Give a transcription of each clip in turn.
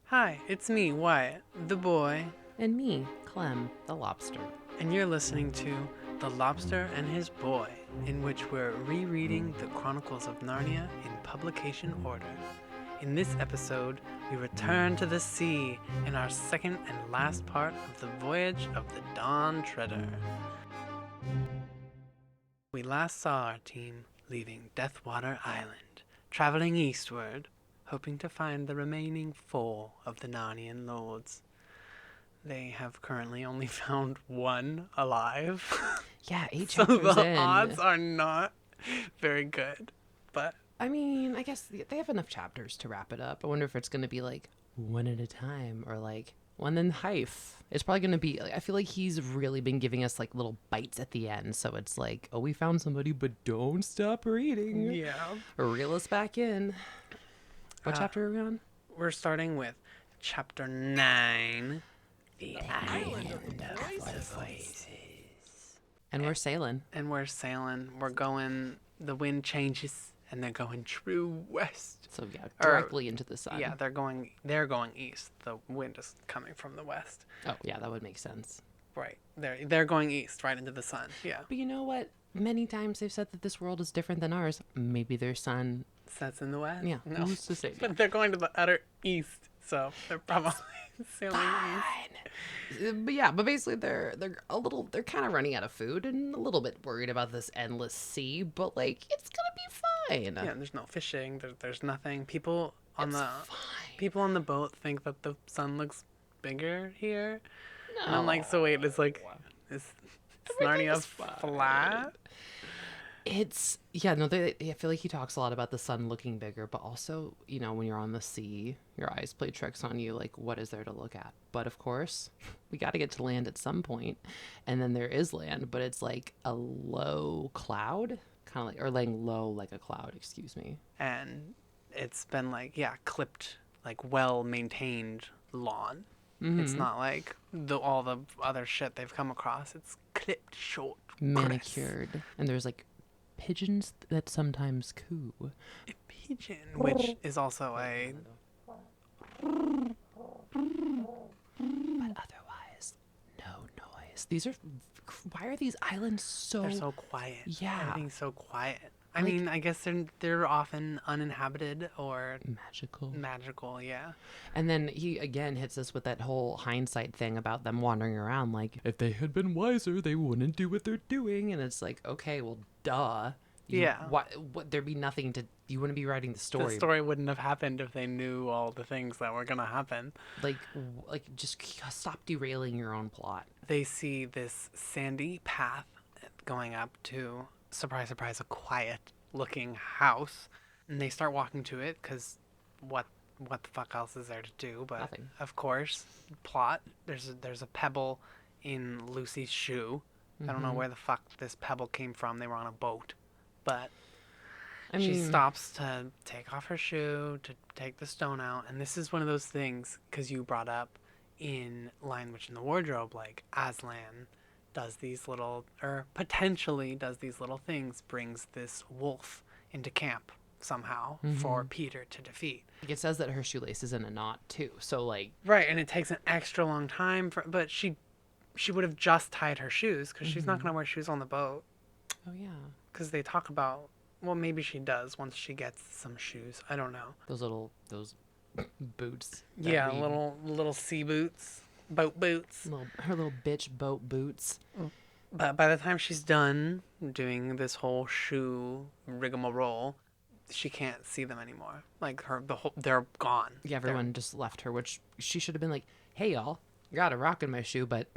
Hi, it's me, Wyatt, the boy, And me, Clem, the lobster. and you're listening to The Lobster and His Boy, in which we're rereading the Chronicles of Narnia in publication order. In this episode, we return to the sea in our second and last part of the Voyage of the Dawn Treader. We last saw our team leaving Deathwater Island, traveling eastward, hoping to find the remaining 4 of the Narnian lords. They have currently only found 1 alive. Yeah, 8 So chapters the in. odds are not very good. But I mean, I guess they have enough chapters to wrap it up. I wonder if it's going to be like one at a time or like one in hive. It's probably going to be, I feel like he's really been giving us like little bites at the end. So it's like, oh, we found somebody, but don't stop reading. yeah, Or reel us back in. What chapter are we on? we're starting with chapter 9. The Island of the Voices. And we're sailing. And we're sailing. We're going, the wind changes and they're going true west. So yeah, directly into the sun. Yeah, they're going east. The wind is coming from the west. Oh, yeah, that would make sense. Right. They're going east, right into the sun. Yeah. But you know what? Many times they've said that this world is different than ours. Maybe their sun. Sets in the west? Yeah, No. who's to say? But they're going to the utter east, so they're probably sailing east. But basically they're kind of running out of food and a little bit worried about this endless sea. But like, it's gonna be fine. Yeah, there's no fishing. There's nothing. People on It's the boat think that the sun looks bigger here, and I'm like, so wait, is Narnia Everything's fine. flat? I feel like he talks a lot about the sun looking bigger, but also, you know, when you're on the sea, your eyes play tricks on you, like what is there to look at? But of course, we got to get to land at some point, and then there is land, but it's like a low cloud, kind of like, or laying low like a cloud, excuse me. And it's been clipped, well maintained lawn. Mm-hmm. It's not like all the other shit they've come across. It's clipped short, Manicured, and there's like pigeons that sometimes coo. a pigeon, which is also a But otherwise, no noise. Why are these islands so... they're so quiet. Yeah. Everything's so quiet. I mean, I guess they're often uninhabited or magical, yeah. And then he again hits us with that whole hindsight thing about them wandering around. Like, if they had been wiser, they wouldn't do what they're doing. And it's like, okay, well, duh. Yeah. What there'd be nothing to... You wouldn't be writing the story. The story wouldn't have happened if they knew all the things that were gonna happen. Like just stop derailing your own plot. They see this sandy path going up to, surprise, surprise, a quiet-looking house, and they start walking to it because what the fuck else is there to do? But Nothing. Of course, plot. There's a pebble in Lucy's shoe. I don't know where the fuck this pebble came from. They were on a boat, but she stops to take off her shoe to take the stone out, and this is one of those things because you brought up in Lion, Witch, and the Wardrobe, like Aslan does these little, or potentially does these little things, brings this wolf into camp somehow for Peter to defeat. It says that her shoelace is in a knot too, so like... Right, and it takes an extra long time, but she would have just tied her shoes, because she's not going to wear shoes on the boat. Oh, yeah. Because they talk about, well, maybe she does once she gets some shoes. I don't know. Those boots. that Yeah, we- little sea boots, boat boots. Her little bitch boat boots. But by the time she's done doing this whole shoe rigmarole, she can't see them anymore. Like they're gone. Yeah, everyone just left her, which she should have been like, hey, y'all, you got a rock in my shoe, but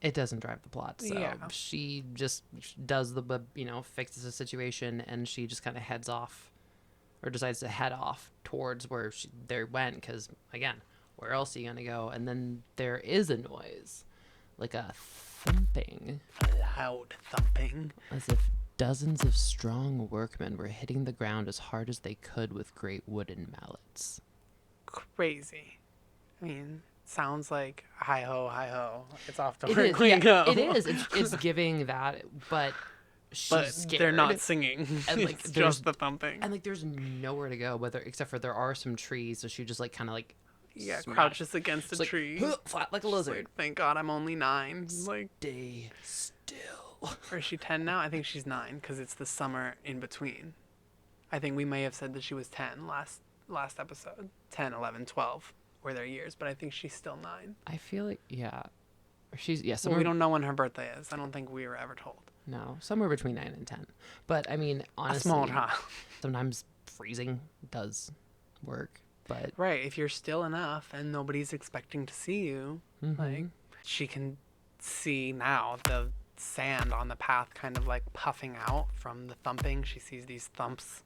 it doesn't drive the plot. So Yeah. she just does fixes the situation, and she just kind of heads off, or decides to head off towards where they went, because, again, where else are you going to go? And then there is a noise, like a thumping. Loud thumping. As if dozens of strong workmen were hitting the ground as hard as they could with great wooden mallets. Crazy. I mean, sounds like hi ho, it's off to It work is, we yeah, go. it is. It's giving that, but she's But scared. they're not singing. And, like, it's there's- just the thumping. And like, there's nowhere to go, except for there are some trees. So she just like kind of like crouches against a Just tree. Like, flat like a lizard. Like, thank God I'm only 9. Like, stay still. or is she 10 now? I think she's 9 because it's the summer in between. I think we may have said that she was 10 last episode. 10, 11, 12 were their years, but I think she's still 9. I feel like, yeah. She's, yeah, Well, we don't know when her birthday is. I don't think we were ever told. No, somewhere between 9 and 10. But, I mean, honestly, a small child. Sometimes freezing does work, but... Right, if you're still enough and nobody's expecting to see you, like, she can see now the sand on the path kind of, like, puffing out from the thumping. She sees these thumps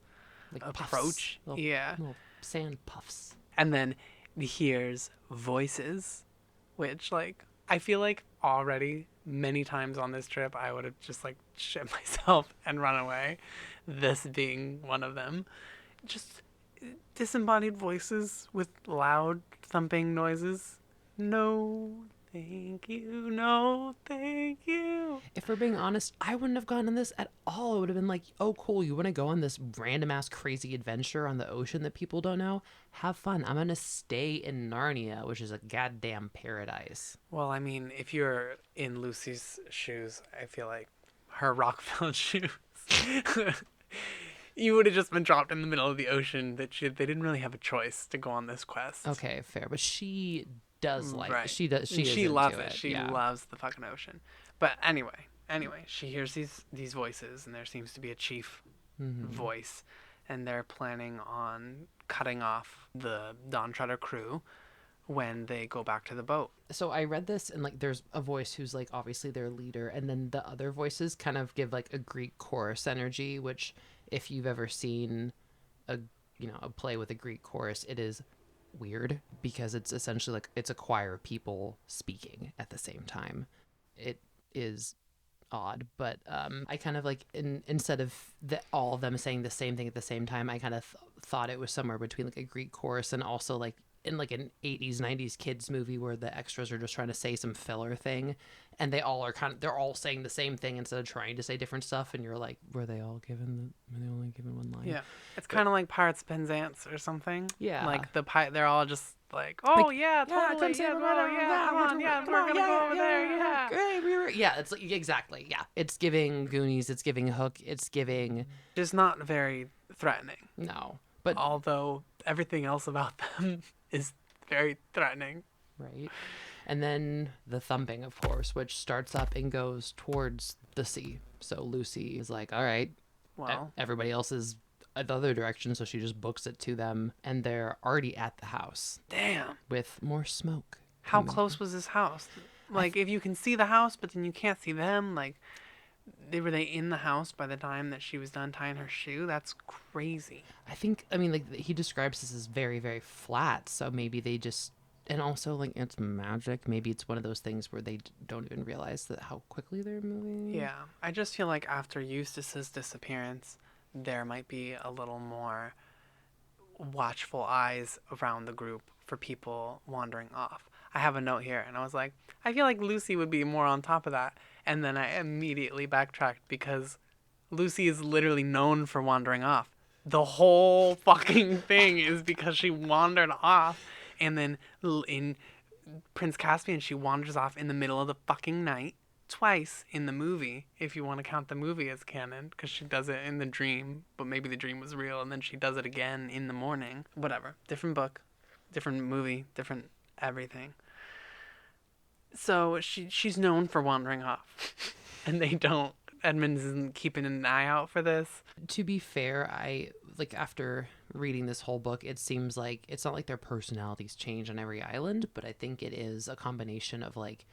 Like approach. Puffs. Little sand puffs. And then hears voices, which, like, I feel like already many times on this trip I would have just, like, shit myself and run away. This being one of them. Just disembodied voices with loud thumping noises. No, thank you. No, thank you. If we're being honest, I wouldn't have gone on this at all. It would have been like, oh, cool, you want to go on this random ass crazy adventure on the ocean that people don't know? Have fun. I'm going to stay in Narnia, which is a goddamn paradise. Well, I mean, if you're in Lucy's shoes, I feel like her rock-filled shoes, you would have just been dropped in the middle of the ocean. They didn't really have a choice to go on this quest. Okay, fair. But she does like right. She does. She loves it. She loves the fucking ocean. But anyway, she hears these voices, and there seems to be a chief voice, and they're planning on cutting off the Dawn Treader crew when they go back to the boat. So I read this, and like there's a voice who's like obviously their leader, and then the other voices kind of give like a Greek chorus energy, which if you've ever seen a play with a Greek chorus, it is weird because it's essentially like it's a choir of people speaking at the same time. It is odd, but I kind of like instead of all of them saying the same thing at the same time, I kind of thought it was somewhere between like a Greek chorus and also like in like an 80s 90s kids movie where the extras are just trying to say some filler thing and they're all saying the same thing instead of trying to say different stuff, and you're like, were they only given one line? Yeah, it's kind of like Pirates Penzance or something. Yeah, like they're all just like, oh like, yeah, totally, come on, we're gonna go over there, great, yeah, it's like, exactly, yeah, it's giving Goonies, it's giving Hook, it's giving, just not very threatening. No, but although everything else about them is very threatening. Right. And then the thumping, of course, which starts up and goes towards the sea. So Lucy is like, all right, well, everybody else is the other direction, so she just books it to them, and they're already at the house. Damn. With more smoke. How close was this house? Like, if you can see the house, but then you can't see them, like, were they in the house by the time that she was done tying her shoe? That's crazy. I mean, like, he describes this as very, very flat, so maybe they just... And also, like, it's magic. Maybe it's one of those things where they don't even realize that how quickly they're moving. Yeah. I just feel like after Eustace's disappearance, there might be a little more watchful eyes around the group for people wandering off. I have a note here, and I was like, I feel like Lucy would be more on top of that. And then I immediately backtracked because Lucy is literally known for wandering off. The whole fucking thing is because she wandered off. And then in Prince Caspian, she wanders off in the middle of the fucking night twice in the movie, if you want to count the movie as canon, because she does it in the dream, but maybe the dream was real, and then she does it again in the morning. Whatever. Different book, different movie, different everything. So she's known for wandering off, and they don't. Edmonds isn't keeping an eye out for this. To be fair, after reading this whole book, it seems like it's not like their personalities change on every island, but I think it is a combination of like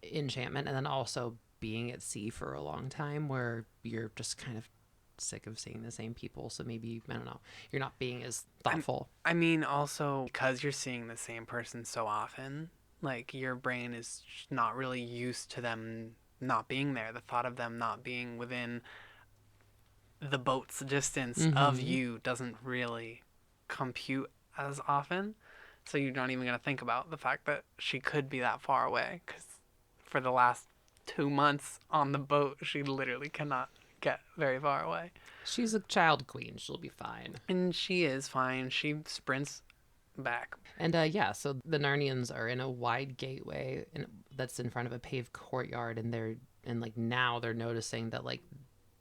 enchantment and then also being at sea for a long time where you're just kind of sick of seeing the same people. So maybe, I don't know, you're not being as thoughtful. I mean, also because you're seeing the same person so often, like your brain is not really used to them not being there. The thought of them not being within the boat's distance of you doesn't really compute as often. So you're not even going to think about the fact that she could be that far away, because for the last 2 months on the boat, she literally cannot get very far away. She's a child queen. She'll be fine. And she is fine. She sprints back. And so the Narnians are in a wide gateway that's in front of a paved courtyard, and like now they're noticing that like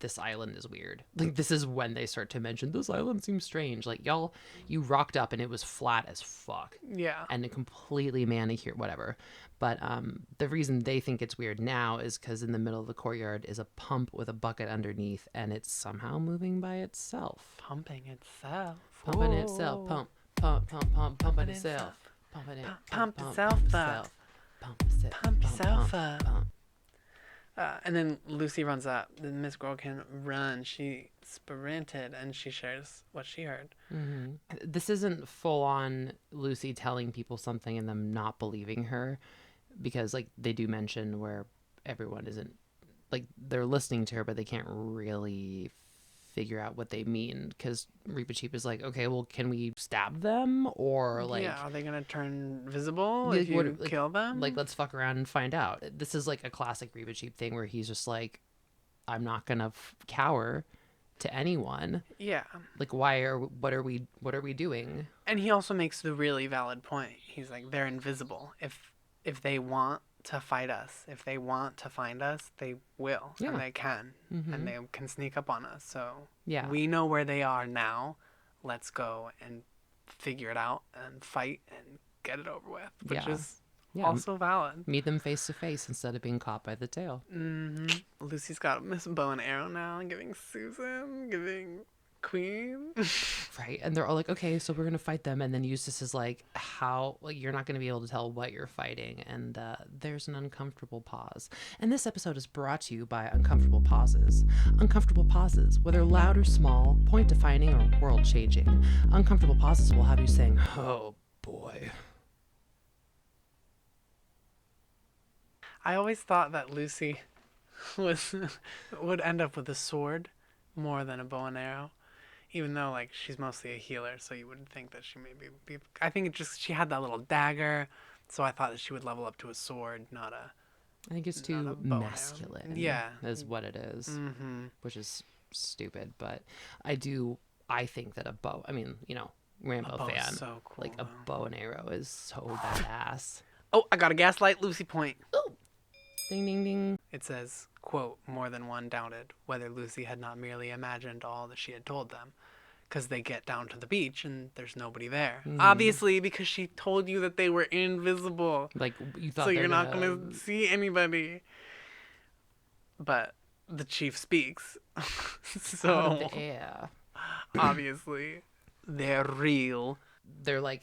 this island is weird. Like this is when they start to mention this island seems strange. Like y'all, you rocked up and it was flat as fuck. Yeah. And it completely manicured, whatever. But the reason they think it's weird now is because in the middle of the courtyard is a pump with a bucket underneath, and it's somehow moving by itself. Pumping itself. Pumping itself. Pump, pump, pump, pump, pumping itself. Pumping it. Pump itself up. Pump itself. Pump yourself up. And then Lucy runs up. Then Miss Girl can run. She sprinted and she shares what she heard. Mm-hmm. This isn't full on Lucy telling people something and them not believing her, because like they do mention where everyone isn't, like they're listening to her but they can't really figure out what they mean, because Reepicheep is like, okay, well, can we stab them, or like, yeah, are they gonna turn visible if you kill them? Like, let's fuck around and find out. This is like a classic Reepicheep thing where he's just like, I'm not gonna cower to anyone. Yeah. Like, what are we doing? And he also makes the really valid point. He's like, they're invisible. If they want to fight us, if they want to find us, they will. Yeah. And they can. Mm-hmm. And they can sneak up on us. So yeah, we know where they are now. Let's go and figure it out and fight and get it over with, which is also valid. Meet them face to face instead of being caught by the tail. Mm-hmm. Lucy's got Miss Bow and Arrow now, giving Susan, giving Queen. Right. And they're all like, okay, so we're going to fight them. And then Eustace is like, how? Like, you're not going to be able to tell what you're fighting. And there's an uncomfortable pause. And this episode is brought to you by Uncomfortable Pauses. Uncomfortable pauses, whether loud or small, point defining or world changing. Uncomfortable pauses will have you saying, oh boy. I always thought that Lucy would end up with a sword more than a bow and arrow. Even though, like, she's mostly a healer, so you wouldn't think that she maybe be... I think she had that little dagger, so I thought that she would level up to a sword, not a... I think it's too masculine. Yeah. Is what it is. Mm-hmm. Which is stupid, but I think that a bow... I mean, you know, Rambo fan. So cool, like, a bow and arrow is so badass. Oh, I got a Gaslight Lucy point. Ooh. Ding, ding, ding. It says, quote, more than one doubted whether Lucy had not merely imagined all that she had told them. Because they get down to the beach and there's nobody there. Mm. Obviously, because she told you that they were invisible. Like, you thought so you're not going to see anybody. But the chief speaks. So, out of the air. Obviously, they're real. They're like,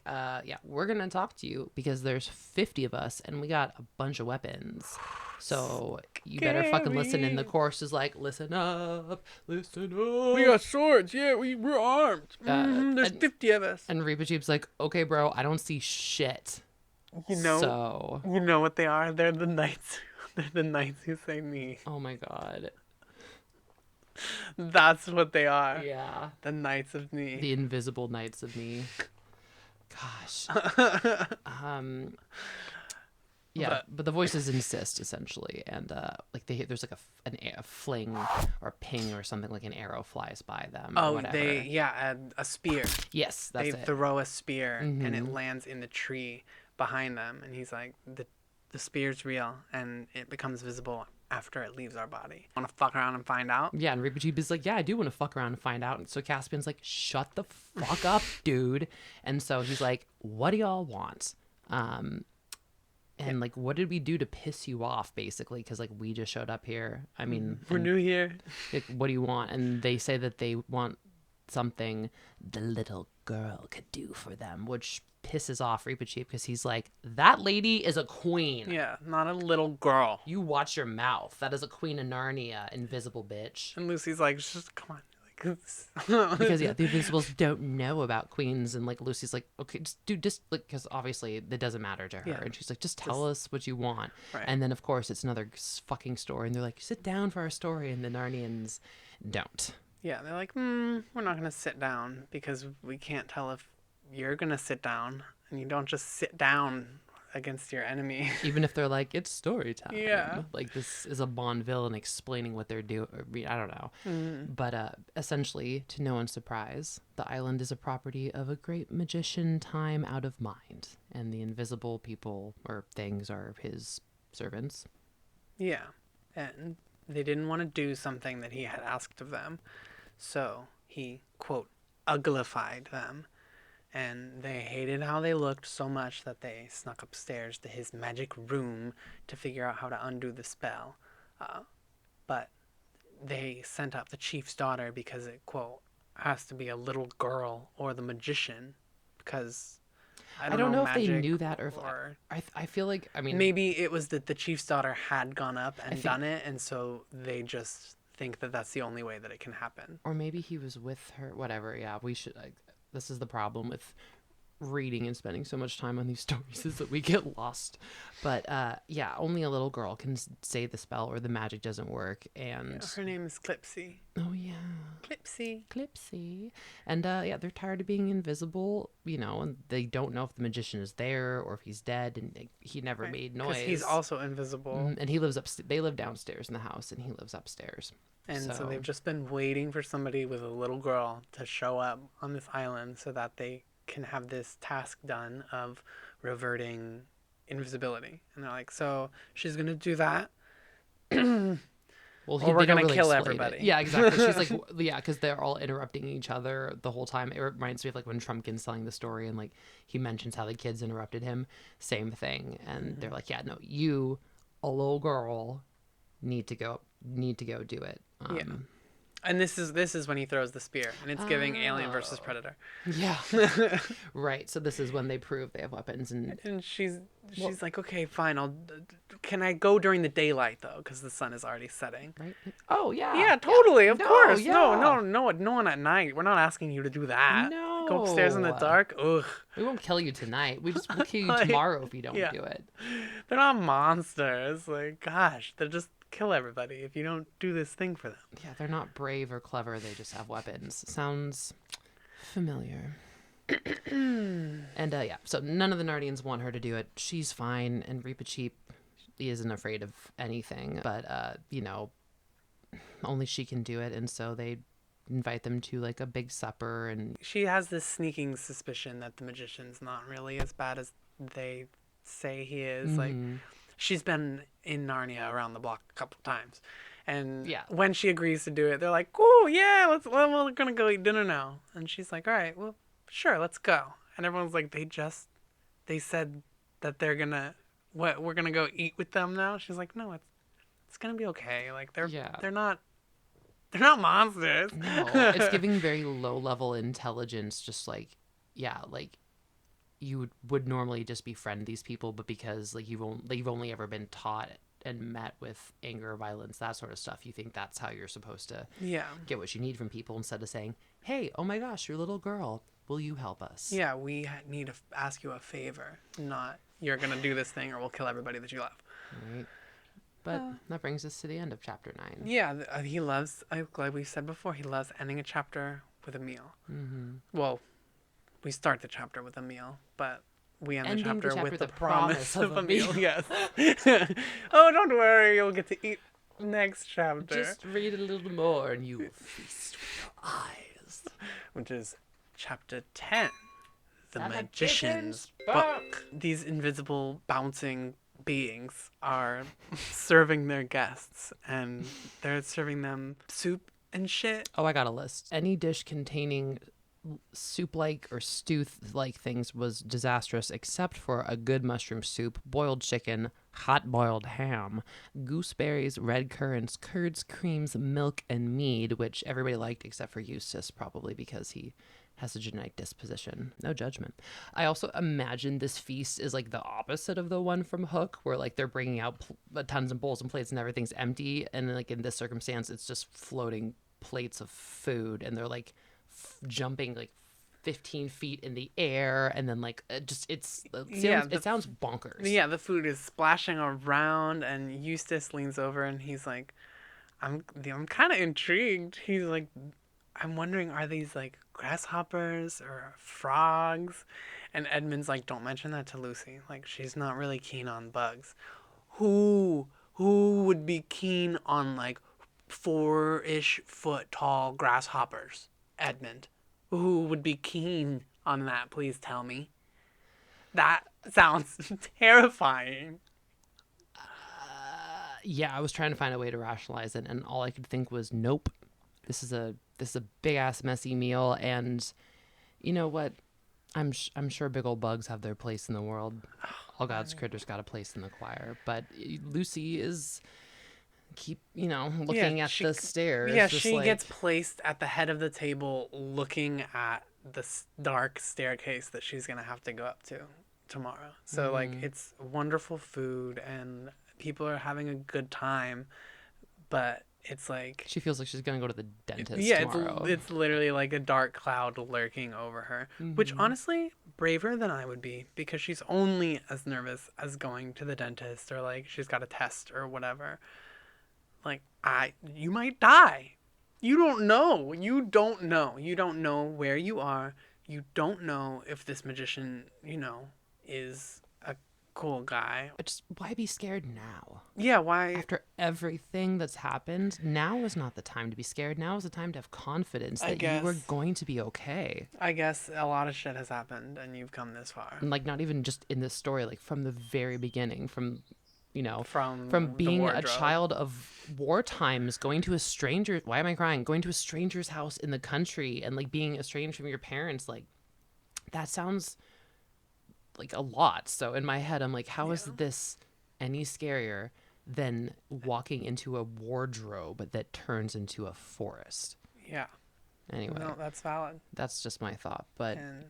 we're going to talk to you because there's 50 of us and we got a bunch of weapons. So you better fucking listen. And the chorus is like, listen up, listen up. We got swords. Yeah, we're armed. There's 50 of us. And Reepicheep's like, okay, bro, I don't see shit. You know what they are? They're the knights. They're the knights who say me. Oh my God. That's what they are. Yeah. The Knights of Knee. The invisible Knights of Knee. Gosh. Yeah, but the voices insist essentially, and like there's like a fling or a ping or something, like an arrow flies by them. Oh, or whatever. A spear. Yes, that's it. They throw a spear and it lands in the tree behind them, and he's like, the spear's real, and it becomes visible after it leaves our body. Want to fuck around and find out? Yeah, and Reepicheep is like, yeah, I do want to fuck around and find out. And so Caspian's like, shut the fuck up, dude. And so he's like, what do y'all want? And like, what did we do to piss you off, basically? Because like, we just showed up here. I mean, we're new here. Like, what do you want? And they say that they want something the little girl could do for them, which pisses off Reepicheep because he's like, that lady is a queen. Yeah, not a little girl. You watch your mouth. That is a queen of Narnia, invisible bitch. And Lucy's like, just come on. Because the Invisibles don't know about queens, and like Lucy's like, okay, just like, because obviously it doesn't matter to her, and she's like, just tell us what you want. Right. And then of course it's another fucking story, and they're like, sit down for our story, and the Narnians don't. Yeah, they're like, we're not gonna sit down because we can't tell if you're gonna sit down, and you don't just sit down against your enemy. Even if they're like, it's story time. Yeah. Like, this is a Bond villain explaining what they're doing. I don't know. Mm-hmm. But essentially, to no one's surprise, the island is a property of a great magician, Time Out of Mind. And the invisible people or things are his servants. Yeah. And they didn't want to do something that he had asked of them. So he, quote, uglified them. And they hated how they looked so much that they snuck upstairs to his magic room to figure out how to undo the spell. But they sent up the chief's daughter because it, quote, has to be a little girl or the magician. Because I don't know if they knew that or I feel like, I mean, maybe it was that the chief's daughter had gone up and done it, and so they just think that that's the only way that it can happen. Or maybe he was with her. Whatever. Yeah, we should. This is the problem with reading and spending so much time on these stories, is that we get lost. But yeah, only a little girl can say the spell or the magic doesn't work. And her name is Clipsy. Oh yeah, Clipsy. And yeah, they're tired of being invisible, and they don't know if the magician is there or if he's dead, and he never made noise. Because he's also invisible. And he lives they live downstairs in the house, and he lives upstairs. And so they've just been waiting for somebody with a little girl to show up on this island so that they can have this task done of reverting invisibility. And they're like, so she's going to do that? Well, we're going to kill everybody. Yeah, exactly. She's like, yeah, because they're all interrupting each other the whole time. It reminds me of like when Trumpkin's telling the story and like he mentions how the kids interrupted him. Same thing. And they're like, yeah, no, you, a little girl, need to go do it. Yeah. And this is when he throws the spear, and it's giving Alien versus Predator. Yeah. Right. So this is when they prove they have weapons, and she's like, okay, fine. Can I go during the daylight though, because the sun is already setting? Right. Oh yeah. Yeah, totally. Yeah. Of course. Yeah. No one at night. We're not asking you to do that. No. Go upstairs in the dark. Ugh. We won't kill you tonight. We'll kill you tomorrow if you don't do it. They're not monsters. Like, gosh, they're just kill everybody if you don't do this thing for them. Yeah, they're not brave or clever. They just have weapons. Sounds familiar. And yeah, so none of the Narnians want her to do it. She's fine, and Reepicheep isn't afraid of anything. But only she can do it, and so they invite them to like a big supper. And she has this sneaking suspicion that the magician's not really as bad as they say he is. Like, she's been in Narnia around the block a couple times. And when she agrees to do it, they're like, oh, yeah, we're going to go eat dinner now. And she's like, all right, well, sure, let's go. And everyone's like, they said that they're going to, we're going to go eat with them now? She's like, no, it's going to be okay. Like, they're not monsters. No, it's giving very low-level intelligence, just like, you would normally just befriend these people, but because like you've only ever been taught and met with anger, violence, that sort of stuff, you think that's how you're supposed to get what you need from people, instead of saying, hey, oh my gosh, you're a little girl, will you help us? Yeah, we need to ask you a favor, not you're gonna do this thing or we'll kill everybody that you love. Right. But that brings us to the end of chapter 9. Yeah, he loves, like we said before, he loves ending a chapter with a meal. Well, we start the chapter with a meal, but we end the chapter with the promise of a meal. Yes. Oh, don't worry, you'll get to eat next chapter. Just read a little more and you will feast with your eyes. Which is chapter 10, The Magician's Book. These invisible bouncing beings are serving their guests, and they're serving them soup and shit. Oh, I got a list. Any dish containing soup-like or stew-like things was disastrous, except for a good mushroom soup, boiled chicken, hot-boiled ham, gooseberries, red currants, curds, creams, milk, and mead, which everybody liked except for Eustace, probably because he has a genetic disposition. No judgment. I also imagine this feast is like the opposite of the one from Hook, where like they're bringing out tons of bowls and plates and everything's empty, and like in this circumstance, it's just floating plates of food, and they're like jumping like 15 feet in the air, and then like it sounds bonkers. Yeah, the food is splashing around, and Eustace leans over and he's like, I'm kind of intrigued. He's like, I'm wondering, are these like grasshoppers or frogs. And Edmund's like, don't mention that to Lucy. Like, she's not really keen on bugs. Who would be keen on like 4-ish foot tall grasshoppers? Edmund. Who would be keen on that? Please tell me. That sounds terrifying. Yeah, I was trying to find a way to rationalize it, and all I could think was, nope. This is a big ass messy meal, and you know what? I'm sure big old bugs have their place in the world. All God's critters got a place in the choir, but Lucy is looking at the stairs. Yeah, she gets placed at the head of the table, looking at the dark staircase that she's gonna have to go up to tomorrow. So like, it's wonderful food and people are having a good time, but it's like she feels like she's gonna go to the dentist tomorrow. It's literally like a dark cloud lurking over her, which honestly, braver than I would be, because she's only as nervous as going to the dentist, or like she's got a test or whatever. Like, you might die. You don't know. You don't know where you are. You don't know if this magician, is a cool guy. Just why be scared now? Yeah, why? After everything that's happened, now is not the time to be scared. Now is the time to have confidence that you are going to be okay. I guess a lot of shit has happened and you've come this far. And like, not even just in this story, like from the very beginning, from being a child of war times, going to a stranger. Why am I crying? Going to a stranger's house in the country and like being estranged from your parents. Like, that sounds like a lot. So in my head, I'm like, how is this any scarier than walking into a wardrobe that turns into a forest? Yeah. Anyway. No, that's valid. That's just my thought. But and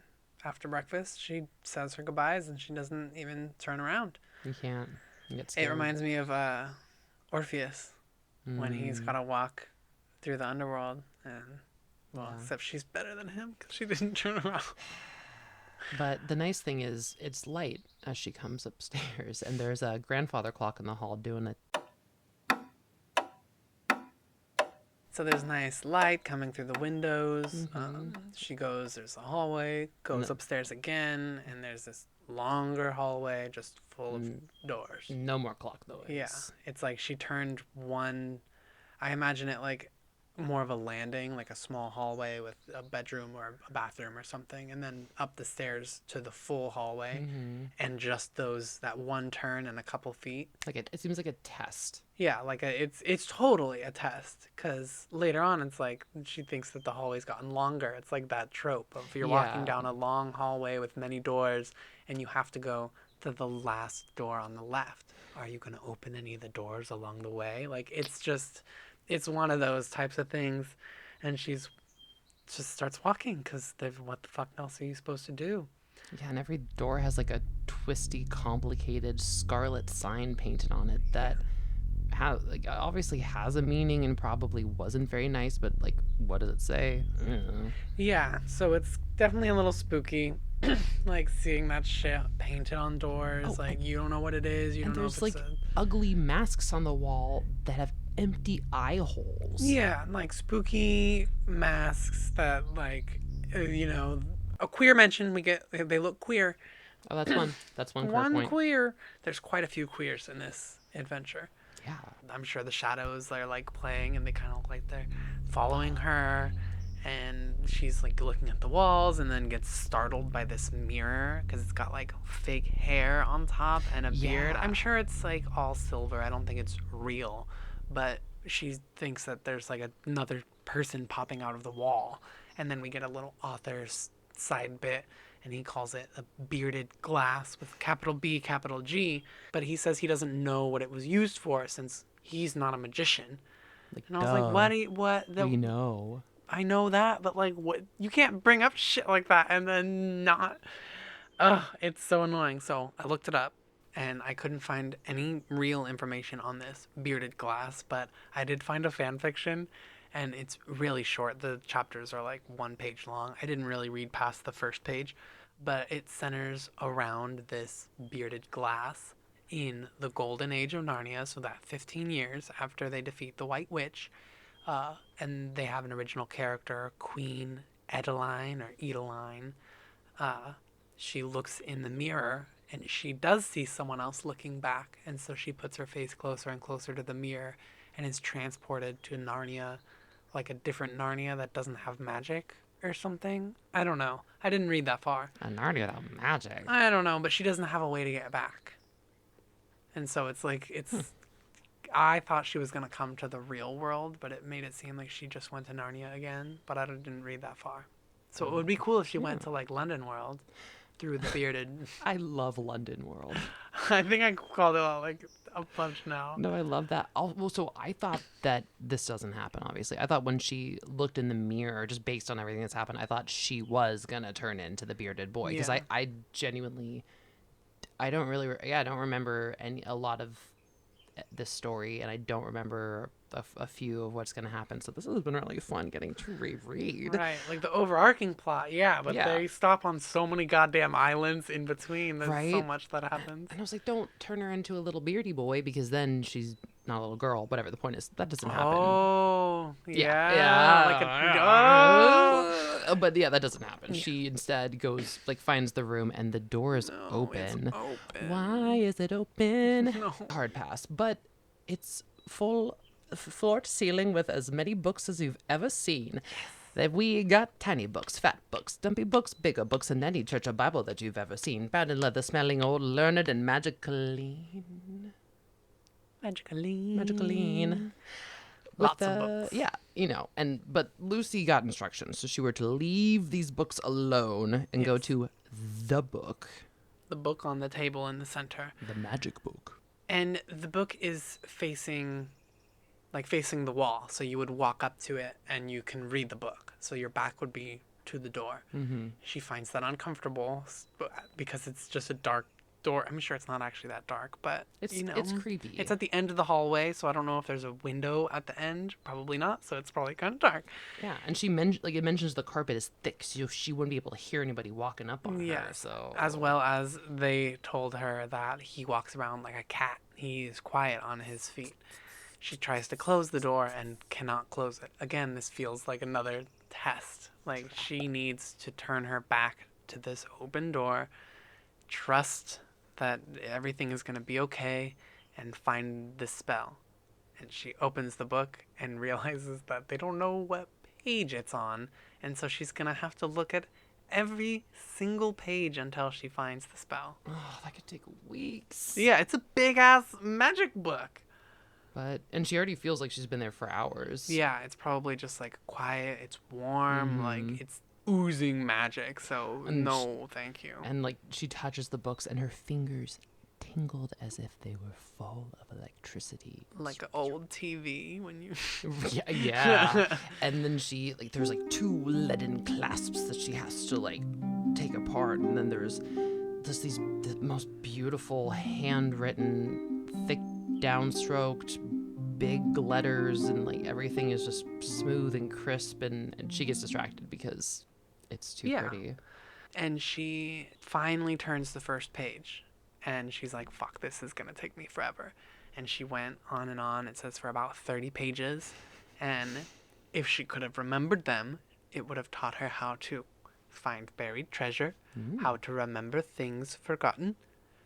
after breakfast, she says her goodbyes and she doesn't even turn around. You can't. It reminds me of Orpheus when he's got to walk through the underworld, and except she's better than him because she didn't turn around. But the nice thing is, it's light as she comes upstairs, and there's a grandfather clock in the hall doing it. So there's nice light coming through the windows. She goes, there's a hallway, goes upstairs again, and there's this longer hallway just full of doors. No more clock noise. Yeah. It's like she turned one, I imagine it like more of a landing, like a small hallway with a bedroom or a bathroom or something, and then up the stairs to the full hallway, and just that one turn and a couple feet. Like it seems like a test. Yeah, like it's totally a test, because later on it's like she thinks that the hallway's gotten longer. It's like that trope of you're walking down a long hallway with many doors and you have to go to the last door on the left. Are you going to open any of the doors along the way? Like, it's one of those types of things, and she's just starts walking because what the fuck else are you supposed to do? Yeah, and every door has like a twisty, complicated scarlet sign painted on it that obviously has a meaning and probably wasn't very nice, but like, what does it say? I don't know. Yeah, so it's definitely a little spooky. Like seeing that shit painted on doors, like you don't know what it is. You don't know if it's like ugly masks on the wall that have empty eye holes. Yeah, like spooky masks that a queer mention. They look queer. Oh, that's one. That's one. One queer. There's quite a few queers in this adventure. Yeah. I'm sure the shadows are like playing and they kind of look like they're following her, and she's like looking at the walls and then gets startled by this mirror because it's got like fake hair on top and a beard. I'm sure it's like all silver. I don't think it's real, but she thinks that there's like another person popping out of the wall, and then we get a little author's side bit, and he calls it a bearded glass with capital B, capital G, but he says he doesn't know what it was used for since he's not a magician. And I was like, what? We know. I know that, but like, what? You can't bring up shit like that and then not. It's so annoying. So I looked it up, and I couldn't find any real information on this bearded glass, but I did find a fan fiction, and it's really short. The chapters are like 1 page long. I didn't really read past the first page, but it centers around this bearded glass in the golden age of Narnia, so that 15 years after they defeat the White Witch, and they have an original character, Queen Edeline or Edeline, she looks in the mirror and she does see someone else looking back. And so she puts her face closer and closer to the mirror and is transported to Narnia, like a different Narnia that doesn't have magic or something. I don't know. I didn't read that far. A Narnia without magic. I don't know, but she doesn't have a way to get back. And so it's like, I thought she was going to come to the real world, but it made it seem like she just went to Narnia again, but I didn't read that far. So it would be cool if she went to like London World through the bearded. I love London World. I think I called it out like a bunch now. No, I love that. Well, so I thought that this doesn't happen, obviously. I thought when she looked in the mirror, just based on everything that's happened, I thought she was going to turn into the bearded boy. Because I genuinely, I don't remember a lot of this story, and I don't remember a few of what's going to happen. So this has been really fun getting to reread. Right, like the overarching plot, but they stop on so many goddamn islands in between. There's so much that happens. And I was like, don't turn her into a little beardy boy, because then she's not a little girl. Whatever, the point is, that doesn't happen. Oh, yeah. But yeah, that doesn't happen. Yeah. She instead goes, like, finds the room, and the door is open. It's open. Why is it open? No. Hard pass. But it's full floor to ceiling with as many books as you've ever seen. That we got tiny books, fat books, dumpy books, bigger books, and any church or Bible that you've ever seen. Bound in leather, smelling old, learned, and magically. Lots of books. Yeah, but Lucy got instructions, so she were to leave these books alone and go to the book. The book on the table in the center. The magic book. And the book is facing the wall, so you would walk up to it and you can read the book. So your back would be to the door. Mm-hmm. She finds that uncomfortable because it's just a dark door. I'm sure it's not actually that dark, but it's creepy. It's at the end of the hallway, so I don't know if there's a window at the end. Probably not, so it's probably kind of dark. Yeah, and she mentions the carpet is thick, so she wouldn't be able to hear anybody walking up on her. So as well as they told her that he walks around like a cat. He's quiet on his feet. She tries to close the door and cannot close it. Again, this feels like another test. Like, she needs to turn her back to this open door, trust that everything is going to be okay, and find the spell. And she opens the book and realizes that they don't know what page it's on, and so she's going to have to look at every single page until she finds the spell. Oh, that could take weeks. Yeah, it's a big-ass magic book. And she already feels like she's been there for hours. Yeah, it's probably just like quiet, it's warm, like it's oozing magic, so thank you. And like she touches the books and her fingers tingled as if they were full of electricity. Like an old TV when you... yeah. And then she, like, there's like two leaden clasps that she has to like take apart, and then there's the most beautiful handwritten, thick, downstroked, big letters, and like everything is just smooth and crisp, and she gets distracted because it's too pretty. And she finally turns the first page, and she's like, fuck, this is gonna take me forever. And she went on and on, it says for about 30 pages, and if she could have remembered them, it would have taught her how to find buried treasure, how to remember things forgotten,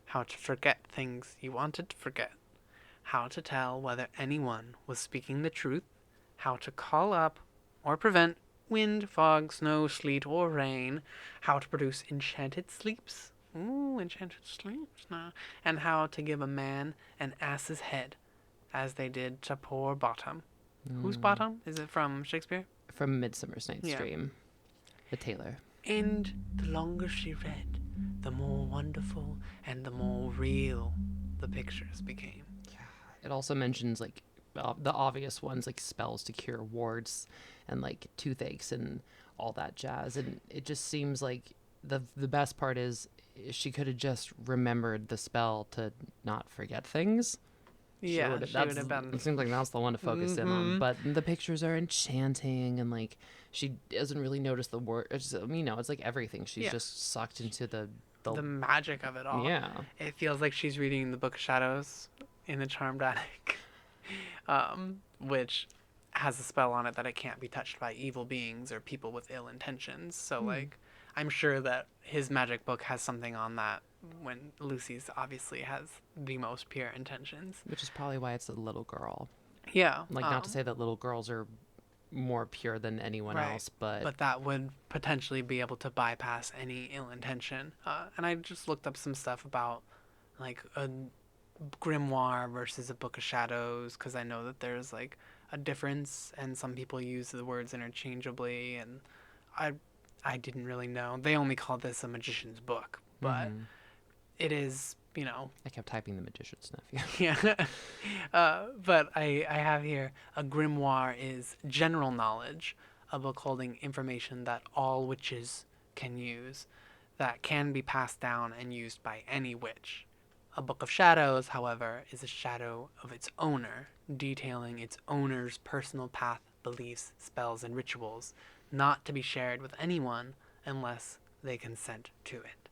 how to forget things you wanted to forget, how to tell whether anyone was speaking the truth, how to call up or prevent wind, fog, snow, sleet, or rain, how to produce enchanted sleeps. Ooh, enchanted sleeps now. And how to give a man an ass's head, as they did to poor Bottom. Who's Bottom? Is it from Shakespeare? From Midsummer's Night's Dream. The tailor. And the longer she read, the more wonderful and the more real the pictures became. It also mentions like the obvious ones, like spells to cure warts and like toothaches and all that jazz. And it just seems like the best part is she could have just remembered the spell to not forget things. Yeah, she would have been. It seems like that's the one to focus in on. But the pictures are enchanting, and like she doesn't really notice the word. It's like everything. She's just sucked into the magic of it all. Yeah, it feels like she's reading the Book of Shadows in the Charmed Attic, which has a spell on it that it can't be touched by evil beings or people with ill intentions. So, like, I'm sure that his magic book has something on that when Lucy's obviously has the most pure intentions. Which is probably why it's a little girl. Yeah. Like, not to say that little girls are more pure than anyone else, but that would potentially be able to bypass any ill intention. And I just looked up some stuff about, like, a grimoire versus a book of shadows, because I know that there's, like, a difference, and some people use the words interchangeably, and I didn't really know. They only call this a magician's book, but it is, you know. I kept typing the magician's nephew. Yeah. But I have here, a grimoire is general knowledge, a book holding information that all witches can use, that can be passed down and used by any witch. A book of shadows, however, is a shadow of its owner, detailing its owner's personal path, beliefs, spells, and rituals, not to be shared with anyone unless they consent to it.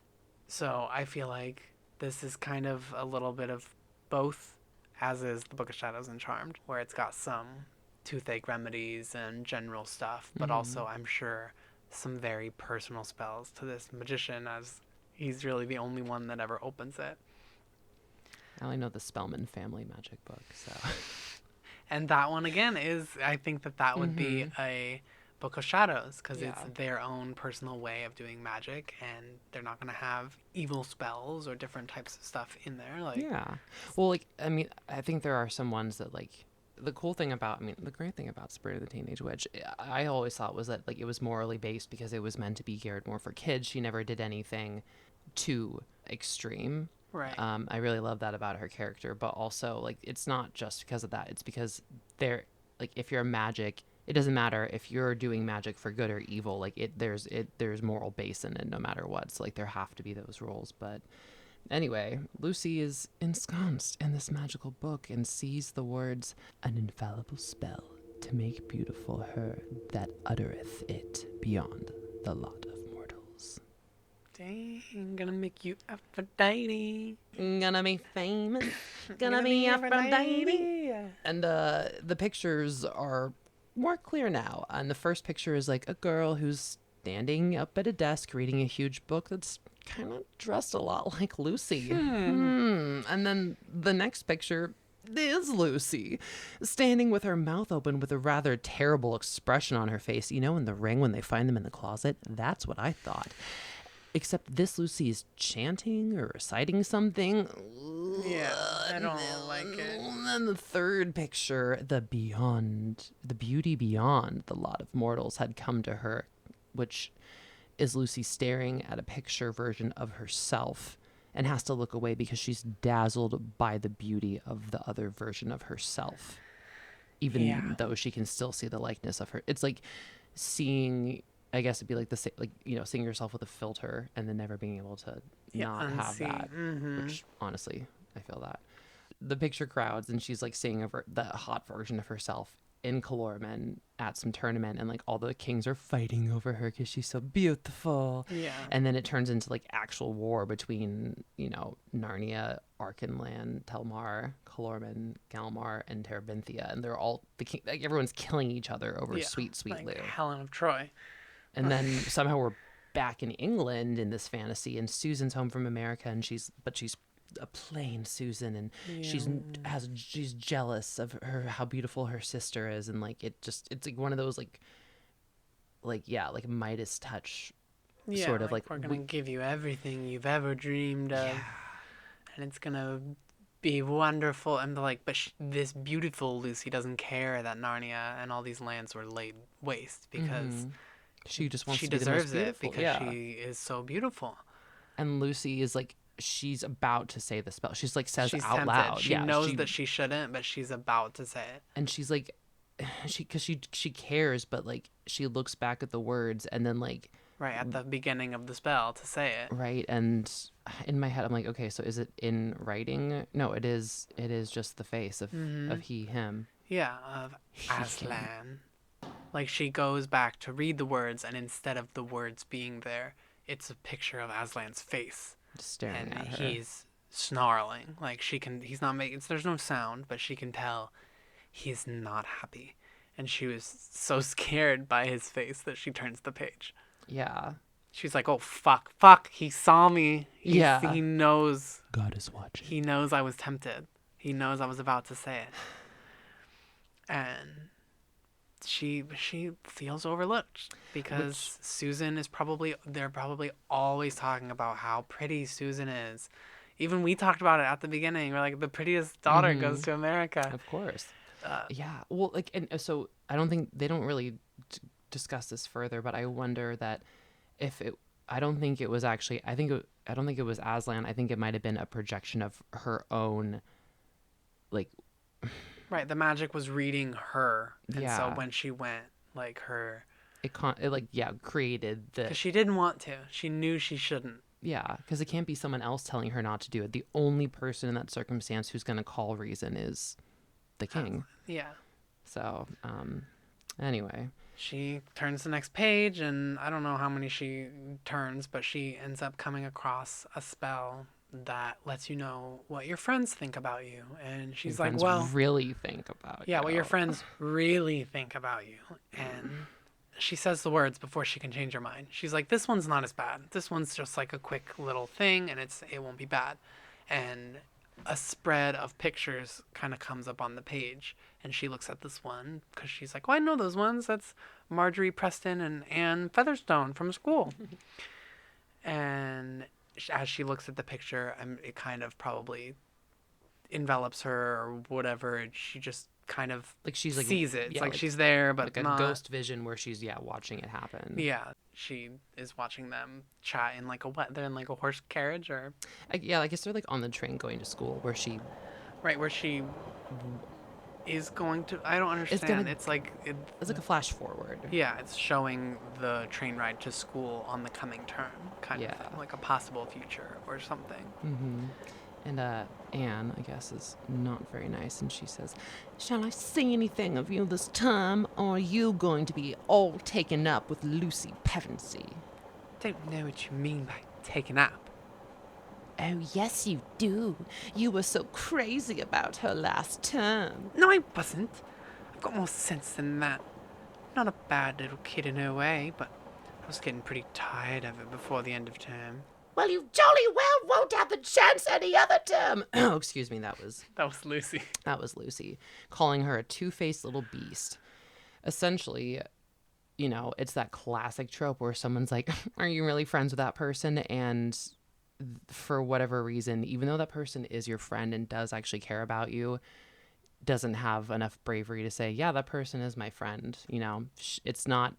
So I feel like this is kind of a little bit of both, as is the Book of Shadows and Charmed, where it's got some toothache remedies and general stuff, but also I'm sure some very personal spells to this magician, as he's really the only one that ever opens it. I only know the Spellman family magic book, so. And that one again is, I think that would be a Book of Shadows, because it's their own personal way of doing magic, and they're not going to have evil spells or different types of stuff in there. Like, yeah. Well, like, I mean, I think there are some ones that, like, the great thing about Sabrina the Teenage Witch, I always thought was that, like, it was morally based because it was meant to be geared more for kids. She never did anything too extreme. Right. I really love that about her character, but also, like, it's not just because of that. It's because like, if you're magic, it doesn't matter if you're doing magic for good or evil. Like, there's moral base in it no matter what. So, like, there have to be those rules. But anyway, Lucy is ensconced in this magical book and sees the words, "An infallible spell to make beautiful her that uttereth it beyond the lot of mortals." Dang, gonna make you Aphrodite. Gonna be famous. Gonna be Aphrodite. And the pictures are more clear now. And the first picture is, like, a girl who's standing up at a desk reading a huge book that's kind of dressed a lot like Lucy. And then the next picture is Lucy, standing with her mouth open with a rather terrible expression on her face. You know, in The Ring when they find them in the closet? That's what I thought. Except this Lucy is chanting or reciting something. Yeah, I don't like it. And then the third picture, the beauty beyond the lot of mortals had come to her, which is Lucy staring at a picture version of herself and has to look away because she's dazzled by the beauty of the other version of herself, even though she can still see the likeness of her. It's like seeing, I guess it'd be like seeing yourself with a filter and then never being able to not have that, which honestly, I feel that. The picture crowds and she's, like, seeing the hot version of herself in Calormen at some tournament, and, like, all the kings are fighting over her because she's so beautiful. Yeah. And then it turns into, like, actual war between, you know, Narnia, Arkenland, Telmar, Calormen, Galmar, and Terabithia, and they're all like, everyone's killing each other over sweet like Lou. Helen of Troy. And then somehow we're back in England in this fantasy, and Susan's home from America, and she's a plain Susan, and she's jealous of how beautiful her sister is, and, like, it's like one of those like Midas touch, sort of like we're gonna give you everything you've ever dreamed of, and it's gonna be wonderful. And like, but this beautiful Lucy doesn't care that Narnia and all these lands were laid waste, because she just wants she to be the most deserves it, beautiful. because she is so beautiful. And Lucy is, like, she's about to say the spell. She's, like, says She's out tempted. loud. She knows that she shouldn't, but she's about to say it. And she's like, she cares, but, like, she looks back at the words and then, like, right at the beginning of the spell to say it. Right. And in my head, I'm like, okay, so is it in writing? No, it is just the face of he, him. Yeah, of Aslan. Like, she goes back to read the words, and instead of the words being there, it's a picture of Aslan's face. Just staring at her. And he's snarling. Like, he's not making, there's no sound, but she can tell he's not happy. And she was so scared by his face that she turns the page. Yeah. She's like, oh, fuck, he saw me. Yeah. He knows. God is watching. He knows I was tempted. He knows I was about to say it. And she feels overlooked because Susan is they're probably always talking about how pretty Susan is. Even we talked about it at the beginning. We're like, the prettiest daughter goes to America. Of course. Yeah. Well, like, and so I don't think they don't really discuss this further, but I wonder that if it, I don't think it was actually, I don't think it was Aslan. I think it might have been a projection of her own, like. Right. The magic was reading her. And Yeah. so when she went, like, created the. Because she didn't want to. She knew she shouldn't. Yeah, because it can't be someone else telling her not to do it. The only person in that circumstance who's going to call reason is the king. Yeah. So, anyway. She turns the next page, and I don't know how many she turns, but she ends up coming across a spell that lets you know what your friends think about you. And she's your like, friends well... really think about you. Yeah, what your friends really think about you. And she says the words before she can change her mind. She's like, this one's not as bad. This one's just like a quick little thing, and it won't be bad. And a spread of pictures kind of comes up on the page, and she looks at this one because she's like, oh, I know those ones. That's Marjorie Preston and Anne Featherstone from school. And as she looks at the picture, it kind of probably envelops her or whatever, and she just kind of like she's like sees it. It's like she's there, but like a ghost vision where she's watching it happen. Yeah, she is watching them chat in like they're in like a horse carriage or. I guess they're like on the train going to school where she. Right, where she is going to. I don't understand. It's like it's like a flash forward. Yeah, it's showing the train ride to school on the coming term, kind of thing, like a possible future or something. Mm-hmm. And Anne, I guess, is not very nice, and she says, shall I see anything of you this time, or are you going to be all taken up with Lucy Pevensey? Don't know what you mean by taken up. Oh, yes, you do. You were so crazy about her last term. No, I wasn't. I've got more sense than that. Not a bad little kid in her way, but I was getting pretty tired of it before the end of term. Well, you jolly well won't have the chance any other term. Oh, excuse me, that was Lucy. That was Lucy, calling her a two-faced little beast. Essentially, it's that classic trope where someone's like, are you really friends with that person? And for whatever reason, even though that person is your friend and does actually care about you, doesn't have enough bravery to say, yeah, that person is my friend. It's not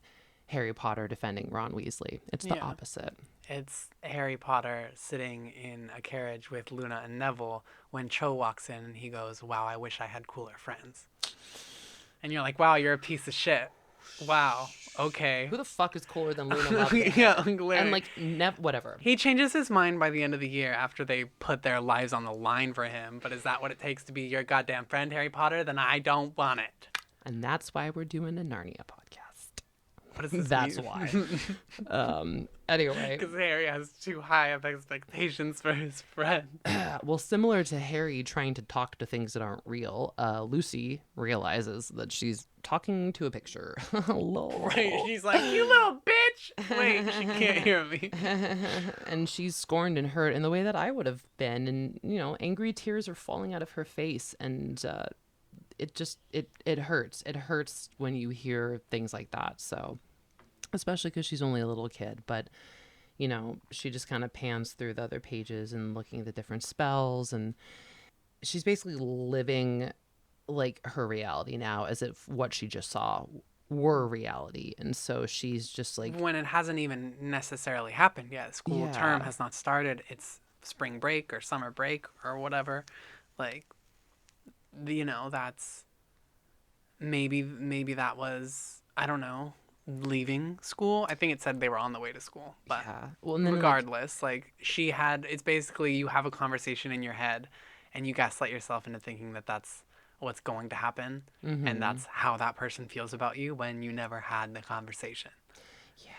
Harry Potter defending Ron Weasley. It's the opposite. It's Harry Potter sitting in a carriage with Luna and Neville when Cho walks in and he goes, wow, I wish I had cooler friends. And you're like, wow, you're a piece of shit. Wow, okay. Who the fuck is cooler than Luna Lovegood? Yeah, and whatever. He changes his mind by the end of the year after they put their lives on the line for him. But is that what it takes to be your goddamn friend, Harry Potter? Then I don't want it. And that's why we're doing a Narnia podcast. What does this That's mean? why. Anyway. Because Harry has too high of expectations for his friend. Well, similar to Harry trying to talk to things that aren't real, Lucy realizes that she's talking to a picture. Right, she's like, you little bitch! Wait, she can't hear me. And she's scorned and hurt in the way that I would have been. And, angry tears are falling out of her face. And it hurts. It hurts when you hear things like that. So, especially because she's only a little kid. But, she just kind of pans through the other pages and looking at the different spells. And she's basically living like her reality now as if what she just saw were reality. And so she's just like... when it hasn't even necessarily happened yet. School term has not started. It's spring break or summer break or whatever. Like... that's maybe that was, I don't know, leaving school. I think it said they were on the way to school, but well, and then regardless, it's basically you have a conversation in your head and you gaslight yourself into thinking that that's what's going to happen. Mm-hmm. And that's how that person feels about you when you never had the conversation. Yeah.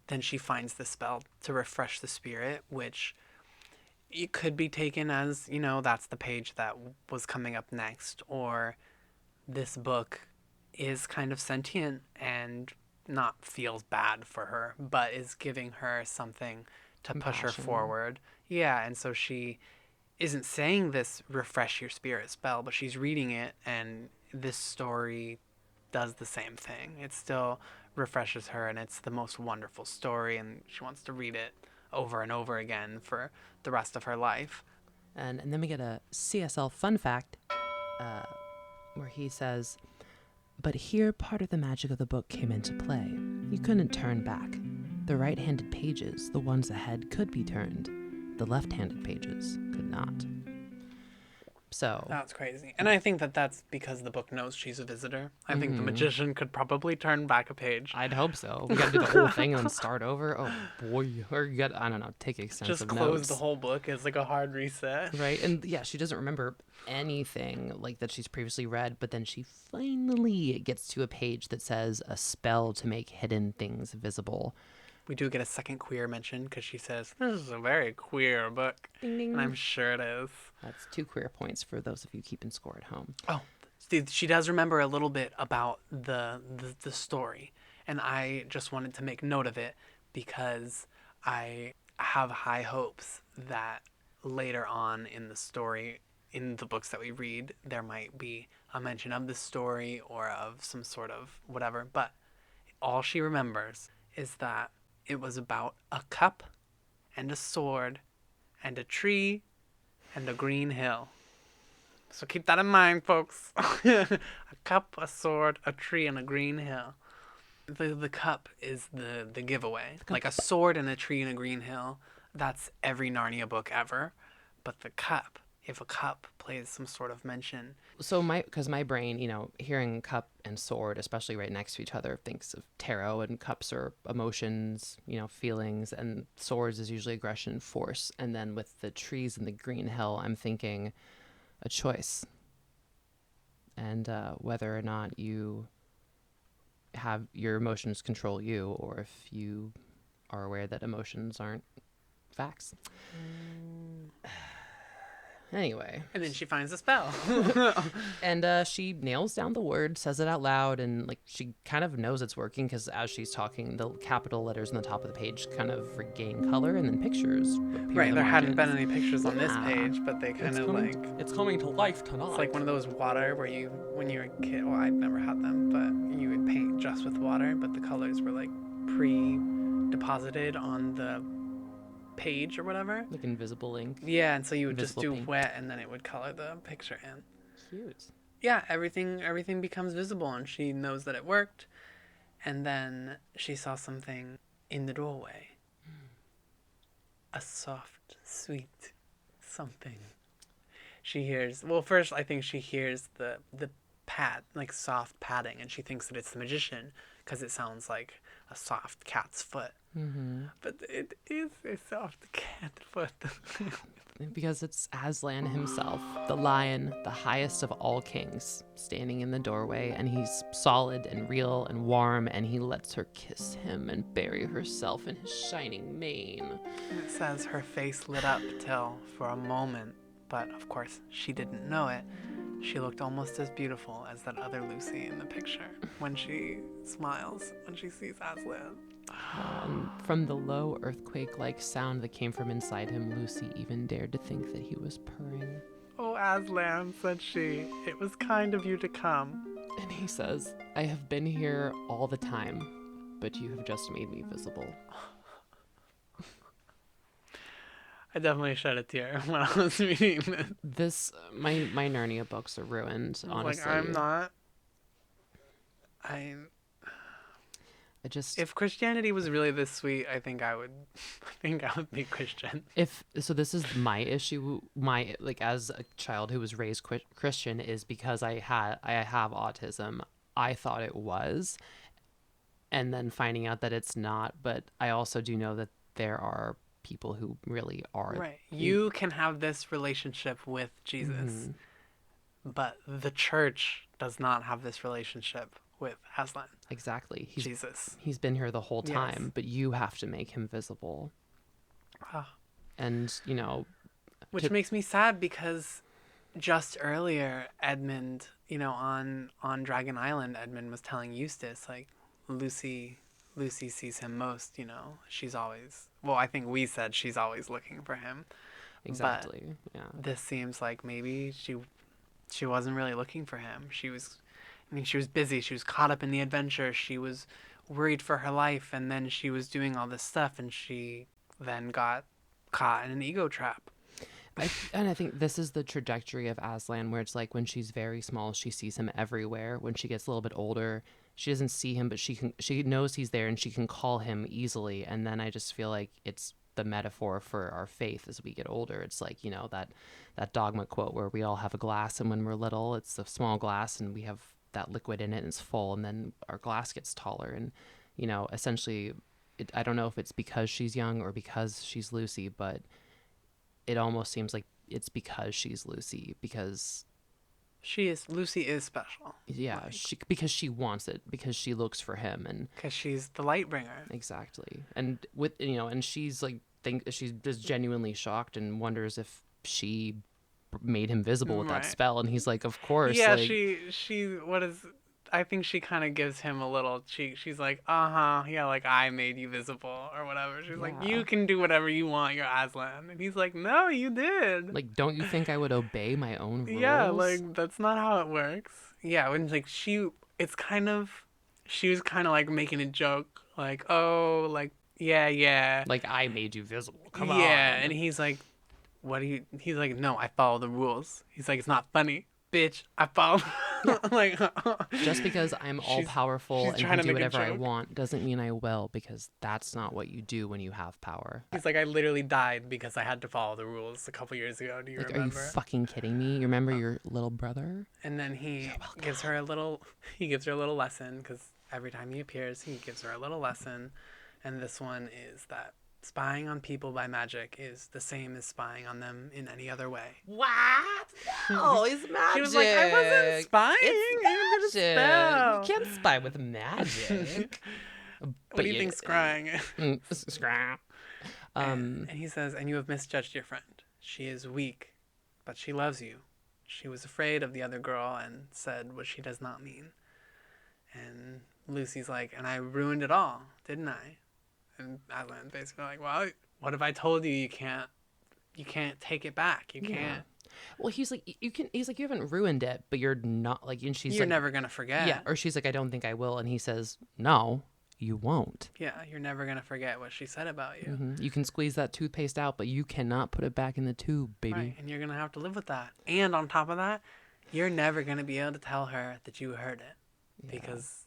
Then she finds the spell to refresh the spirit, which... it could be taken as, that's the page that was coming up next, or this book is kind of sentient and not feels bad for her, but is giving her something to push her forward. Yeah, and so she isn't saying this refresh your spirit spell, but she's reading it, and this story does the same thing. It still refreshes her, and it's the most wonderful story, and she wants to read it over and over again for the rest of her life. And then we get a CSL fun fact where he says, "But here part of the magic of the book came into play. You couldn't turn back. The right-handed pages, the ones ahead, could be turned. The left-handed pages could not." So that's crazy. And I think that that's because the book knows she's a visitor. I think the magician could probably turn back a page. I'd hope so. We got to do the whole thing and then start over. Oh boy. Or you got, I don't know, take extensive just close notes. The whole book as like a hard reset. Right. And yeah, she doesn't remember anything like that she's previously read, but then she finally gets to a page that says a spell to make hidden things visible. We do get a second queer mention because she says, "This is a very queer book." Ding, ding. And I'm sure it is. That's 2 queer points for those of you keeping score at home. Oh, she does remember a little bit about the story. And I just wanted to make note of it because I have high hopes that later on in the story, in the books that we read, there might be a mention of the story or of some sort of whatever. But all she remembers is that it was about a cup and a sword and a tree and a green hill. So keep that in mind, folks. A cup, a sword, a tree, and a green hill. The cup is the giveaway. Like a sword and a tree and a green hill, that's every Narnia book ever. But the cup, if a cup plays some sort of mention. So because my brain, hearing cup and sword, especially right next to each other, thinks of tarot, and cups are emotions, feelings, and swords is usually aggression, force. And then with the trees and the green hill, I'm thinking a choice. And whether or not you have your emotions control you, or if you are aware that emotions aren't facts. Anyway. And then she finds a spell. And she nails down the word, says it out loud, and she kind of knows it's working because as she's talking, the capital letters on the top of the page kind of regain color, and then pictures appear. Right, there hadn't been any pictures on this page, but they kind of it's coming to life tonight. It's like one of those water where when you were a kid, well, I'd never had them, but you would paint just with water, but the colors were pre-deposited on the page or whatever, like invisible ink. Yeah, and so you would invisible just do paint. wet, and then it would color the picture in. Cute. Yeah, everything becomes visible, and she knows that it worked. And then she saw something in the doorway. A soft, sweet something. She hears. Well, first I think she hears the pat, like soft patting, and she thinks that it's the magician because it sounds like a soft cat's foot. Mm-hmm. But it is a soft cat foot. Because it's Aslan himself, the lion, the highest of all kings, standing in the doorway, and he's solid and real and warm, and he lets her kiss him and bury herself in his shining mane. And it says her face lit up till for a moment, but of course she didn't know it. She looked almost as beautiful as that other Lucy in the picture when she smiles when she sees Aslan. From the low earthquake-like sound that came from inside him, Lucy even dared to think that he was purring. "Oh, Aslan," said she, "it was kind of you to come." And he says, "I have been here all the time, but you have just made me visible." I definitely shed a tear when I was reading this. My Narnia books are ruined, honestly. If Christianity was really this sweet, I think I would be Christian. So this is my issue, as a child who was raised Christian, is because I have autism. I thought it was, and then finding out that it's not. But I also do know that there are people who really are. Right. You can have this relationship with Jesus, but the church does not have this relationship with Aslan. Exactly. Jesus. He's been here the whole time, Yes. but you have to make him visible. Ah. And, Which makes me sad because just earlier, Edmund, on Dragon Island, Edmund was telling Eustace, like, Lucy sees him most, she's always, well, I think we said she's always looking for him. Exactly. But Yeah. this seems like maybe she wasn't really looking for him. She was busy. She was caught up in the adventure. She was worried for her life, and then she was doing all this stuff, and she then got caught in an ego trap. And I think this is the trajectory of Aslan, where it's like when she's very small, she sees him everywhere. When she gets a little bit older, she doesn't see him, but she knows he's there and she can call him easily. And then I just feel like it's the metaphor for our faith as we get older. It's like, that dogma quote where we all have a glass, and when we're little, it's a small glass and we have that liquid in it and it's full, and then our glass gets taller. And, essentially, I don't know if it's because she's young or because she's Lucy, but it almost seems like it's because she's Lucy, because Lucy is special. Yeah, because she wants it, because she looks for him, and because she's the light bringer. Exactly. And and she's like, she's just genuinely shocked and wonders if she made him visible with that spell, and he's like, of course. Yeah, like, she I think she kind of gives him a little cheek. She's like, yeah, like, I made you visible or whatever. She's like, you can do whatever you want, you're Aslan. And he's like, no, you did. Like, don't you think I would obey my own rules? Yeah, like, that's not how it works. Yeah, when, like, she was kind of like making a joke, like, oh, like, yeah. Like, I made you visible, come on. Yeah, and he's like, he's like, no, I follow the rules. He's like, it's not funny. Bitch, I follow. Like, just because I'm all powerful and can do whatever I want doesn't mean I will, because that's not what you do when you have power. He's like, I literally died because I had to follow the rules a couple years ago. Do you remember? Are you fucking kidding me? You remember your little brother? And then he gives her a little lesson, because every time he appears, he gives her a little lesson, and this one is that spying on people by magic is the same as spying on them in any other way. What? No, it's magic. She was like, I wasn't spying. It's magic. You can't spy with magic. What do you think's crying? Scrap. And he says, and you have misjudged your friend. She is weak, but she loves you. She was afraid of the other girl and said what she does not mean. And Lucy's like, and I ruined it all, didn't I? And Aslan's basically like, well, what if I told you you can't take it back? You can't. Well, he's like, he's like, you haven't ruined it, but you're not, like, and she's you're like, never going to forget. Yeah. Or she's like, I don't think I will. And he says, no, you won't. Yeah. You're never going to forget what she said about you. Mm-hmm. You can squeeze that toothpaste out, but you cannot put it back in the tube, baby. Right. And you're going to have to live with that. And on top of that, you're never going to be able to tell her that you heard it, because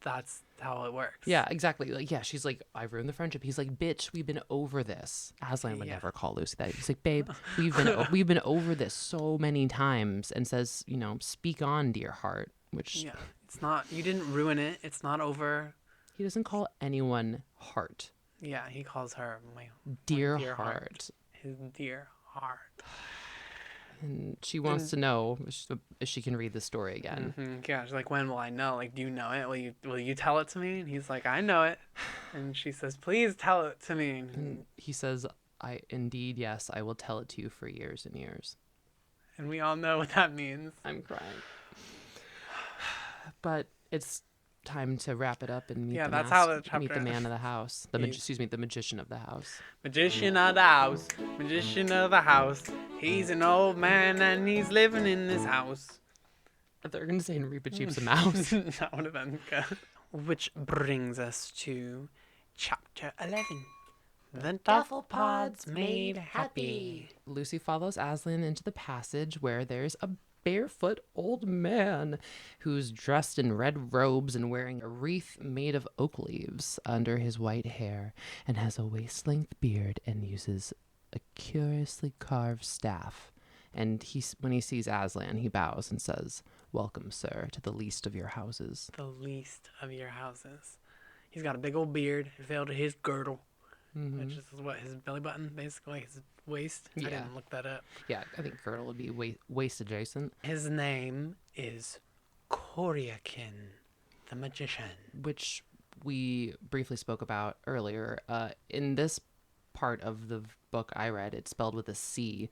that's how it works. Yeah, exactly. Like, yeah, she's like, I ruined the friendship. He's like, bitch, we've been over this. Aslan would never call Lucy that. He's like, babe, we've been over this so many times, and says, speak on, dear heart. Which it's not. You didn't ruin it. It's not over. He doesn't call anyone heart. Yeah, he calls her my dear heart. His dear heart. And she wants to know if she can read the story again. Mm-hmm. Yeah, she's like, when will I know? Like, do you know it? Will you tell it to me? And he's like, I know it. And she says, please tell it to me. And he says, indeed, yes, I will tell it to you for years and years. And we all know what that means. I'm crying. But it's time to wrap it up and meet the man of the house. The magician of the house. Magician of the house. Magician of the house. He's an old man and he's living in this house. I thought you were going to say Enrique Cheap's a mouse. That would have been good. Which brings us to chapter 11. The duffel pod's made happy. Lucy follows Aslan into the passage where there's a barefoot old man who's dressed in red robes and wearing a wreath made of oak leaves under his white hair, and has a waist-length beard and uses a curiously carved staff. And when he sees Aslan, he bows and says, "Welcome, sir, to the least of your houses." The least of your houses. He's got a big old beard. It fell to his girdle, which is what, his belly button, basically, his waist. I didn't look that up. Yeah, I think girdle would be waist adjacent. His name is Koryakin, the magician, which we briefly spoke about earlier. In this part of the book I read, it's spelled with a C.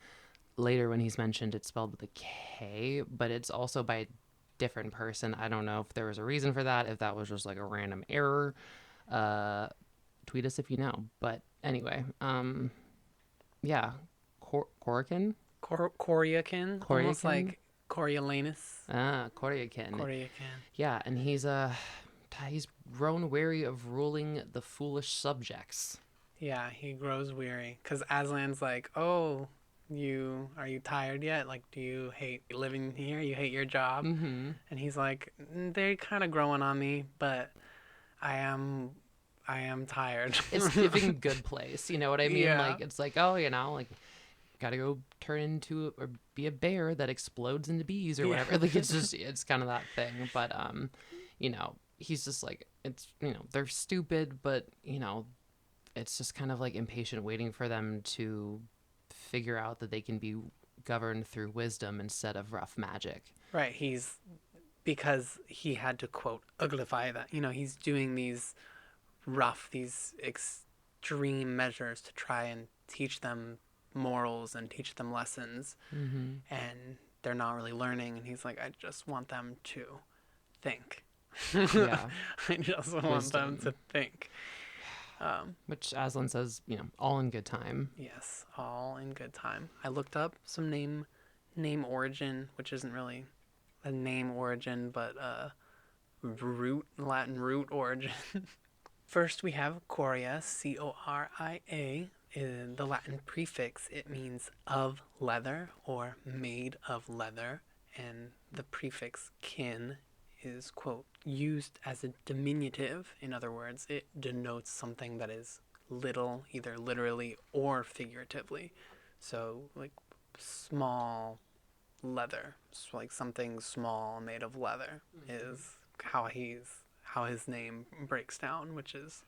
Later, when he's mentioned, it's spelled with a K, but it's also by different person. I don't know if there was a reason for that, if that was just like a random error. Tweet us if you know. But anyway, yeah, Koryakin? Koryakin, almost Koryakin? like Coriolanus. Koryakin. Koryakin. Yeah, and he's grown weary of ruling the foolish subjects. Yeah, he grows weary because Aslan's like, "Oh, are you tired yet? Like, do you hate living here? You hate your job?" Mm-hmm. And he's like, "They're kind of growing on me, but I am I am tired." It's giving good place, you know what I mean? Yeah. Like, it's like, oh, like, gotta go turn into or be a bear that explodes into bees or whatever. Like, it's kind of that thing. But he's just like, it's they're stupid, but it's just kind of like impatient waiting for them to figure out that they can be governed through wisdom instead of rough magic. Right. Because he had to quote uglify that. He's doing these extreme measures to try and teach them morals and teach them lessons, and they're not really learning. And he's like, I just want them to think. Yeah. I just want them to think. Which Aslan says, all in good time. Yes, all in good time. I looked up some name origin, which isn't really a name origin, but Latin root origin. First, we have Coria, Coria. In the Latin prefix, it means of leather or made of leather, and the prefix kin is, quote, used as a diminutive. In other words, it denotes something that is little, either literally or figuratively. So, like, small leather, so like something small made of leather, is how his name breaks down, which is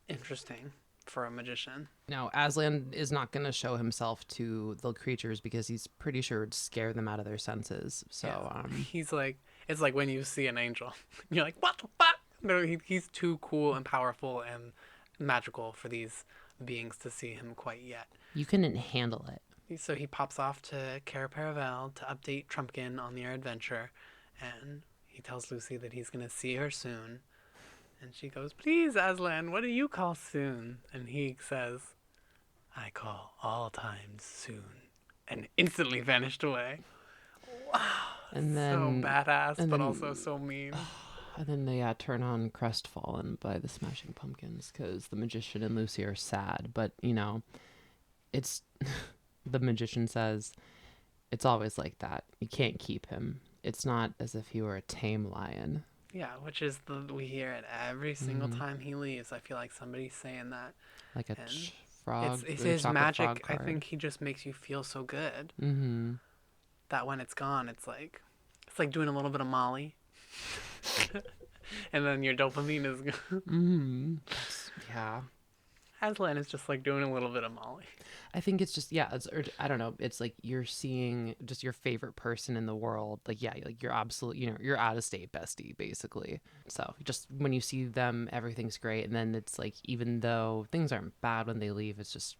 interesting for a magician. Now, Aslan is not going to show himself to the creatures because he's pretty sure it would scare them out of their senses. So, yeah. He's like, it's like when you see an angel. You're like, what the fuck? No, he's too cool and powerful and magical for these beings to see him quite yet. You couldn't handle it. So he pops off to Cara Paravel to update Trumpkin on their adventure, and he tells Lucy that he's going to see her soon. And she goes, please, Aslan, what do you call soon? And he says, I call all times soon. And instantly vanished away. Wow. And then, so badass, but also so mean. And then they turn on Crestfallen by the Smashing Pumpkins because the magician and Lucy are sad. But, it's... the magician says, it's always like that. You can't keep him. It's not as if he were a tame lion. Yeah, which is we hear it every single time he leaves. I feel like somebody's saying that. Like a frog. It's his magic. I think he just makes you feel so good. Mm-hmm. That when it's gone, it's like doing a little bit of Molly. And then your dopamine is gone. Mm-hmm. Yeah. Aslan is just like doing a little bit of Molly. I think it's just, I don't know. It's like you're seeing just your favorite person in the world. Like, yeah, like you're absolute, you're out of state bestie, basically. So just when you see them, everything's great. And then it's like, even though things aren't bad when they leave, it's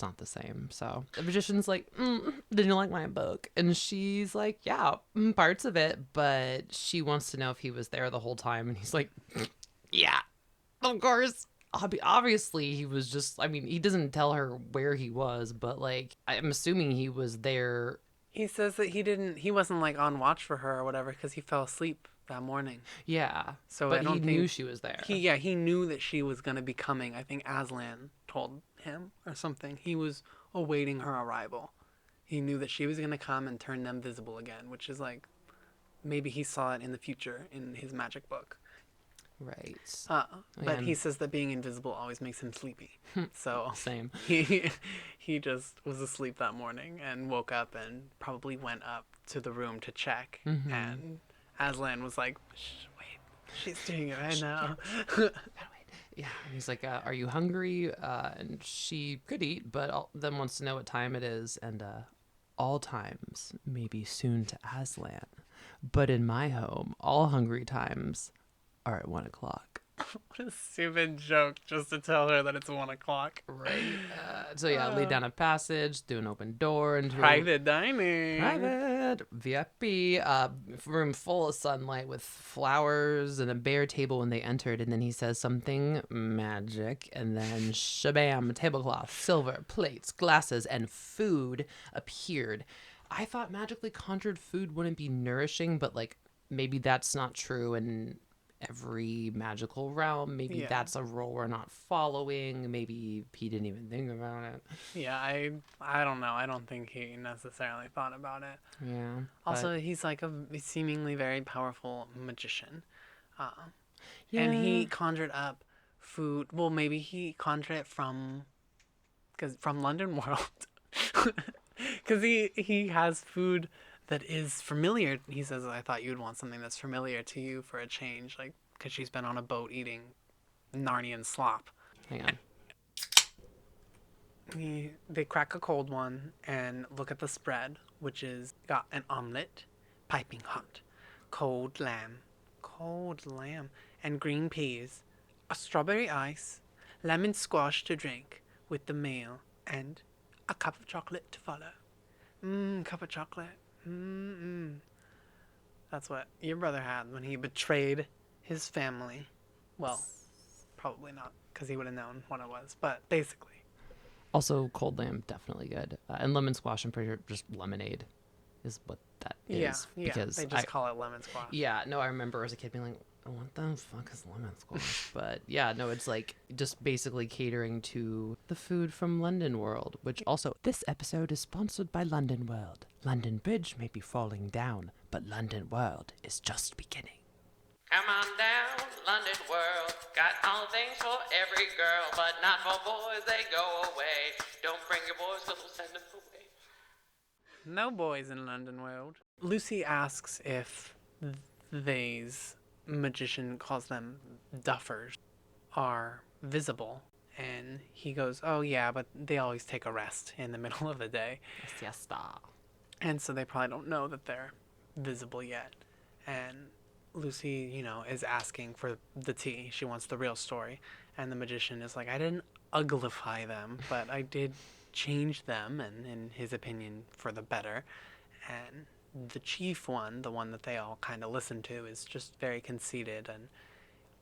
not the same. So the magician's like, did you like my book? And she's like, yeah, parts of it. But she wants to know if he was there the whole time. And he's like, yeah, of course. Obviously he was just, he doesn't tell her where he was, but like I'm assuming he was there. He says that he wasn't like on watch for her or whatever because he fell asleep that morning. Yeah, so but he knew she was there. He knew that she was gonna be coming. I think Aslan told him or something. He was awaiting her arrival. He knew that she was gonna come and turn them visible again, which is like maybe he saw it in the future in his magic book. Right. But he says that being invisible always makes him sleepy. So same. He just was asleep that morning and woke up and probably went up to the room to check. Mm-hmm. And Aslan was like, wait, she's doing it right now. Yeah. And he's like, are you hungry? And she could eat, but then wants to know what time it is. And all times may be soon to Aslan. But in my home, all hungry times are at 1:00. What a stupid joke just to tell her that it's 1 o'clock. Right. So yeah, lead down a passage, through an open door into Private dining. private VIP room full of sunlight with flowers and a bare table when they entered. And then he says something magic, and then shabam, tablecloth, silver, plates, glasses, and food appeared. I thought magically conjured food wouldn't be nourishing, but like maybe that's not true in every magical realm. Maybe that's a rule we're not following. Maybe he didn't even think about it. Yeah, I don't know. I don't think he necessarily thought about it. Yeah. Also, he's like a seemingly very powerful magician. Yeah. And he conjured up food. Well, maybe he conjured it from London World. Because he has food that is familiar. He says, I thought you'd want something that's familiar to you for a change. Like, because she's been on a boat eating Narnian slop. Hang on. They crack a cold one and look at the spread, which is got an omelet, piping hot, cold lamb, and green peas, a strawberry ice, lemon squash to drink with the meal, and a cup of chocolate to follow. Cup of chocolate. That's what your brother had when he betrayed his family. Well, probably not, because he would have known what it was, but basically. Also, cold lamb, definitely good. And lemon squash, I'm pretty sure just lemonade is what that is. Yeah, because they just call it lemon squash. Yeah, no, I remember as a kid being like, what the fuck is lemon squash? But yeah, no, it's like just basically catering to the food from London World, which also, this episode is sponsored by London World. London Bridge may be falling down, but London World is just beginning. Come on down, London World. Got all things for every girl, but not for boys, they go away. Don't bring your boys, cause we'll send them away. No boys in London World. Lucy asks if these, magician calls them duffers, are visible. And he goes, oh yeah, but they always take a rest in the middle of the day. A siesta. And so they probably don't know that they're visible yet. And Lucy, is asking for the tea. She wants the real story. And the magician is like, I didn't uglify them, but I did change them, and in his opinion, for the better. And the chief one, the one that they all kind of listen to, is just very conceited, and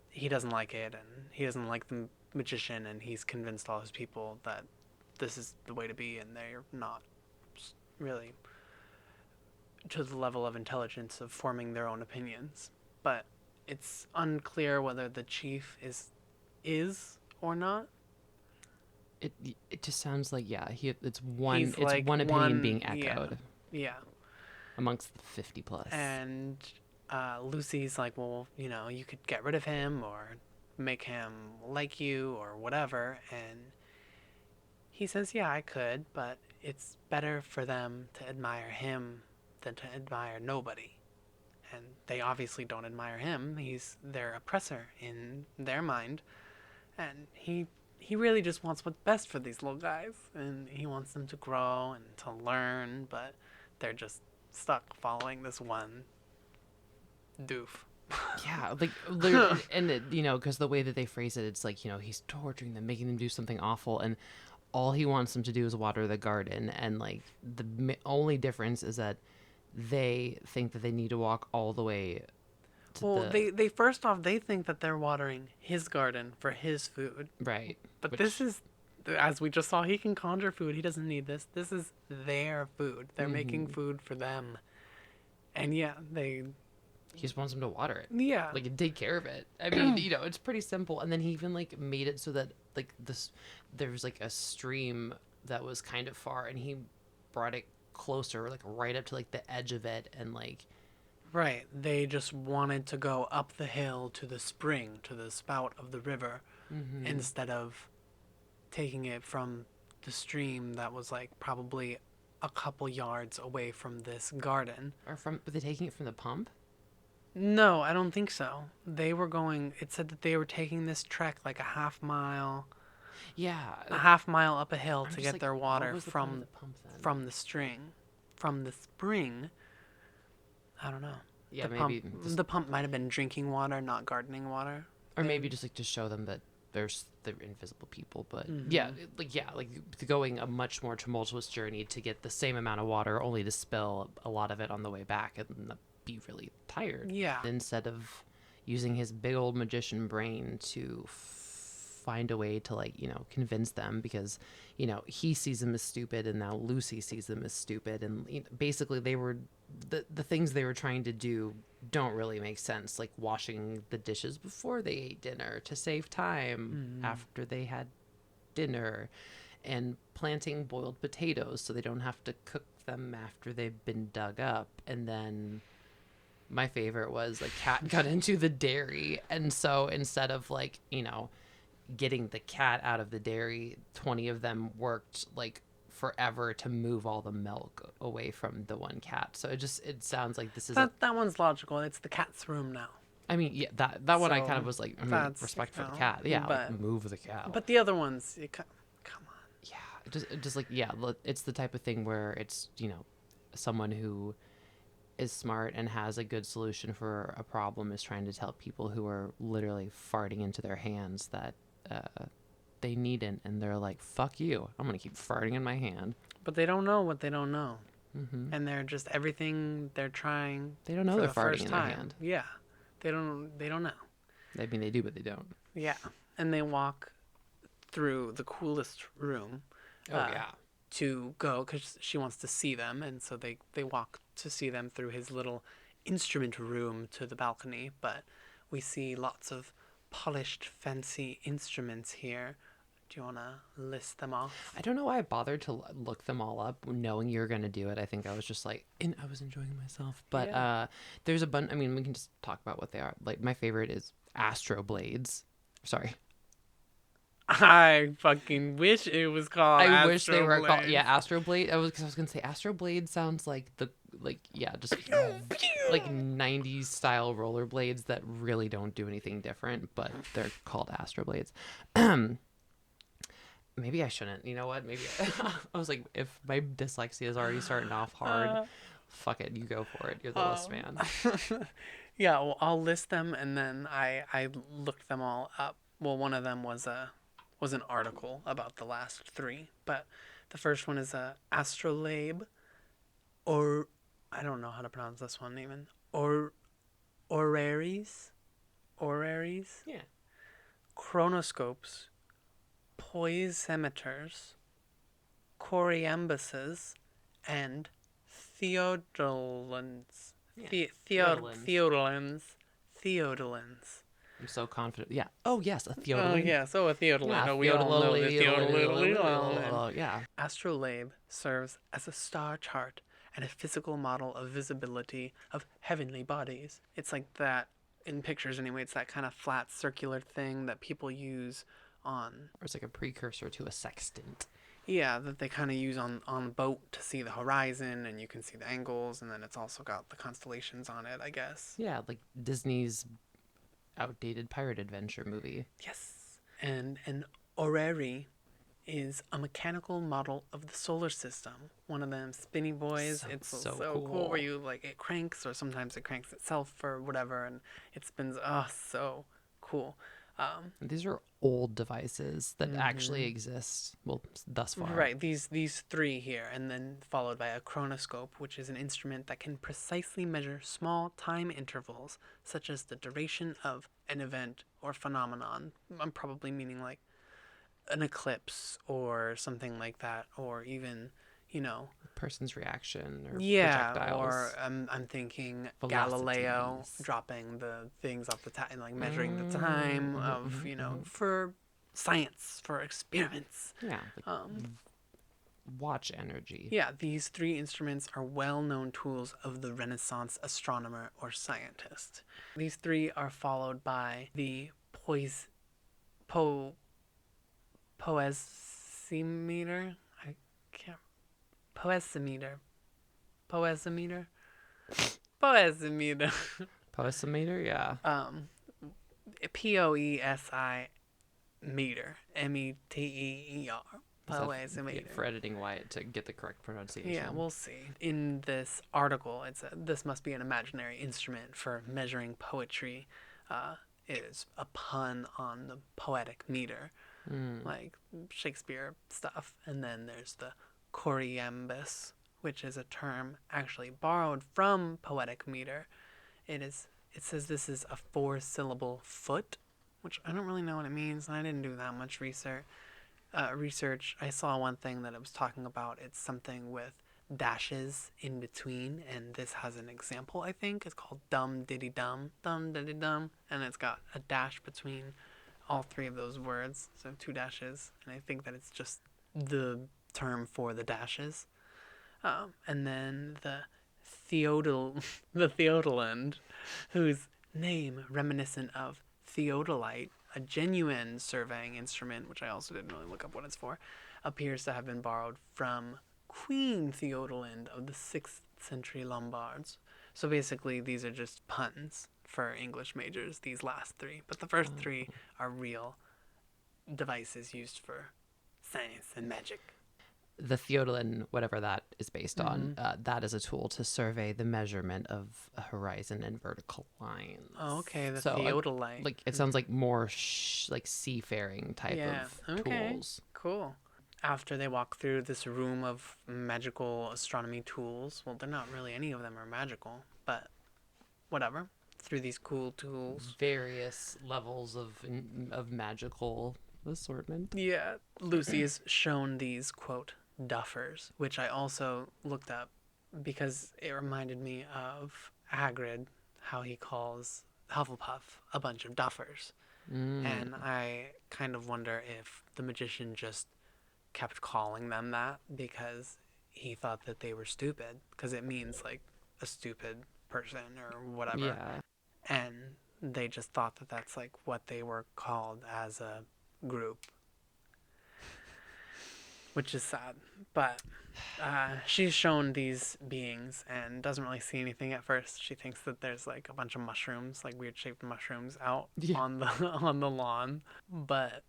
he doesn't like it, and he doesn't like the magician, and he's convinced all his people that this is the way to be, and they're not really to the level of intelligence of forming their own opinions. But it's unclear whether the chief is or not. It just sounds like it's one He's it's like one opinion being echoed. Yeah. Amongst the 50 plus. And Lucy's like, well, you could get rid of him or make him like you or whatever. And he says, yeah, I could, but it's better for them to admire him than to admire nobody. And they obviously don't admire him. He's their oppressor in their mind. And he really just wants what's best for these little guys. And he wants them to grow and to learn, but they're just stuck following this one doof. Yeah, like, and because the way that they phrase it, it's like, he's torturing them, making them do something awful, and all he wants them to do is water the garden. And like the only difference is that they think that they need to walk all the way to they first off, they think that they're watering his garden for his food. Right. But this is, as we just saw, he can conjure food. He doesn't need this. This is their food. They're making food for them. And yeah, he just wants them to water it. Yeah. Like, and take care of it. I mean, it's pretty simple. And then he even like made it so that like there's like a stream that was kind of far, and he brought it closer, like right up to like the edge of it, and like. Right. They just wanted to go up the hill to the spring, to the spout of the river, instead of taking it from the stream that was like probably a couple yards away from this garden. Were they taking it from the pump? No, I don't think so. It said that they were taking this trek like a half mile. Yeah. A half mile up a hill to get like, their water from the spring. I don't know. Yeah, maybe the pump might have been drinking water, not gardening water. Or maybe just like to show them that they're invisible people. But yeah, going a much more tumultuous journey to get the same amount of water, only to spill a lot of it on the way back and be really tired. Yeah. Instead of using his big old magician brain to find a way to, like, convince them, because he sees them as stupid, and now Lucy sees them as stupid, and basically they were the things they were trying to do don't really make sense, like washing the dishes before they ate dinner to save time after they had dinner, and planting boiled potatoes so they don't have to cook them after they've been dug up. And then my favorite was a cat got into the dairy, and so instead of, like, getting the cat out of the dairy, 20 of them worked like forever to move all the milk away from the one cat. So it sounds like this is that one's logical. It's the cat's room now. I mean, yeah, that one I kind of was like, respect for the cat. Yeah, but, like, move the cat. But the other ones, come on. Yeah, just like, yeah, it's the type of thing where it's, someone who is smart and has a good solution for a problem is trying to tell people who are literally farting into their hands that they needn't, and they're like, fuck you, I'm gonna keep farting in my hand. But they don't know what they don't know. And they're just, everything they're trying, they don't know they're farting in their hand. Yeah, they don't know. I mean, they do, but they don't. Yeah. And they walk through the coolest room to go, because she wants to see them, and so they walk to see them through his little instrument room to the balcony. But we see lots of polished, fancy instruments here. Do you want to list them off? I don't know why I bothered to look them all up knowing you were going to do it. I think I was just like, I was enjoying myself. But there's a bunch. I mean, we can just talk about what they are. Like, my favorite is Astro Blades. Sorry. I fucking wish it was called I wish they were called, Astro Blade. I was going to say Astro Blade sounds like just like 90s style rollerblades that really don't do anything different, but they're called Astro Blades. Maybe I shouldn't. You know what? Maybe I was like, if my dyslexia is already starting off hard, fuck it, you go for it. You're the list man. Yeah, well, I'll list them, and then I looked them all up. Well, one of them was an article about the last three, but the first one is astrolabe, or I don't know how to pronounce this one even. Oraries, Yeah. chronoscopes, poisometers, choriambuses, and theodolins. Theodolins. I'm so confident. Yeah. Oh, yes, a theodolin. Oh, yes. Oh, a theodolin. Yeah, we all know the theodolin. Yeah. Astrolabe serves as a star chart and a physical model of visibility of heavenly bodies. It's like that, in pictures anyway, it's that kind of flat circular thing that people use on... Or it's like a precursor to a sextant. Yeah, that they kind of use on a boat to see the horizon, and you can see the angles, and then it's also got the constellations on it, I guess. Yeah, like Disney's outdated pirate adventure movie. Yes. And an orrery is a mechanical model of the solar system. One of them spinny boys. It's so cool where you, like, it cranks, or sometimes it cranks itself or whatever, and it spins. Oh, so cool. These are old devices that actually exist, well, thus far. Right, these three here, and then followed by a chronoscope, which is an instrument that can precisely measure small time intervals, such as the duration of an event or phenomenon. I'm probably meaning like an eclipse or something like that, or even, a person's reaction or projectiles. Or I'm thinking Galileo dropping the things off the and like measuring the time of for science, for experiments. Yeah. Like watch energy. Yeah, these three instruments are well-known tools of the Renaissance astronomer or scientist. These three are followed by the poesimeter. Poesimeter, yeah. POESI meter, METEER. Poesimeter. For editing Wyatt to get the correct pronunciation. Yeah, we'll see. In this article, this must be an imaginary instrument for measuring poetry, is a pun on the poetic meter, like Shakespeare stuff. And then there's the choriambus, which is a term actually borrowed from poetic meter. It says this is a 4-syllable foot, which I don't really know what it means, and I didn't do that much research. I saw one thing that it was talking about. It's something with dashes in between, and this has an example. I think it's called dum diddy dum, and it's got a dash between all 3 of those words, so 2 dashes, and I think that it's just the term for the dashes. And then the the Theodolend, whose name reminiscent of theodolite, a genuine surveying instrument, which I also didn't really look up what it's for, appears to have been borrowed from Queen Theodolind of the 6th century Lombards. So basically, these are just puns for English majors, these last 3. But the first 3 are real devices used for science and magic. The Theodolin, whatever that is based on, that is a tool to survey the measurement of a horizon and vertical lines. Oh, okay, the theodolite. Like it sounds like more like seafaring type of tools. Cool. After they walk through this room of magical astronomy tools, well, they're not really, any of them are magical, but whatever. Through these cool tools, various levels of magical assortment. Yeah, Lucy is shown these, quote, duffers, which I also looked up because it reminded me of Hagrid, how he calls Hufflepuff a bunch of duffers. And I kind of wonder if the magician just kept calling them that because he thought that they were stupid, because it means like a stupid person or whatever. Yeah. And they just thought that that's like what they were called as a group, which is sad. But she's shown these beings and doesn't really see anything at first. She thinks that there's like a bunch of mushrooms, like weird shaped mushrooms out on the lawn, but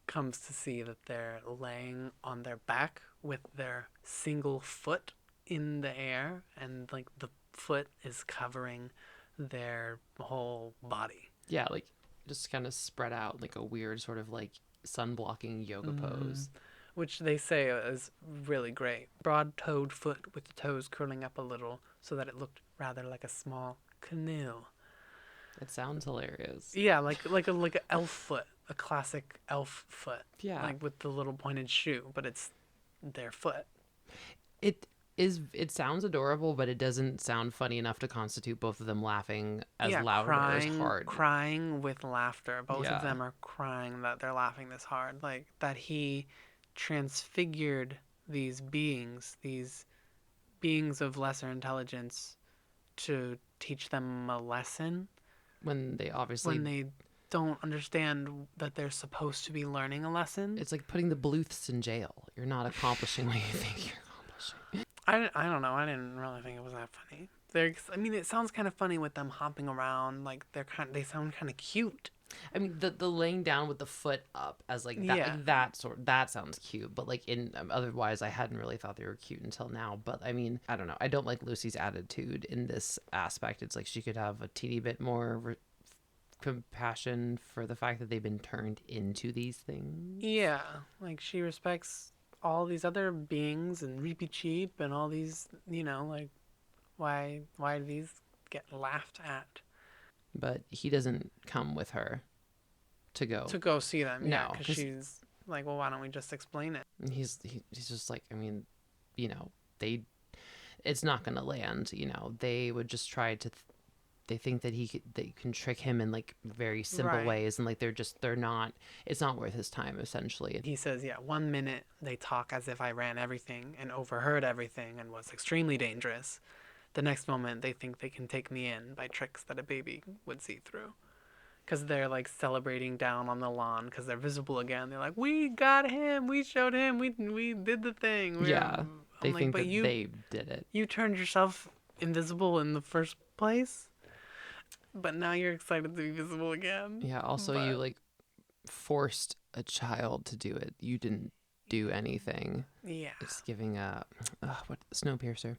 comes to see that they're laying on their back with their single foot in the air, and like the foot is covering their whole body. Yeah, like just kind of spread out like a weird sort of like sun blocking yoga pose, which they say is really great. Broad-toed foot with the toes curling up a little so that it looked rather like a small canoe. It sounds hilarious. Yeah, like an elf foot, a classic elf foot. Yeah, like with the little pointed shoe, but it's their foot. It sounds adorable, but it doesn't sound funny enough to constitute both of them laughing as loud or as hard. Crying with laughter. Both of them are crying that they're laughing this hard. Like that he transfigured these beings of lesser intelligence to teach them a lesson. When they don't understand that they're supposed to be learning a lesson. It's like putting the Bluths in jail. You're not accomplishing what you think you're accomplishing. I don't know. I didn't really think it was that funny. It sounds kind of funny with them hopping around. Like they sound kind of cute. I mean, the laying down with the foot up as like that, that sounds cute. But like otherwise, I hadn't really thought they were cute until now. But I mean, I don't know. I don't like Lucy's attitude in this aspect. It's like she could have a teeny bit more compassion for the fact that they've been turned into these things. Yeah, like she respects all these other beings and Reapy Cheap and all these, like why do these get laughed at? But he doesn't come with her to go see them. No, because she's like, well, why don't we just explain it? And he's just like, I mean, it's not gonna land. They would just try to. They think that they can trick him in like very simple ways, and like they're not. It's not worth his time, essentially. He says, yeah, 1 minute they talk as if I ran everything and overheard everything and was extremely dangerous. The next moment they think they can take me in by tricks that a baby would see through. Because they're like celebrating down on the lawn because they're visible again. They're like, we got him, we showed him, we did the thing. They think that they did it. You turned yourself invisible in the first place, but now you're excited to be visible again. Yeah, also you like forced a child to do it. You didn't do anything. Yeah. It's giving Snowpiercer.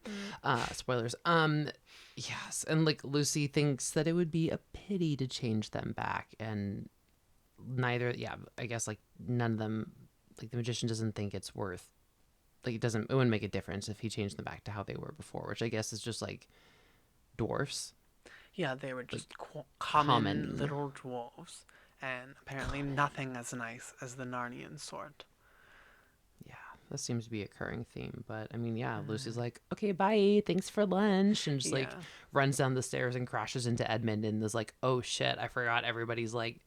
Spoilers. Yes, and like Lucy thinks that it would be a pity to change them back, and neither, yeah, I guess like none of them, like the magician doesn't think it's worth, like it wouldn't make a difference if he changed them back to how they were before, which I guess is just like dwarfs, Yeah, they were like just common common. little dwarves, and apparently nothing as nice as the Narnian sort. Yeah, that seems to be a recurring theme. But I mean, yeah, Lucy's Mm. like, okay, bye, thanks for lunch, and just like Yeah, runs down the stairs and crashes into Edmund, and is like, oh shit, I forgot everybody's like,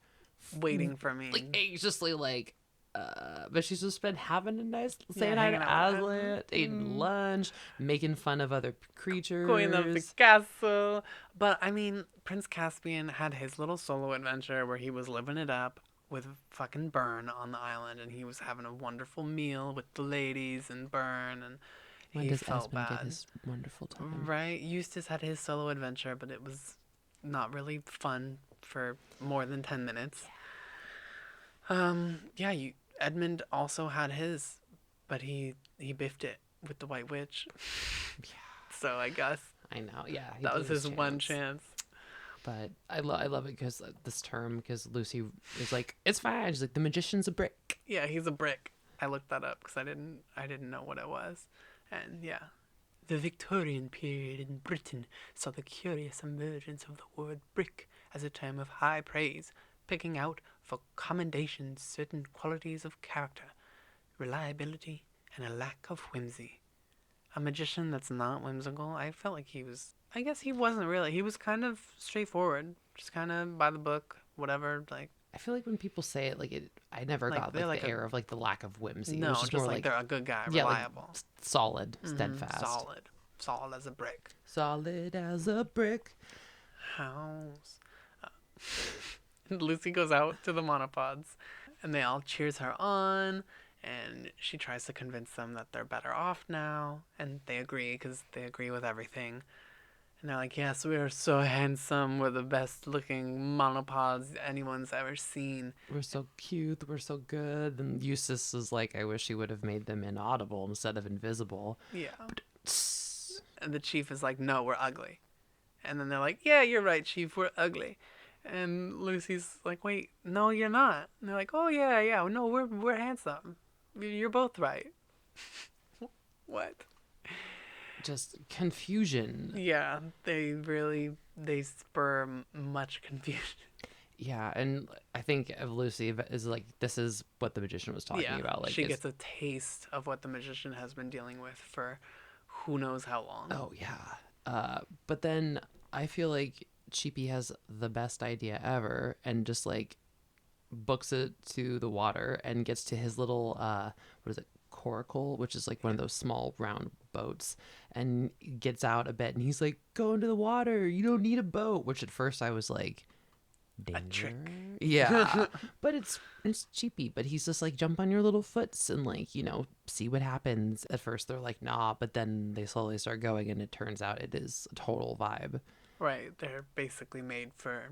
waiting for like me. anxiously like. But she's just been having a nice Yeah, saying hi to hanging out with Edmund. Aslan, eating lunch, making fun of other Going up the creatures. castle. But I mean, Prince Caspian had his little solo adventure where he was living it up with fucking Byrne on the island, and he was having a wonderful meal with the ladies and Byrne, and When he does felt Esmond get bad. his wonderful time? Right? Eustace had his solo adventure, but it was not really fun for more than 10 minutes. Yeah, Edmund also had his, but he biffed it with the White Witch. Yeah, So I guess I know. Yeah, he that blew was his his one chance. chance. But I love it because this term, because Lucy is like, it's fine. She's like, the magician's a brick. Yeah, he's a brick. I looked that up because I didn't know what it was, and yeah, the Victorian period in Britain saw the curious emergence of the word brick as a term of high praise, picking out for commendation certain qualities of character, reliability, and a lack of whimsy. A magician that's not whimsical, I felt like he was. I guess he wasn't really. He was kind of straightforward, just kind of by the book, whatever. I feel like when people say it, like I never Like got they're like the like a air of like the lack of whimsy. It was no, just just more like like, they're a good guy, yeah, like reliable. solid, steadfast, Solid. Solid as a brick. solid as a brick. House. Lucy goes out to the monopods, and they all cheers her on, and she tries to convince them that they're better off now, and they agree because they agree with everything. And they're like, yes, we are so handsome. We're the best looking monopods anyone's ever seen. We're so cute. We're so good. And Eustace is like, I wish he would have made them inaudible instead of invisible. Yeah. Tss. And the chief is like, no, we're ugly. And then they're like, yeah, you're right, chief, we're ugly. And Lucy's like, wait, no, you're not. And they're like, oh, yeah, yeah, no, we're handsome. You're both right. What? Just confusion. Yeah, they spur much confusion. Yeah, and I think of Lucy is like, this is what the magician was talking Yeah, about. Like, she gets a taste of what the magician has been dealing with for who knows how long. oh yeah. But then I feel like Cheapy has the best idea ever, and just like books it to the water and gets to his little what is it, coracle, which is like one of those small round boats, and gets out a bit, and he's like, go into the water, you don't need a boat, which at first I was like, A danger. trick. Yeah. But it's cheapy, but he's just like, jump on your little foots and like, see what happens. At first they're like, nah, but then they slowly start going, and it turns out it is a total vibe. Right, they're basically made for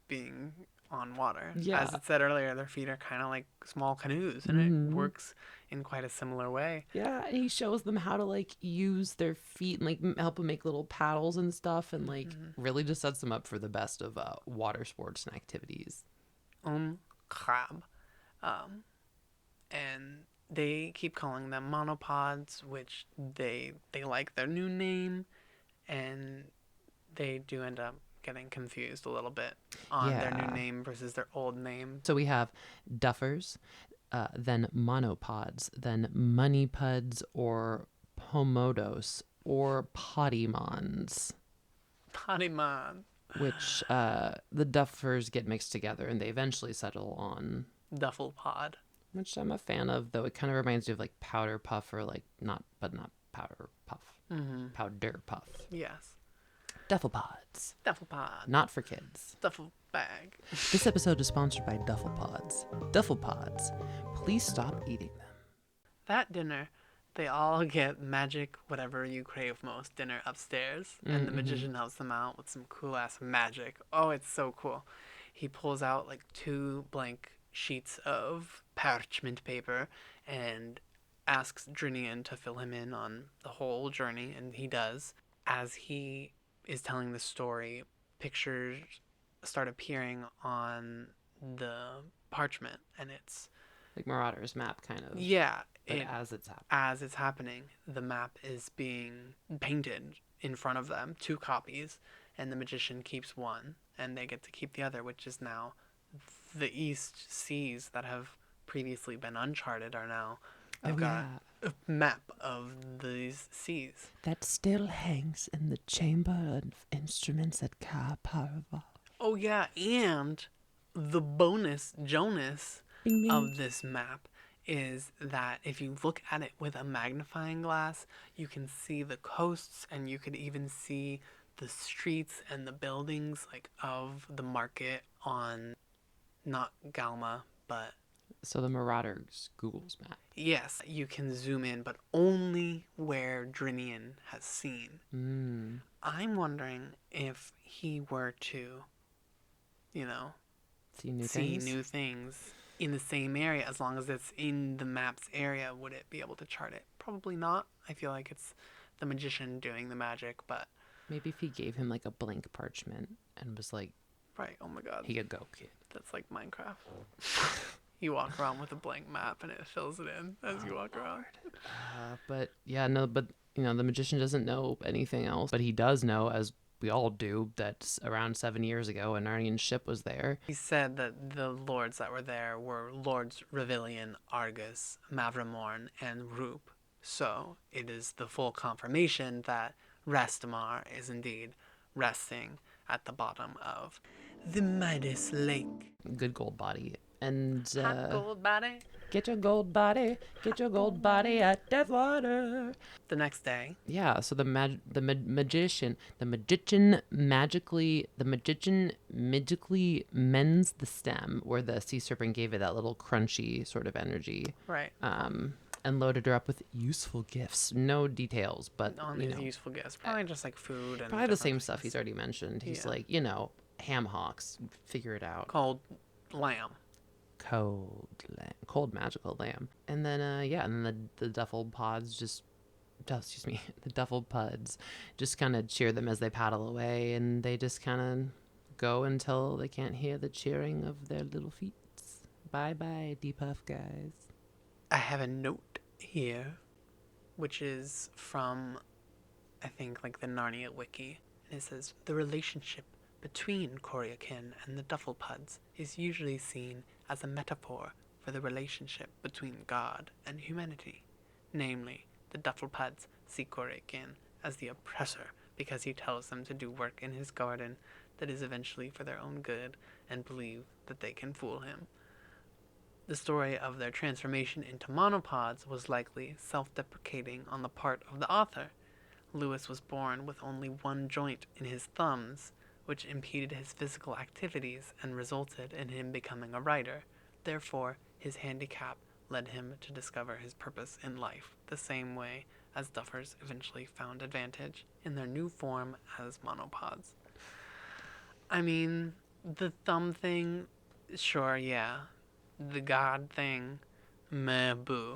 being on water. Yeah. As it said earlier, their feet are kind of like small canoes, and it Hmm. works in quite a similar way. Yeah, and he shows them how to like use their feet and like help them make little paddles and stuff, and like Mm-hmm. really just sets them up for the best of water sports and activities. Crab. Um, and they keep calling them monopods, which they like their new name, and they do end up getting confused a little bit on their new Yeah. name versus their old name. So we have duffers, then monopods, then moneypuds or pomodos or potymons, Patimon. which the duffers get mixed together and they eventually settle on, Duffel pod. which I'm a fan of, though it kind of reminds me of like powder puff, or like not powder puff, powder puff. Yes. Duffel pods, Duffel pod. not for kids. Duffel bag. This episode is sponsored by Duffel Pods. Duffel Pods, please stop eating them. That dinner, they all get magic, whatever you crave most, dinner upstairs. And the magician helps them out with some cool ass magic. Oh, it's so cool. He pulls out like 2 blank sheets of parchment paper and asks Drinian to fill him in on the whole journey, and he does. As he is telling the story, pictures start appearing on the parchment, and it's like Marauder's map, kind of. yeah, But as it's happening. As it's happening, the map is being painted in front of them, 2 copies, and the magician keeps one, and they get to keep the other, which is now the East Seas that have previously been uncharted are now. They've got a map of these seas. That still hangs in the chamber of instruments at Ka Parva. Oh yeah, and the bonus Jonas of this map is that if you look at it with a magnifying glass, you can see the coasts, and you could even see the streets and the buildings like of the market on not Galma, but so the Marauder's Google's map. Yes, you can zoom in, but only where Drinian has seen. I'm wondering if he were to, see new things in the same area, as long as it's in the map's area, would it be able to chart it? Probably not. I feel like it's the magician doing the magic, but maybe if he gave him like a blank parchment and was like, right, oh my god, he could go, kid. That's like Minecraft. You walk around with a blank map and it fills it in as you walk around. But the magician doesn't know anything else, but he does know, as we all do, that around 7 years ago a Narnian ship was there. He said that the lords that were there were Lords Revilian, Argus, Mavramorn, and Roop. So it is the full confirmation that Restamar is indeed resting at the bottom of the Midas Lake. Good gold body. And hot gold body. Get your gold body at Deathwater. The next day. Yeah, so the magician magically mends the stem where the sea serpent gave it that little crunchy sort of energy. Right. And loaded her up with useful gifts. No details, but on these useful gifts. Probably just like food and probably the same stuff he's already mentioned. He's like, ham hocks, figure it out. Cold lamb. Cold magical lamb. And then and then the duffel puds just kind of cheer them as they paddle away, and they just kind of go until they can't hear the cheering of their little feet. Bye Depuff guys. I have a note here, which is from, I think, like the Narnia wiki, and it says the relationship between Koryakin and the Duffelpuds is usually seen as a metaphor for the relationship between God and humanity. Namely, the Duffelpuds see Koryakin as the oppressor because he tells them to do work in his garden that is eventually for their own good, and believe that they can fool him. The story of their transformation into monopods was likely self-deprecating on the part of the author. Lewis was born with only one joint in his thumbs, which impeded his physical activities and resulted in him becoming a writer. Therefore, his handicap led him to discover his purpose in life, the same way as duffers eventually found advantage in their new form as monopods. I mean, the thumb thing, sure, yeah. The God thing, meh, boo.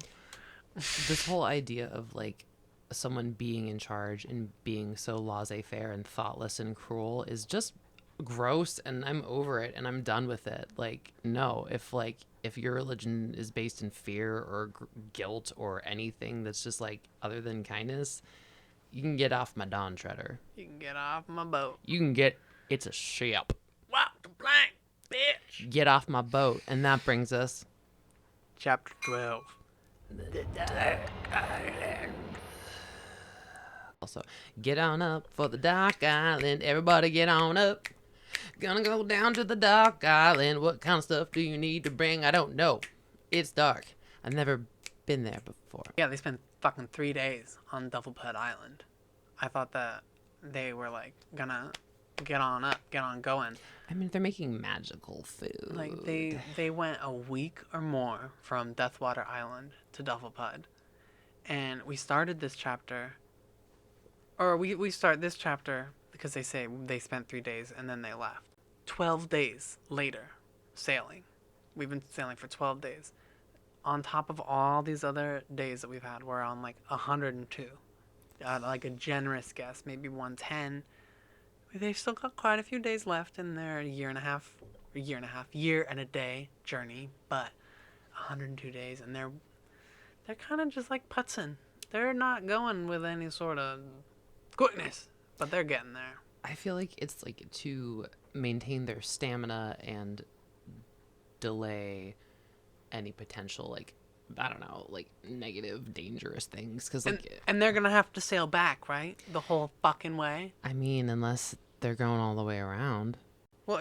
This whole idea of, like, someone being in charge and being so laissez-faire and thoughtless and cruel is just gross, and I'm over it and I'm done with it. Like, no, if your religion is based in fear or guilt or anything that's just like other than kindness, you can get off my Dawn Treader. You can get off my boat. It's a ship. Walk the plank, bitch. Get off my boat. And that brings us Chapter 12. The Dark Island. Also, get on up for the Dark Island. Everybody get on up. Gonna go down to the Dark Island. What kind of stuff do you need to bring? I don't know. It's dark. I've never been there before. Yeah, they spent fucking 3 days on Duffelpud Island. I thought that they were like gonna get on up, get on going. I mean, they're making magical food. Like they went a week or more from Deathwater Island to Duffelpud. And we started this chapter, or we start this chapter because they say they spent 3 days and then they left. 12 days later, sailing. We've been sailing for 12 days. On top of all these other days that we've had, we're on like 102. Like a generous guess, maybe 110. They've still got quite a few days left in their year and a day journey, but 102 days, and they're kind of just like putzing. They're not going with any sort of quickness, but they're getting there. I feel like it's like to maintain their stamina and delay any potential, like, I don't know, like negative, dangerous things. Because and they're gonna have to sail back, right? The whole fucking way. I mean, unless they're going all the way around. Well,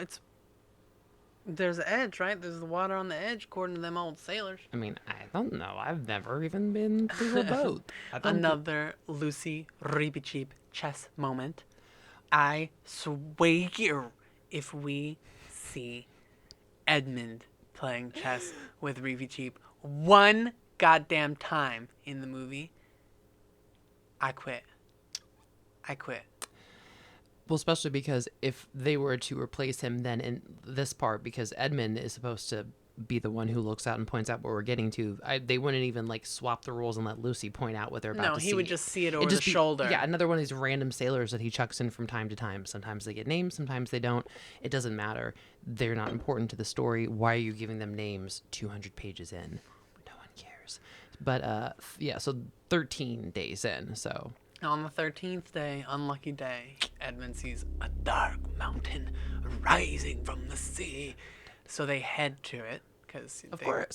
there's the edge, right? There's the water on the edge, according to them old sailors. I mean, I don't know. I've never even been through a boat. Another Lucy Reeby Cheap chess moment. I swear, if we see Edmund playing chess with Reeby Cheap one goddamn time in the movie, I quit. Well, especially because if they were to replace him then in this part, because Edmund is supposed to be the one who looks out and points out where we're getting to, they wouldn't even like swap the roles and let Lucy point out what they're about to see. No, he would just see it over the shoulder. Yeah, another one of these random sailors that he chucks in from time to time. Sometimes they get names, sometimes they don't. It doesn't matter. They're not important to the story. Why are you giving them names 200 pages in? No one cares. But yeah, so 13 days in, so... On the 13th day, unlucky day, Edmund sees a dark mountain rising from the sea. So they head to it, because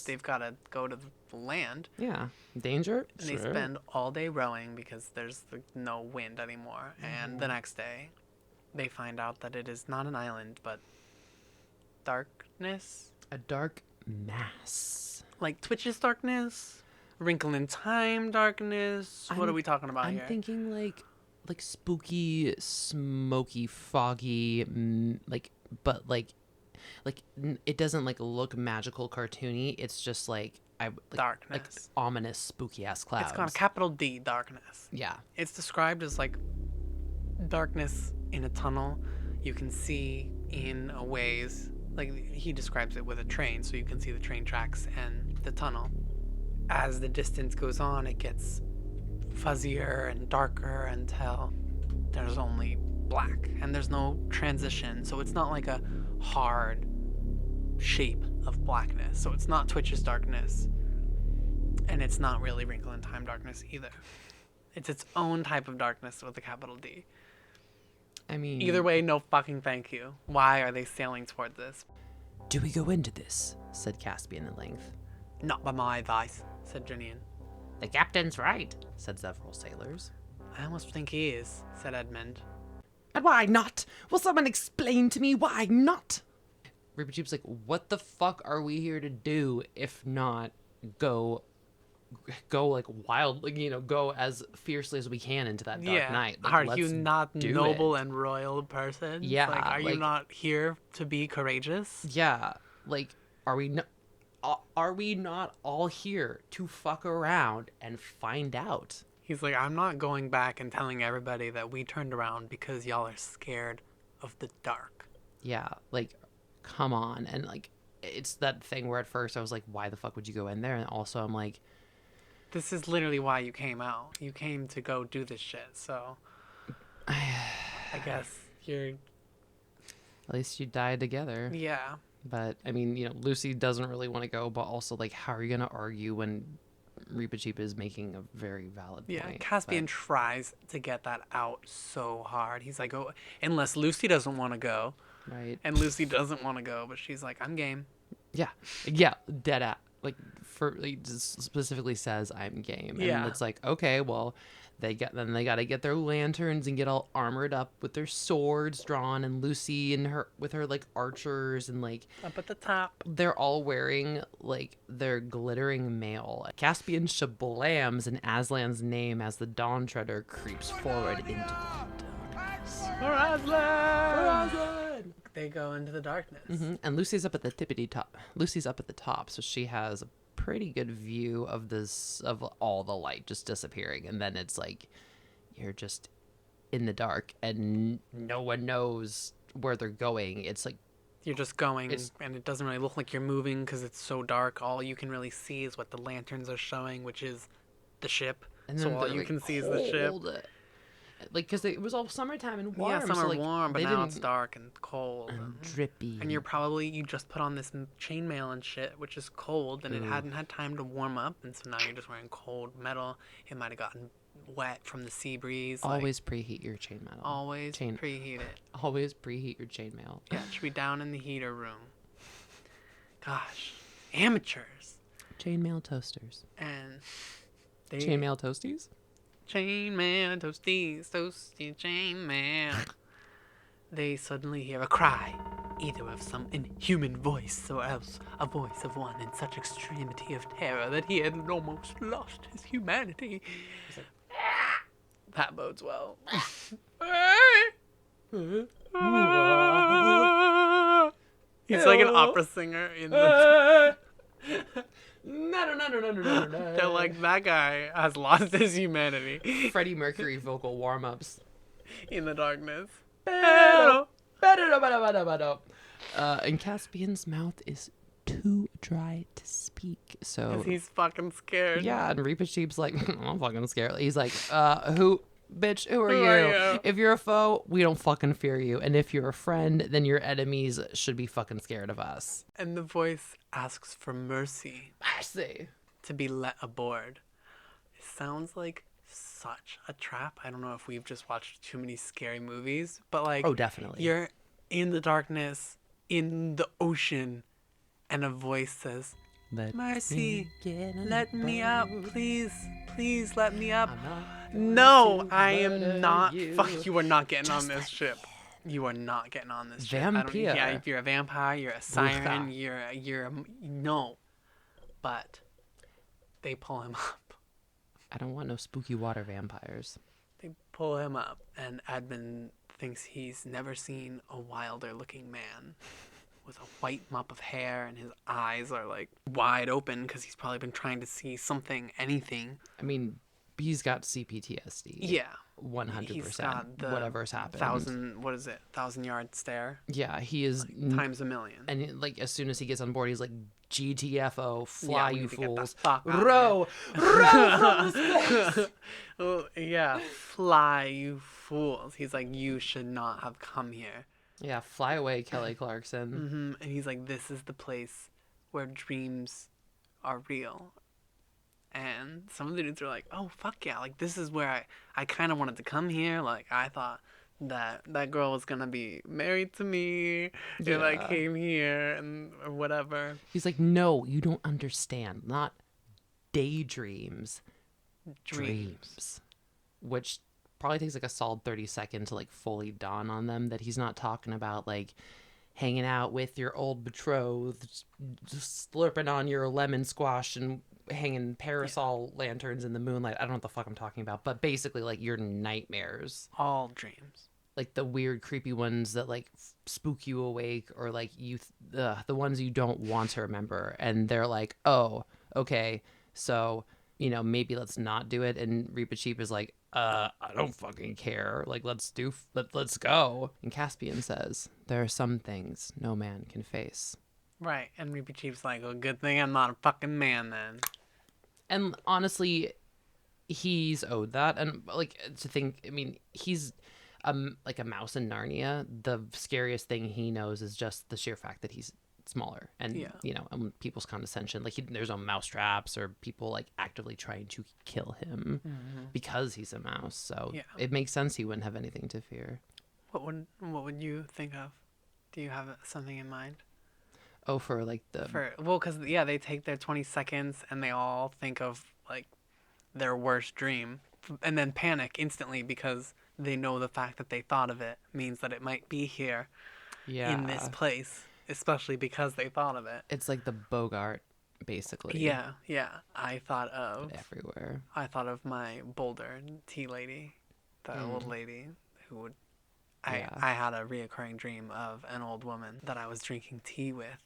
they've got to go to the land. Yeah. Danger? And they spend all day rowing because there's no wind anymore. And the next day, they find out that it is not an island, but darkness. A dark mass. Like Twitch's darkness? Wrinkle in Time darkness? What are we talking about here? I'm thinking like spooky, smoky, foggy, but it doesn't like look magical, cartoony. It's just darkness, like ominous, spooky ass clouds. It's got a capital D, darkness. Yeah, it's described as like darkness in a tunnel. You can see in a ways, like he describes it with a train, so you can see the train tracks and the tunnel. As the distance goes on, it gets fuzzier and darker until there's only black and there's no transition. So it's not like a hard shape of blackness. So it's not Twitch's darkness. And it's not really Wrinkle in Time darkness either. It's its own type of darkness with a capital D. I mean... Either way, no fucking thank you. Why are they sailing toward this? Do we go into this? Said Caspian at length. Not by my advice, said Junian. The captain's right, said several sailors. I almost think he is, said Edmund. And why not? Will someone explain to me why not? Reaper Cheap's like, what the fuck are we here to do if not go like wild, like, go as fiercely as we can into that dark night. Like, are you not noble and royal person? Yeah. Like, are you not here to be courageous? Yeah. Like, are we not all here to fuck around and find out? He's like, I'm not going back and telling everybody that we turned around because y'all are scared of the dark. Yeah, like, come on. And, like, it's that thing where at first I was like, why the fuck would you go in there? And also I'm like... This is literally why you came out. You came to go do this shit, so... I guess you're... At least you died together. Yeah. But, I mean, Lucy doesn't really want to go, but also, like, how are you going to argue when Reaper Cheap is making a very valid point? Yeah, Caspian tries to get that out so hard. He's like, oh, unless Lucy doesn't want to go. Right. And Lucy doesn't want to go, but she's like, I'm game. Yeah, dead at. Like, specifically says, I'm game. And it's like, okay, well... They got to get their lanterns and get all armored up with their swords drawn, and Lucy and with her like archers and like up at the top. They're all wearing like their glittering mail. Caspian shablams in Aslan's name as the Dawn Treader creeps forward into the darkness. For Aslan! They go into the darkness. Mm-hmm. And Lucy's up at the tippity top. Lucy's up at the top, so she has a pretty good view of all the light just disappearing, and then it's like you're just in the dark and no one knows where they're going. It's like you're just going and it doesn't really look like you're moving because it's so dark. All you can really see is what the lanterns are showing, which is the ship. And so all you can see is the ship. like, because it was all summertime and warm. Yeah, summer so, like, warm, but they now didn't... it's dark and cold. And drippy. And you just put on this chainmail and shit, which is cold, and it hadn't had time to warm up, and so now you're just wearing cold metal. It might have gotten wet from the sea breeze. Always preheat your chain metal. Always preheat it. Always preheat your chainmail. Yeah, it should be down in the heater room. Gosh, amateurs. Chainmail toasters. And chainmail toasties? Chainmail toasties, toasty chainmail. They suddenly hear a cry, either of some inhuman voice or else a voice of one in such extremity of terror that he had almost lost his humanity. Like, that bodes well. He's like an opera singer in the... No. They're like, that guy has lost his humanity. Freddie Mercury vocal warm-ups. In the darkness. And Caspian's mouth is too dry to speak, so... Because he's fucking scared. Yeah, and Reepicheep's like, I'm fucking scared. He's like, who are you? If you're a foe, we don't fucking fear you. And if you're a friend, then your enemies should be fucking scared of us. And the voice asks for mercy. Mercy. To be let aboard. It sounds like such a trap. I don't know if we've just watched too many scary movies, but like... Oh, definitely. You're in the darkness, in the ocean, and a voice says, mercy, let me up, please let me up. No, I am not. Fuck, you are not getting on this ship. You are not getting on this ship. Vampire. Yeah, if you're a vampire, you're a siren, no. But they pull him up. I don't want no spooky water vampires. They pull him up, and Edmund thinks he's never seen a wilder looking man with a white mop of hair, and his eyes are like wide open because he's probably been trying to see something, anything. I mean, he's got CPTSD. Yeah. 100%. Whatever's happened. 1,000-yard stare. Yeah, he is like, times a million. And like as soon as he gets on board, he's like, GTFO, fly, you fools. Row from the space. Yeah, fly, you fools. He's like, you should not have come here. Yeah, fly away, Kelly Clarkson. Mm-hmm. And he's like, this is the place where dreams are real. And some of the dudes are like, oh, fuck yeah. Like, this is where I kind of wanted to come here. Like, I thought that girl was going to be married to me if I came here and or whatever. He's like, no, you don't understand. Not daydreams. Dreams. Which probably takes like a solid 30 seconds to like fully dawn on them that he's not talking about like hanging out with your old betrothed, just slurping on your lemon squash and hanging parasol lanterns in the moonlight. I don't know what the fuck I'm talking about, but basically like your nightmares. All dreams. Like the weird creepy ones that like spook you awake, or like the ones you don't want to remember, and they're like, oh, okay, so maybe let's not do it. And Reepicheep is like, I don't fucking care, like let's go. And Caspian says, there are some things no man can face. Right. And Reepicheep's like, well, good thing I'm not a fucking man then. And honestly, he's owed that. And like to think, I mean, he's like a mouse in Narnia. The scariest thing he knows is just the sheer fact that he's smaller, and and people's condescension. Like there's no mouse traps or people like actively trying to kill him because he's a mouse. So it makes sense he wouldn't have anything to fear. What would you think of? Do you have something in mind? Oh, for like because they take their 20 seconds and they all think of like their worst dream and then panic instantly because they know the fact that they thought of it means that it might be here in this place, especially because they thought of it. It's like the Bogart, basically. Yeah. I thought of everywhere. I thought of my Boulder tea lady, the old lady who would. I had a reoccurring dream of an old woman that I was drinking tea with.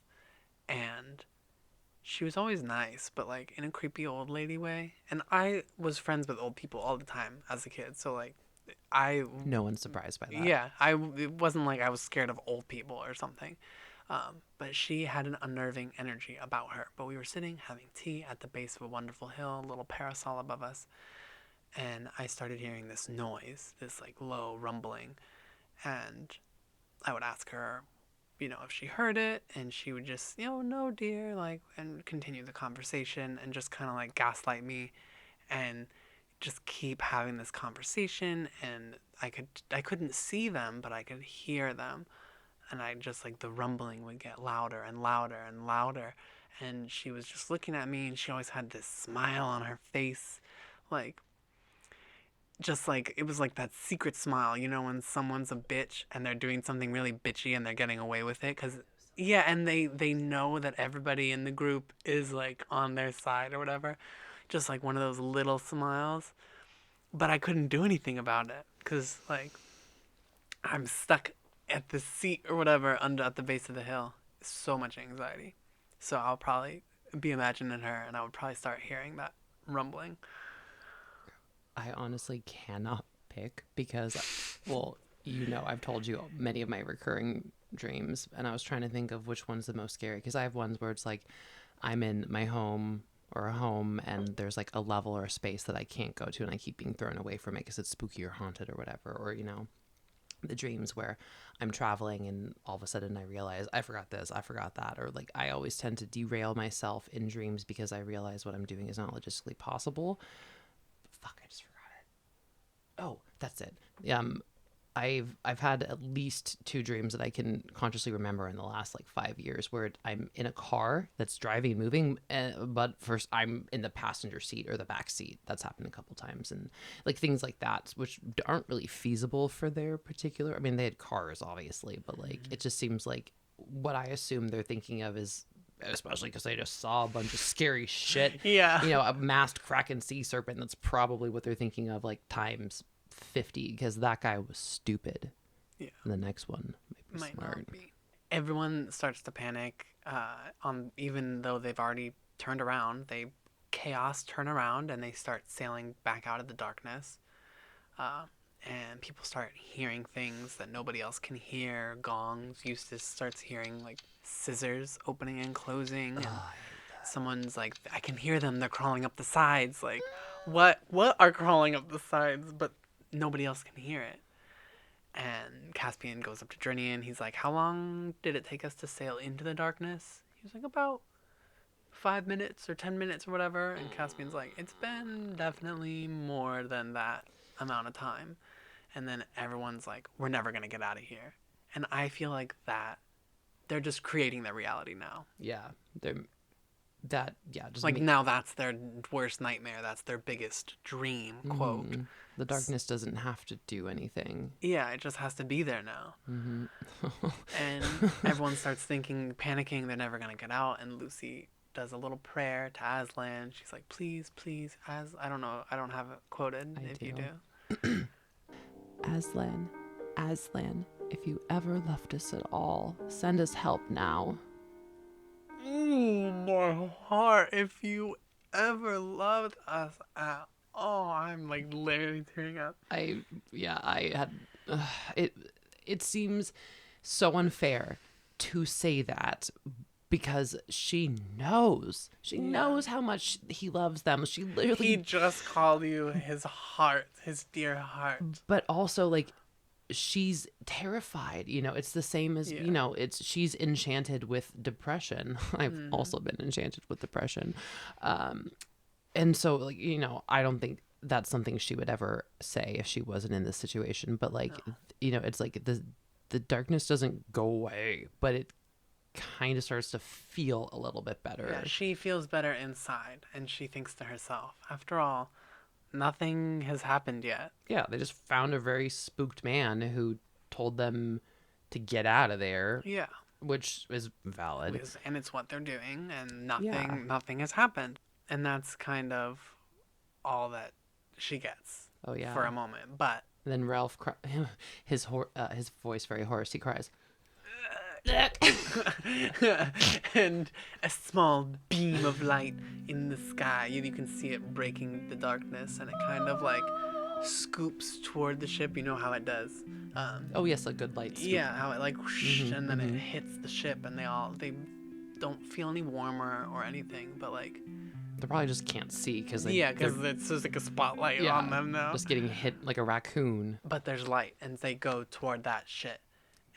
And she was always nice, but like in a creepy old lady way. And I was friends with old people all the time as a kid. So like no one's surprised by that. Yeah. It wasn't like I was scared of old people or something. But she had an unnerving energy about her. But we were sitting having tea at the base of a wonderful hill, a little parasol above us. and I started hearing this noise, this like low rumbling, and I would ask her, if she heard it, and she would just, no, dear, like, and continue the conversation and just kind of like gaslight me and just keep having this conversation. And I couldn't see them, but I could hear them. And I just like the rumbling would get louder and louder and louder. And she was just looking at me, and she always had this smile on her face, like, just like it was like that secret smile, when someone's a bitch and they're doing something really bitchy and they're getting away with it, cuz yeah, and they know that everybody in the group is like on their side or whatever. Just like one of those little smiles, but I couldn't do anything about it cuz like I'm stuck at the seat or whatever under at the base of the hill. So much anxiety. So I'll probably be imagining her, and I would probably start hearing that rumbling. I honestly cannot pick because, well, I've told you many of my recurring dreams, and I was trying to think of which one's the most scary, because I have ones where it's like I'm in my home or a home and there's like a level or a space that I can't go to and I keep being thrown away from it because it's spooky or haunted or whatever, or the dreams where I'm traveling and all of a sudden I realize I forgot this, I forgot that, or like I always tend to derail myself in dreams because I realize what I'm doing is not logistically possible. Fuck, I just forgot it. Oh, that's it. I've had at least 2 dreams that I can consciously remember in the last like 5 years where I'm in a car that's driving and moving, but first I'm in the passenger seat or the back seat. That's happened a couple times, and like things like that, which aren't really feasible for their particular. I mean, they had cars obviously, but like it just seems like what I assume they're thinking of is, especially because they just saw a bunch of scary shit. Yeah. A masked kraken sea serpent. That's probably what they're thinking of, like times 50, because that guy was stupid. Yeah. And the next one might be smart. Not be. Everyone starts to panic. Even though they've already turned around, they chaos turn around and they start sailing back out of the darkness. And people start hearing things that nobody else can hear. Gongs. Eustace starts hearing like scissors opening and closing. And someone's like, I can hear them. They're crawling up the sides. Like, what are crawling up the sides? But nobody else can hear it. And Caspian goes up to Journey and he's like, how long did it take us to sail into the darkness? He was like, about 5 minutes or 10 minutes or whatever. And Caspian's like, it's been definitely more than that amount of time. And then everyone's like, we're never going to get out of here. And I feel like that they're just creating their reality now. Yeah. Just like now that's their worst nightmare. That's their biggest dream, quote. Mm-hmm. The darkness doesn't have to do anything. Yeah, it just has to be there now. Mm-hmm. And everyone starts panicking, they're never going to get out. And Lucy does a little prayer to Aslan. She's like, please, I don't know. I don't have it quoted. You do. Aslan, if you ever left us at all, send us help now. Ooh, my heart, if you ever loved us at all. I'm like literally tearing up. I had it seems so unfair to say that because she knows how much he loves them. He just called you his heart, his dear heart. But also like she's terrified, it's the same as, she's enchanted with depression. I've also been enchanted with depression. And so like, I don't think that's something she would ever say if she wasn't in this situation. But like, it's like the darkness doesn't go away, but it kind of starts to feel a little bit better. Yeah, she feels better inside, and she thinks to herself, after all, nothing has happened yet. Yeah, they just found a very spooked man who told them to get out of there. Yeah. Which is valid. And it's what they're doing, and nothing has happened. And that's kind of all that she gets. Oh, yeah. For a moment. But and then Ralph, his voice very hoarse, he cries. And a small beam of light in the sky. You can see it breaking the darkness, and it kind of like scoops toward the ship. You know how it does. Oh yes, a good light scoop. Yeah, how it like whoosh, and then it hits the ship, and they don't feel any warmer or anything, but like They probably just can't see because Yeah, because it's just like a spotlight on them now. Just getting hit like a raccoon. But there's light, and they go toward that shit.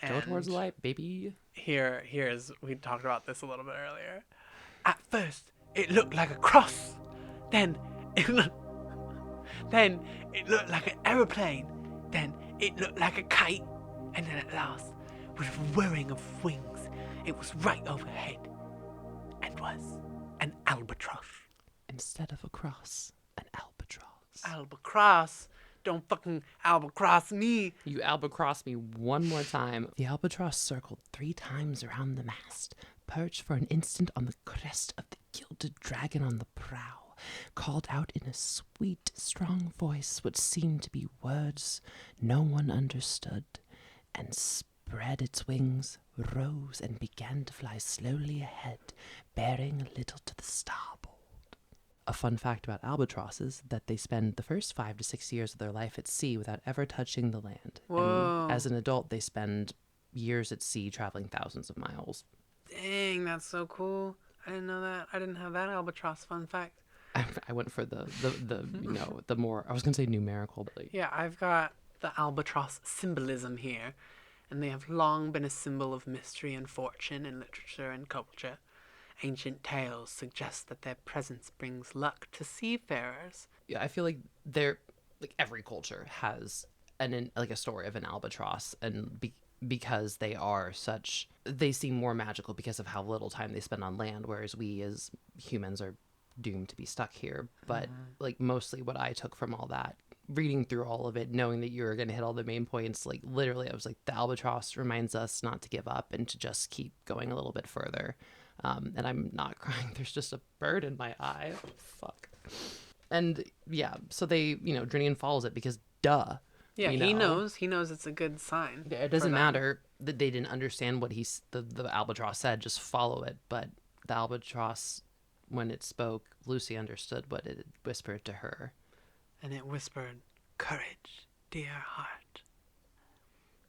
And go towards the light, baby. Here's we talked about this a little bit earlier. At first, it looked like a cross. Then it looked like an aeroplane. Then it looked like a kite. And then at last, with a whirring of wings, it was right overhead. And was an albatross. Instead of a cross, an albatross. Albatross? Don't fucking albatross me. You albatross me one more time. The albatross circled 3 times around the mast, perched for an instant on the crest of the gilded dragon on the prow, called out in a sweet, strong voice what seemed to be words no one understood, and spread its wings, rose, and began to fly slowly ahead, bearing a little to the starboard. A fun fact about albatrosses that they spend the first 5 to 6 years of their life at sea without ever touching the land. Whoa. And as an adult, they spend years at sea traveling thousands of miles. Dang, that's so cool. I didn't know that. I didn't have that albatross fun fact. I went for the the more, I was going to say numerical, but like, Yeah, I've got the albatross symbolism here, and they have long been a symbol of mystery and fortune in literature and culture. Ancient tales suggest that their presence brings luck to seafarers. yeah, I feel like every culture has a story of an albatross, and because they seem more magical because of how little time they spend on land, whereas we as humans are doomed to be stuck here. But like mostly what I took from all that, reading through all of it, knowing that you were going to hit all the main points, like literally I was like, the albatross reminds us not to give up and to just keep going a little bit further. And I'm not crying. There's just a bird in my eye. Oh, fuck. And yeah, so they, Drinian follows it because duh. Yeah, he knows. He knows it's a good sign. It doesn't matter that they didn't understand what the albatross said. Just follow it. But the albatross, when it spoke, Lucy understood what it whispered to her. And it whispered, "Courage, dear heart."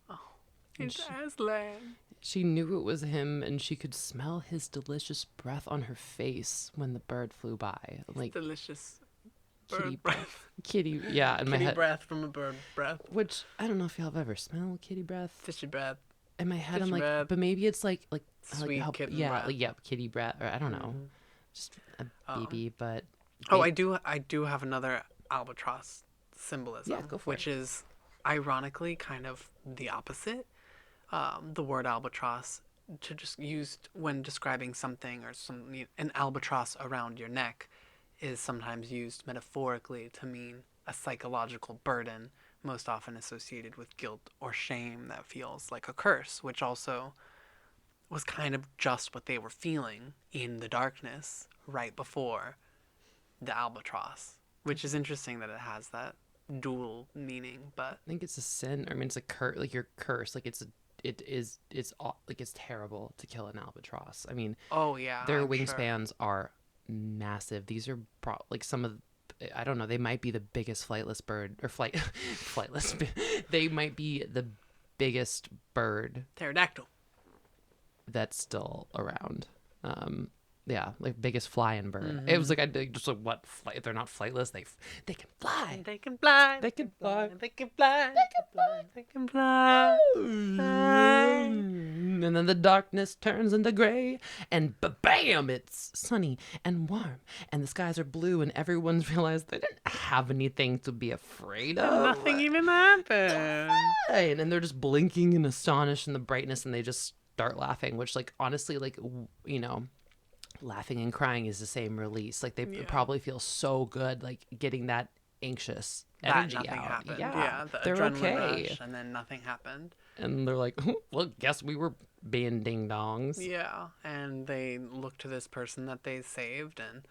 Oh, it's Aslan. She knew it was him, and she could smell his delicious breath on her face when the bird flew by. Like delicious kitty bird breath. Kitty, yeah, and kitty my head, breath from a bird breath. Which I don't know if y'all have ever smelled kitty breath. Fishy breath. In my head, Fishy I'm like, breath. but maybe it's like sweet kitten breath. Kitty breath, or I don't know, just a baby. But I do have another albatross symbolism, yeah, go for which it. is ironically kind of the opposite. The word albatross to just used when describing something or an albatross around your neck is sometimes used metaphorically to mean a psychological burden, most often associated with guilt or shame that feels like a curse, which also was kind of just what they were feeling in the darkness right before the albatross, which is interesting that it has that dual meaning. But I think it's a sin, or I mean, it's a curse. Like you're cursed. Like it's terrible to kill an albatross. I mean, oh yeah, their wingspans are massive. These are some of, I don't know, they might be the biggest flightless bird or flightless. They might be the biggest bird pterodactyl that's still around. Yeah, like biggest flying bird. It was like what flight? If they're not flightless, they can fly. They can fly. They can fly. They can fly. They can fly. They can fly. And then the darkness turns into gray, and bam! It's sunny and warm, and the skies are blue, and everyone's realized they didn't have anything to be afraid of. Nothing even happened. And they're just blinking and astonished in the brightness, and they just start laughing. Which, like, honestly, like, laughing and crying is the same release. Like they probably feel so good, like getting that anxious energy nothing out. Happened. Yeah, the they're adrenaline rush, and then nothing happened. And they're like, well, guess we were being ding dongs. Yeah, and they look to this person that they saved, and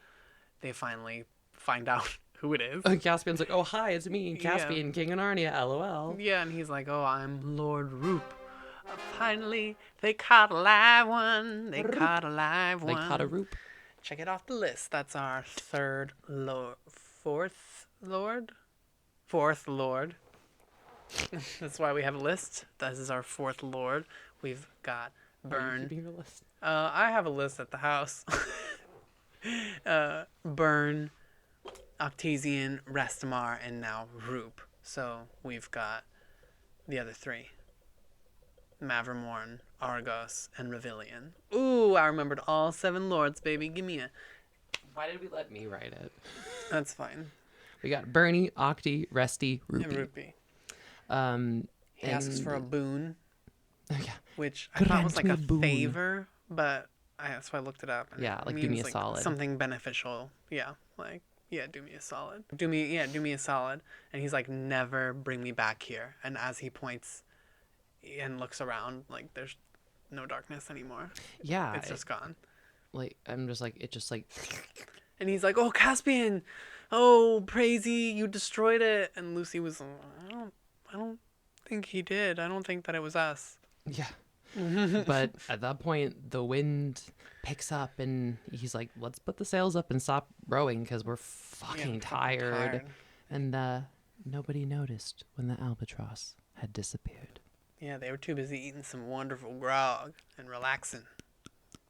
they finally find out who it is. Caspian's like, oh hi, it's me, Caspian, King of Narnia, LOL. Yeah, and he's like, oh, I'm Lord Roop. Finally, they caught a live one. They caught a live one. They caught a roop. Check it off the list. That's our fourth lord. That's why we have a list. This is our fourth lord. We've got Burn. Are you keeping your list? I have a list at the house. Burn, Octasian, Restamar, and now Roop. So we've got the other three. Mavermorn, Argos, and Revilian. Ooh, I remembered all 7 lords, baby. Give me a... Why did we let me write it? That's fine. We got Bernie, Octi, Resty, Rupee. Rupee. He and... asks for a boon, yeah. which I thought was like a favor, but that's why I looked it up. Yeah, like it do me means, a like, solid. Something beneficial. Yeah, like, yeah, do me a solid. Do me a solid. And he's like, never bring me back here. And as he points and looks around, like, there's no darkness anymore. Yeah. It's just gone. Like, I'm just like, it just like... And he's like, oh, Caspian, oh, Praisey, you destroyed it. And Lucy was like, I don't think he did. I don't think that it was us. Yeah. But at that point, the wind picks up and he's like, let's put the sails up and stop rowing because we're fucking tired. And nobody noticed when the albatross had disappeared. Yeah, they were too busy eating some wonderful grog and relaxing,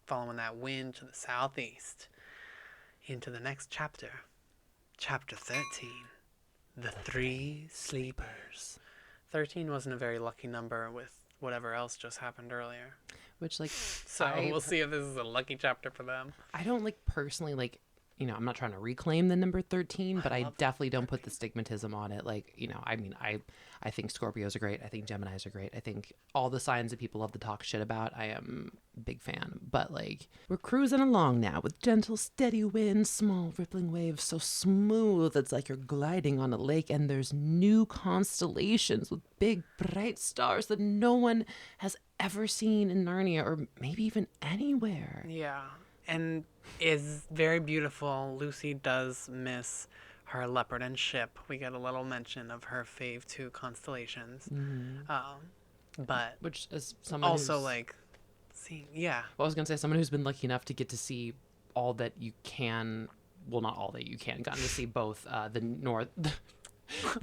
following that wind to the southeast. Into the next chapter. Chapter 13. The Three Sleepers. 13 wasn't a very lucky number with whatever else just happened earlier. Which, like... So we'll see if this is a lucky chapter for them. I don't, like, personally, like... You know, I'm not trying to reclaim the number 13, but I definitely don't put the stigmatism on it. Like, you know, I mean, I think Scorpios are great. I think Geminis are great. I think all the signs that people love to talk shit about, I am a big fan. But, like, we're cruising along now with gentle, steady winds, small rippling waves, so smooth it's like you're gliding on a lake. And there's new constellations with big, bright stars that no one has ever seen in Narnia or maybe even anywhere. Yeah. And is very beautiful. Lucy does miss her leopard and ship. We get a little mention of her fave 2 constellations. But which is someone also like seeing, yeah. Well, I was gonna say someone who's been lucky enough to get to see all that you can. Well, not all that you can. Gotten to see both the north.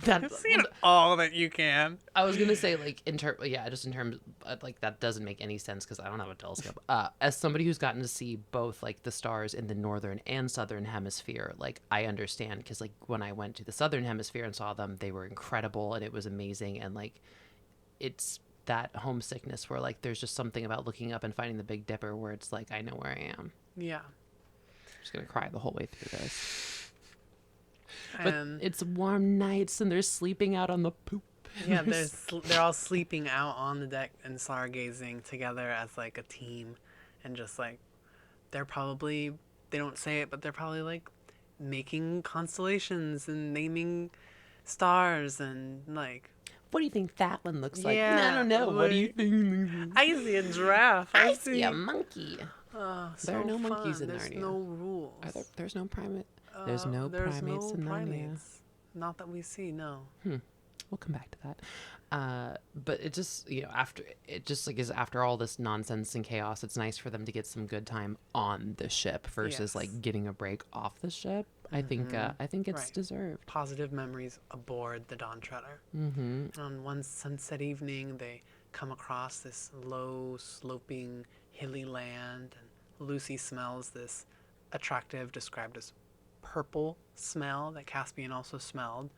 That's seen all that you can. I was gonna say, like, in terms like that doesn't make any sense because I don't have a telescope. As somebody who's gotten to see both, like, the stars in the northern and southern hemisphere, like, I understand because, like, when I went to the southern hemisphere and saw them, they were incredible and it was amazing. And, like, it's that homesickness where, like, there's just something about looking up and finding the Big Dipper where it's like, I know where I am. Yeah. I'm just gonna cry the whole way through this. But it's warm nights and they're sleeping out on the poop. Yeah, they're all sleeping out on the deck and stargazing together as, like, a team. And just, like, they're probably, they don't say it, but they're probably, like, making constellations and naming stars and, like... What do you think that one looks like? Yeah, I don't know. What do you think? I see a giraffe. I see a monkey. Oh, there are no monkeys in There's Narnia. no rules. There's no primate. There's no primates in Narnia. Not that we see, no. We'll come back to that. But it just, you know, after all this nonsense and chaos, it's nice for them to get some good time on the ship versus like getting a break off the ship. I think it's deserved. Positive memories aboard the Dawn Treader. On one sunset evening, they come across this low, sloping, hilly land, and Lucy smells this attractive, described as purple smell that Caspian also smelled,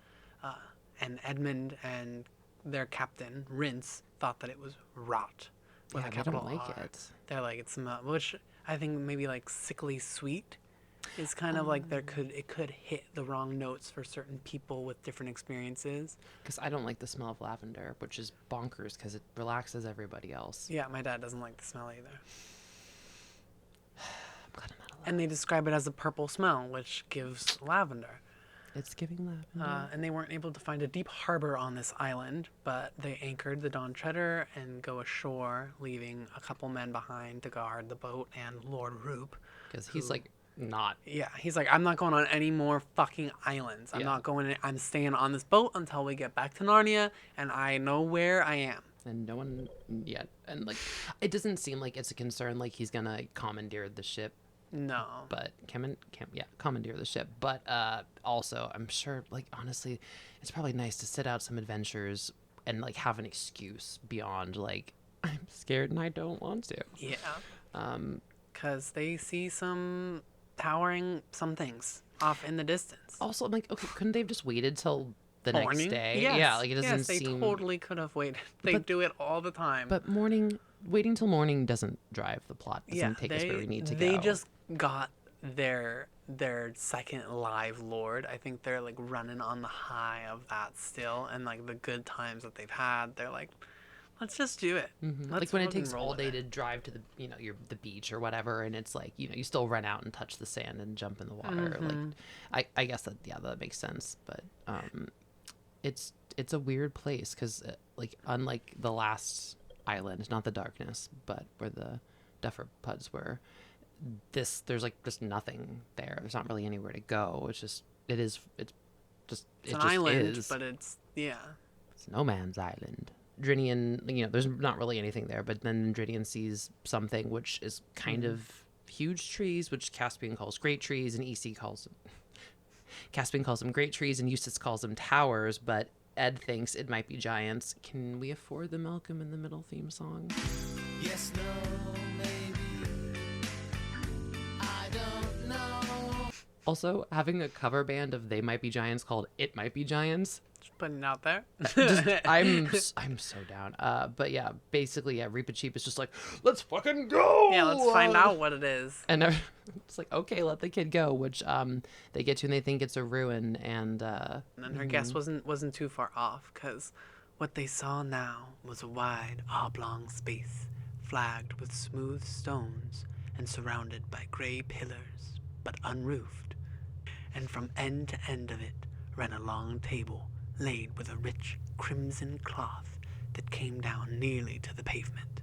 and Edmund and their captain Rince thought that it was rot with a capital they don't like R. it. They're like, it smells, which I think maybe like sickly sweet is kind of like it could hit the wrong notes for certain people with different experiences. Because I don't like the smell of lavender, which is bonkers because it relaxes everybody else. Yeah, my dad doesn't like the smell either. I'm glad I'm not allowed. And they describe it as a purple smell, which gives lavender. It's giving lavender. And they weren't able to find a deep harbor on this island, but they anchored the Dawn Treader and go ashore, leaving a couple men behind to guard the boat and Lord Roop. Because he's like, not. Yeah, he's like, I'm not going on any more fucking islands. I'm staying on this boat until we get back to Narnia, and I know where I am. And no one yet. And, like, it doesn't seem like it's a concern, like he's gonna commandeer the ship. No. But, commandeer the ship. But, also, I'm sure, like, honestly, it's probably nice to sit out some adventures and, like, have an excuse beyond, like, I'm scared and I don't want to. Yeah. Because they see some towering some things off in the distance. Also, I'm like, okay, couldn't they have just waited till the next Morning? day? Yes. Yeah, like it doesn't Yes, they seem. totally could have waited. They But- do it all the time. But waiting till morning doesn't drive the plot. Doesn't take us where we need to go. They just got their second live lord. I think they're like running on the high of that still, and like the good times that they've had. They're like, let's just do it. Like when it takes all day to drive to the the beach or whatever, and it's like you still run out and touch the sand and jump in the water. Like I guess that makes sense, but it's a weird place because like unlike the last island, not the darkness, but where the Duffer Puds were, there's like just nothing there. There's not really anywhere to go. It's an island, but it's no man's island. Drinian, there's not really anything there, but then Drinian sees something which is kind of huge trees, which Caspian calls great trees, and Caspian calls them great trees, and Eustace calls them towers, but Ed thinks it might be giants. Can we afford the Malcolm in the Middle theme song? Yes, no, maybe. I don't know. Also, having a cover band of They Might Be Giants called It Might Be Giants. just putting it out there. I'm so down. But yeah, basically, Reepicheep is just like, let's fucking go. Yeah, let's find out what it is. And it's like, okay, let the kid go, which they get to and they think it's a ruin. And And her guess wasn't too far off, because what they saw now was a wide, oblong space, flagged with smooth stones and surrounded by grey pillars, but unroofed. And from end to end of it ran a long table laid with a rich crimson cloth that came down nearly to the pavement.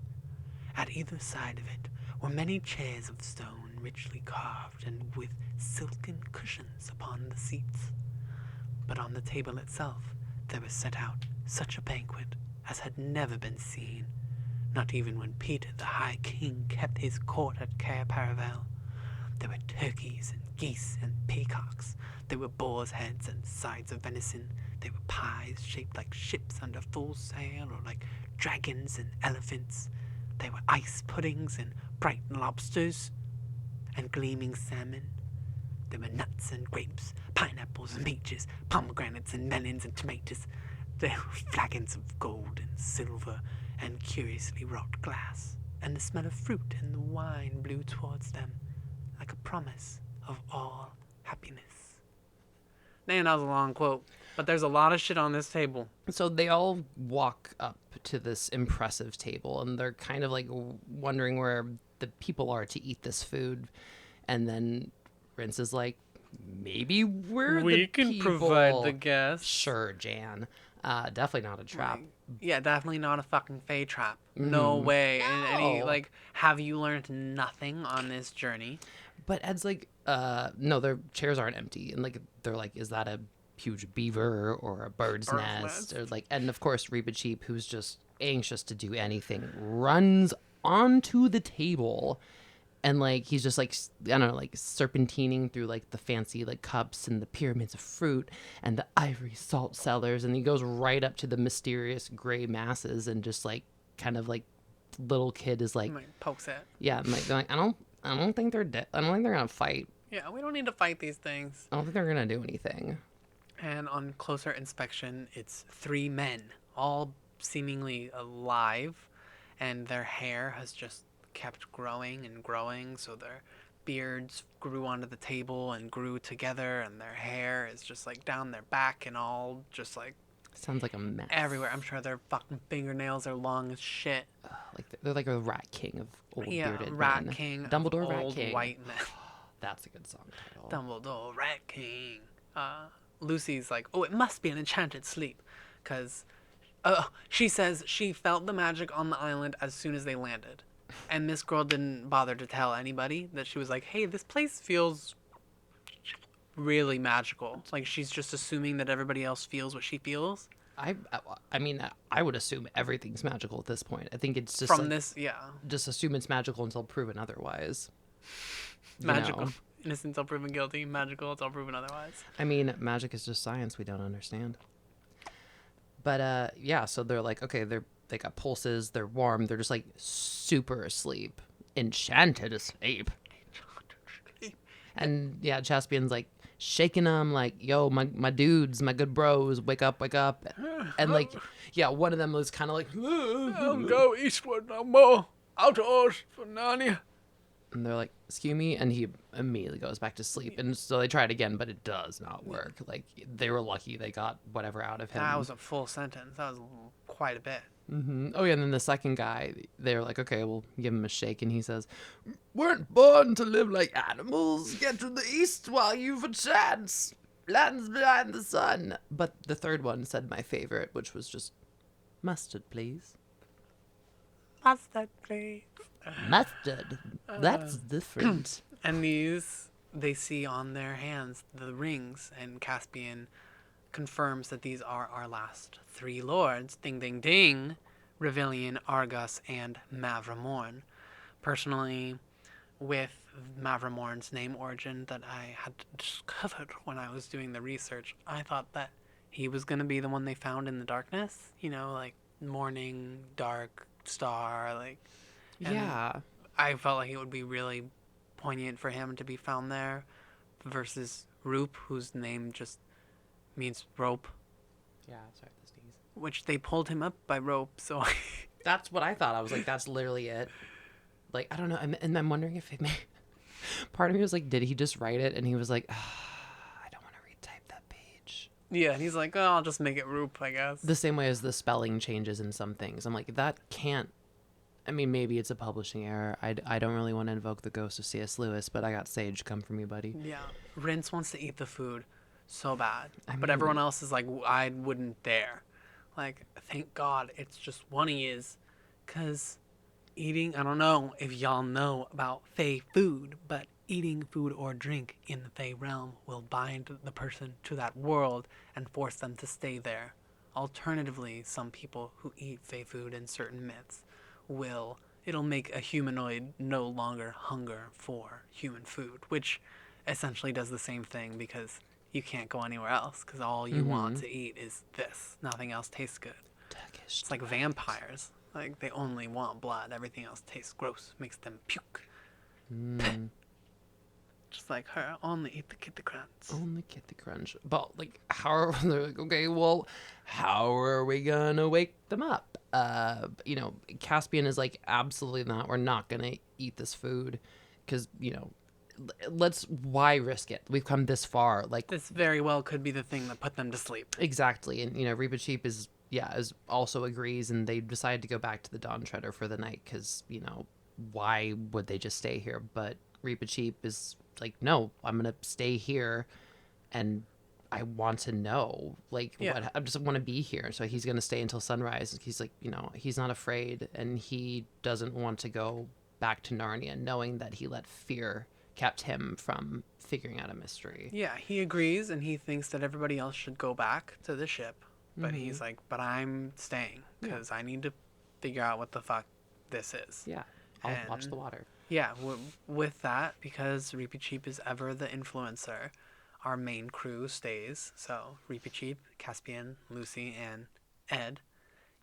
At either side of it were many chairs of stone richly carved and with silken cushions upon the seats. But on the table itself there was set out such a banquet as had never been seen, not even when Peter the High King kept his court at Cair Paravel. There were turkeys and geese and peacocks. There were boars' heads and sides of venison. There were pies shaped like ships under full sail, or like dragons and elephants. There were ice puddings and bright lobsters and gleaming salmon. There were nuts and grapes, pineapples and peaches, pomegranates and melons and tomatoes. There were flagons of gold and silver and curiously wrought glass, and the smell of fruit and the wine blew towards them like a promise of all happiness. Man, that was a long quote, but there's a lot of shit on this table. so they all walk up to this impressive table, and they're kind of like wondering where the people are to eat this food. And then Rince is like, maybe we can provide the guests. Sure, Jan. Definitely not a trap. Yeah, definitely not a fucking Fey trap. No way. And any, No. like, have you learned nothing on this journey? But Ed's like, no, their chairs aren't empty. And like, they're like, is that a huge beaver or a bird's nest? Or like, and of course, Reepicheep, who's just anxious to do anything, runs onto the table. And like, he's just like, I don't know, like serpentining through like the fancy like cups and the pyramids of fruit and the ivory salt cellars. And he goes right up to the mysterious gray masses and just like, kind of like, little kid is like, Pokes it. yeah, I'm like going, I don't think they're dead. I don't think they're gonna fight. Yeah, we don't need to fight these things. I don't think they're gonna do anything. And on closer inspection, it's 3 men, all seemingly alive, and their hair has just kept growing and growing, so their beards grew onto the table and grew together, and their hair is just like down their back and all just like Sounds like a mess. everywhere. I'm sure their fucking fingernails are long as shit. Like they're like a rat king of old bearded Rat men. King. Dumbledore of Rat old King. White men. That's a good song title. Dumbledore Rat King. Lucy's like, oh, it must be an enchanted sleep, because she says she felt the magic on the island as soon as they landed. And this girl didn't bother to tell anybody that she was like, hey, this place feels really magical. Like, she's just assuming that everybody else feels what she feels. I mean, I would assume everything's magical at this point. I think it's just From like, this, yeah. just assume it's magical until proven otherwise. You Magical. know? Innocent until proven guilty. Magical until proven otherwise. I mean, magic is just science we don't understand. But yeah, so they're like, okay, they got pulses, they're warm, they're just like super asleep, enchanted asleep. And yeah, Caspian's like shaking them like, yo, my dudes, my good bros, wake up, wake up. And like, yeah, one of them was kind of like, Don't go eastward no more. Outdoors for Narnia. and they're like, excuse me, and he immediately goes back to sleep. And so they try it again, but it does not work. Like, they were lucky they got whatever out of him. That was a full sentence. That was quite a bit. Oh yeah, and then the second guy, they're like, okay, we'll give him a shake, and he says, weren't born to live like animals. Get to the east while you've a chance. Lands behind the sun. But the third one said my favorite, which was just, mustard, please. Mustard, please. Mustard. That's different. And these, they see on their hands the rings, and Caspian confirms that these are our last 3 lords. Ding, ding, ding. Revilian, Argus, and Mavramorn. Personally, with Mavramorn's name origin that I had discovered when I was doing the research, I thought that he was going to be the one they found in the darkness. You know, like morning, dark, star, like... Yeah. I felt like it would be really poignant for him to be found there versus Roop, whose name just means rope, Yeah, sorry, the sneeze. which they pulled him up by rope, so... That's what I thought. I was like, that's literally it. Like, I don't know. And I'm wondering if it may... Part of me was like, did he just write it? And he was like, I don't want to retype that page. Yeah, and he's like, oh, I'll just make it Roop, I guess. The same way as the spelling changes in some things. I'm like, that can't... I mean, maybe it's a publishing error. I don't really want to invoke the ghost of C.S. Lewis, but I got Sage come for me, buddy. Yeah, Rince wants to eat the food so bad, I but mean- everyone else is like, I wouldn't dare. Like, thank God it's just one he is, because eating, I don't know if y'all know about Fey food, but eating food or drink in the Fey realm will bind the person to that world and force them to stay there. Alternatively, some people who eat Fey food in certain myths it'll make a humanoid no longer hunger for human food, which essentially does the same thing because you can't go anywhere else because all you want to eat is this. Nothing else tastes good. Turkish. It's like vampires. Like, they only want blood. Everything else tastes gross, makes them puke. Just like her, only eat the kitty crunch. Only Kitty Crunch. But, like, how are... They're like, okay, well, how are we gonna wake them up? You know, Caspian is like, absolutely not. We're not gonna eat this food. Because, you know, why risk it? We've come this far. Like, This very well could be the thing that put them to sleep. exactly. And, you know, Reba Cheap is also agrees, and they decide to go back to the Dawn Treader for the night because, you know, why would they just stay here? But Reba Cheap is like, no, I'm gonna stay here, and I want to know, like, Yeah. I just want to be here. So he's gonna stay until sunrise. He's like, you know, he's not afraid, and he doesn't want to go back to Narnia, knowing that he let fear kept him from figuring out a mystery. Yeah, he agrees, and he thinks that everybody else should go back to the ship. But he's like, but I'm staying, because I need to figure out what the fuck this is. Yeah, I'll watch And- the water. Yeah, with that, because Reapy Cheap is ever the influencer, our main crew stays. So, Reapy Cheap, Caspian, Lucy, and Ed.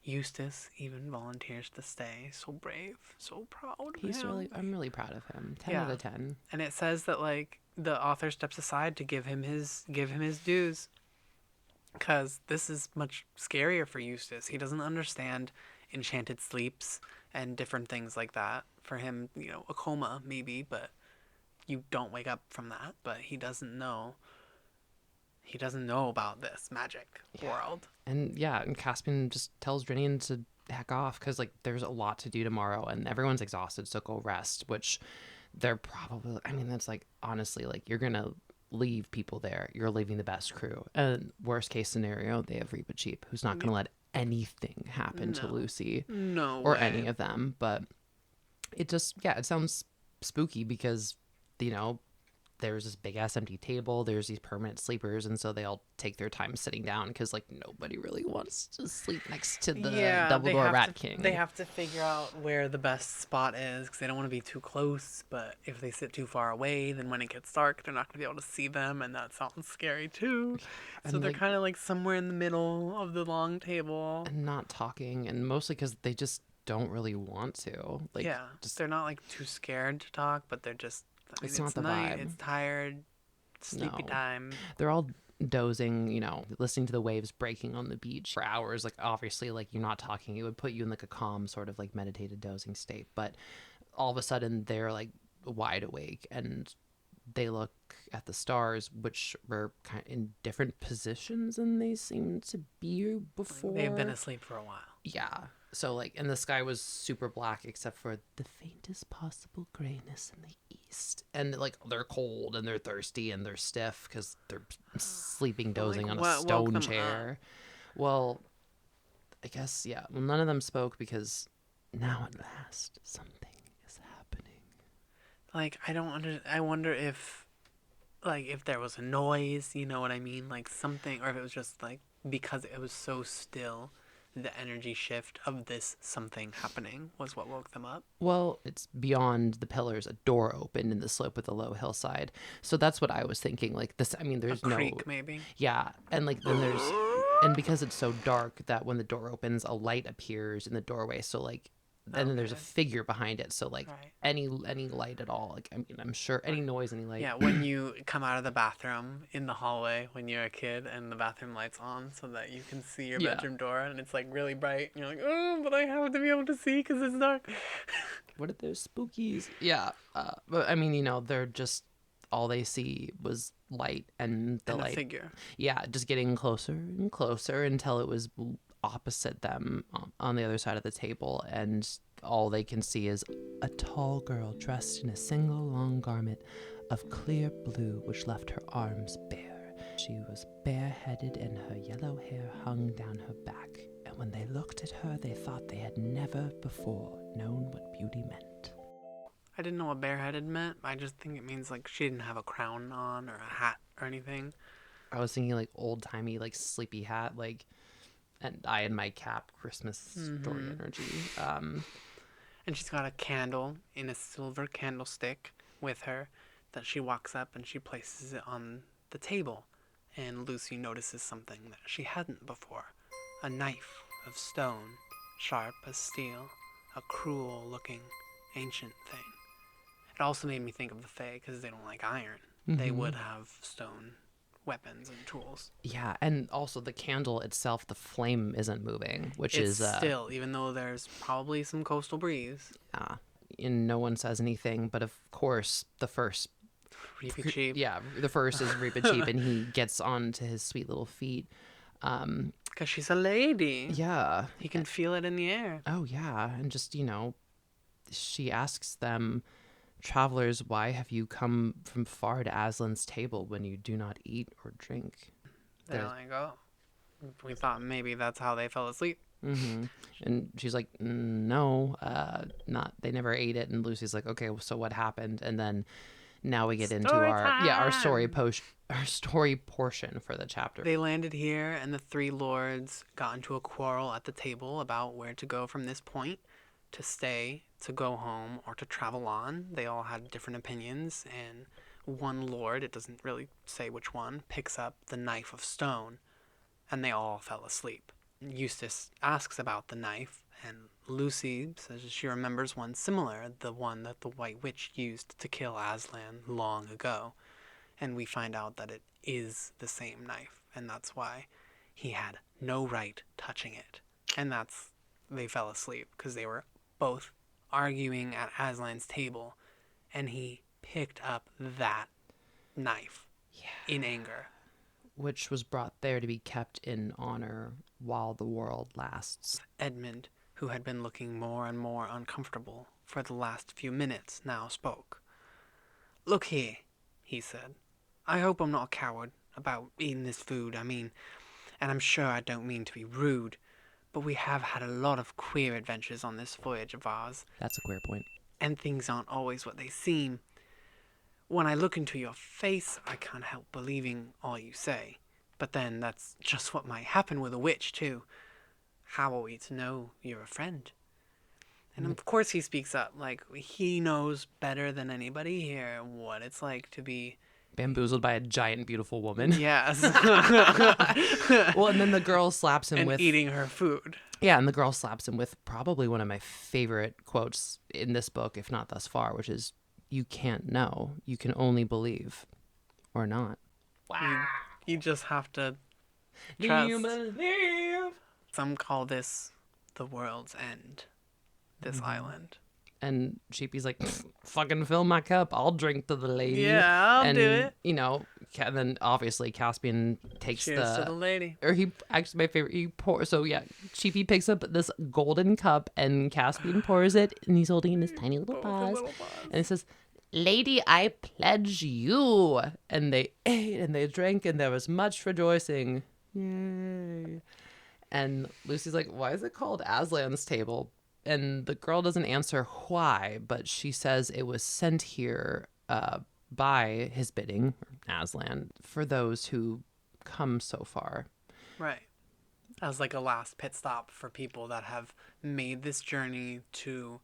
Eustace even volunteers to stay. So brave, so proud of him. I'm really proud of him. 10 out Yeah. of 10. And it says that, like, the author steps aside to give him his dues. Because this is much scarier for Eustace. He doesn't understand enchanted sleeps and different things like that. For him, you know, a coma maybe, but you don't wake up from that. But he doesn't know. He doesn't know about this magic world. And and Caspian just tells Drinian to heck off because, like, there's a lot to do tomorrow and everyone's exhausted, so go rest, which they're probably, I mean, that's like, honestly, like, you're going to leave people there. You're leaving the best crew. And worst case scenario, they have Reba Cheap, who's not going to let anything happen to Lucy No or way. any of them. But it just, it sounds spooky because, you know, there's this big ass empty table, there's these permanent sleepers, and so they all take their time sitting down because, like, nobody really wants to sleep next to the Dumbledore Rat King. They have to figure out where the best spot is because they don't want to be too close. But if they sit too far away, then when it gets dark, they're not going to be able to see them, and that sounds scary too. So And, they're like, kind of like somewhere in the middle of the long table. and not talking, and mostly because they just don't really want to. Like, Yeah, just they're not like too scared to talk, but they're just I mean, It's not the night, vibe. it's tired, sleepy No. time. They're all dozing, listening to the waves breaking on the beach for hours. Like, obviously, like, you're not talking. It would put you in like a calm sort of like meditated dozing state. But all of a sudden, they're like wide awake and they look at the stars, which were kind of in different positions than they seemed to be before. They've been asleep for a while. Yeah. So, like, and the sky was super black except for the faintest possible grayness in the east. And, like, they're cold and they're thirsty and they're stiff because they're sleeping, dozing on a what woke stone them chair. Well, I guess, yeah. Well, none of them spoke because now at last something is happening. Like, I wonder if, like, if there was a noise, you know what I mean? Like, something, or if it was just, like, because it was so still, the energy shift of this something happening was what woke them up. Well, it's beyond the pillars. A door opened in the slope of the low hillside. So that's what I was thinking. Like, this, I mean, there's A creek, maybe? Yeah, and like then there's, and because it's so dark that when the door opens, a light appears in the doorway. So like, and then there's a figure behind it. So like Right. any light at all. Like, I mean, I'm sure any noise, any light. Yeah, when you come out of the bathroom in the hallway when you're a kid and the bathroom light's on so that you can see your Yeah. bedroom door and it's like really bright. And you're like, oh, but I have to be able to see because it's dark. What are those spookies? Yeah, but I mean, they're just all they see was light and the And a light. figure. Yeah, just getting closer and closer until it was opposite them on the other side of the table, and all they can see is a tall girl dressed in a single long garment of clear blue which left her arms bare. She was bareheaded and her yellow hair hung down her back, and when they looked at her they thought they had never before known what beauty meant. I didn't know what bareheaded meant. I just think it means like she didn't have a crown on or a hat or anything. I was thinking like old-timey, like sleepy hat, like, and I had my cap, Christmas story energy. And she's got a candle in a silver candlestick with her that she walks up and she places it on the table. And Lucy notices something that she hadn't before. A knife of stone, sharp as steel, a cruel-looking ancient thing. It also made me think of the Fae because they don't like iron. They would have stone weapons and tools. Yeah, and also the candle itself, the flame isn't moving, which It's is still, even though there's probably some coastal breeze. and no one says anything, but of course the first Reapy cheap. yeah, the first is Reba Cheap, and he gets onto his sweet little feet. Because she's a lady. Yeah. He can feel it in the air. Oh yeah, and just, she asks them, "Travelers, why have you come from far to Aslan's table when you do not eat or drink?" They're like, oh, we thought maybe that's how they fell asleep. And she's like, "No, not. They never ate it." And Lucy's like, "Okay, so what happened?" And then now we get into our story portion for the chapter. They landed here, and the three lords got into a quarrel at the table about where to go from this point, to stay, to go home, or to travel on. They all had different opinions, and one lord, it doesn't really say which one, picks up the knife of stone, and they all fell asleep. Eustace asks about the knife, and Lucy says she remembers one similar, the one that the White Witch used to kill Aslan long ago. And we find out that it is the same knife, and that's why he had no right touching it. And they fell asleep, because they were both arguing at Aslan's table, and he picked up that knife in anger. Which was brought there to be kept in honor while the world lasts. Edmund, who had been looking more and more uncomfortable for the last few minutes, now spoke. "Look here," he said. "I hope I'm not a coward about eating this food, and I'm sure I don't mean to be rude, but we have had a lot of queer adventures on this voyage of ours. That's a queer point. And things aren't always what they seem. When I look into your face, I can't help believing all you say. But then that's just what might happen with a witch, too. How are we to know you're a friend?" And of course he speaks up, like he knows better than anybody here what it's like to be... Bamboozled by a giant, beautiful woman. Yes. Well, and then the girl slaps him and with... eating her food. Yeah, and the girl slaps him with probably one of my favorite quotes in this book, if not thus far, which is, you can't know. You can only believe or not. You just have to Do trust. you believe? Some call this the world's end. This island. And Sheepy's like, fucking fill my cup. I'll drink to the lady. Yeah, I'll and, do it. You know, and then obviously Caspian takes Cheers to the lady. Or he, actually my favorite, he pours, so yeah, Sheepy picks up this golden cup and Caspian pours it and he's holding in his tiny little paws. And it says, lady, I pledge you. And they ate and they drank and there was much rejoicing. Yay. And Lucy's like, why is it called Aslan's table? And the girl doesn't answer why, but she says it was sent here by his bidding, Aslan, for those who come so far. Right. As like a last pit stop for people that have made this journey to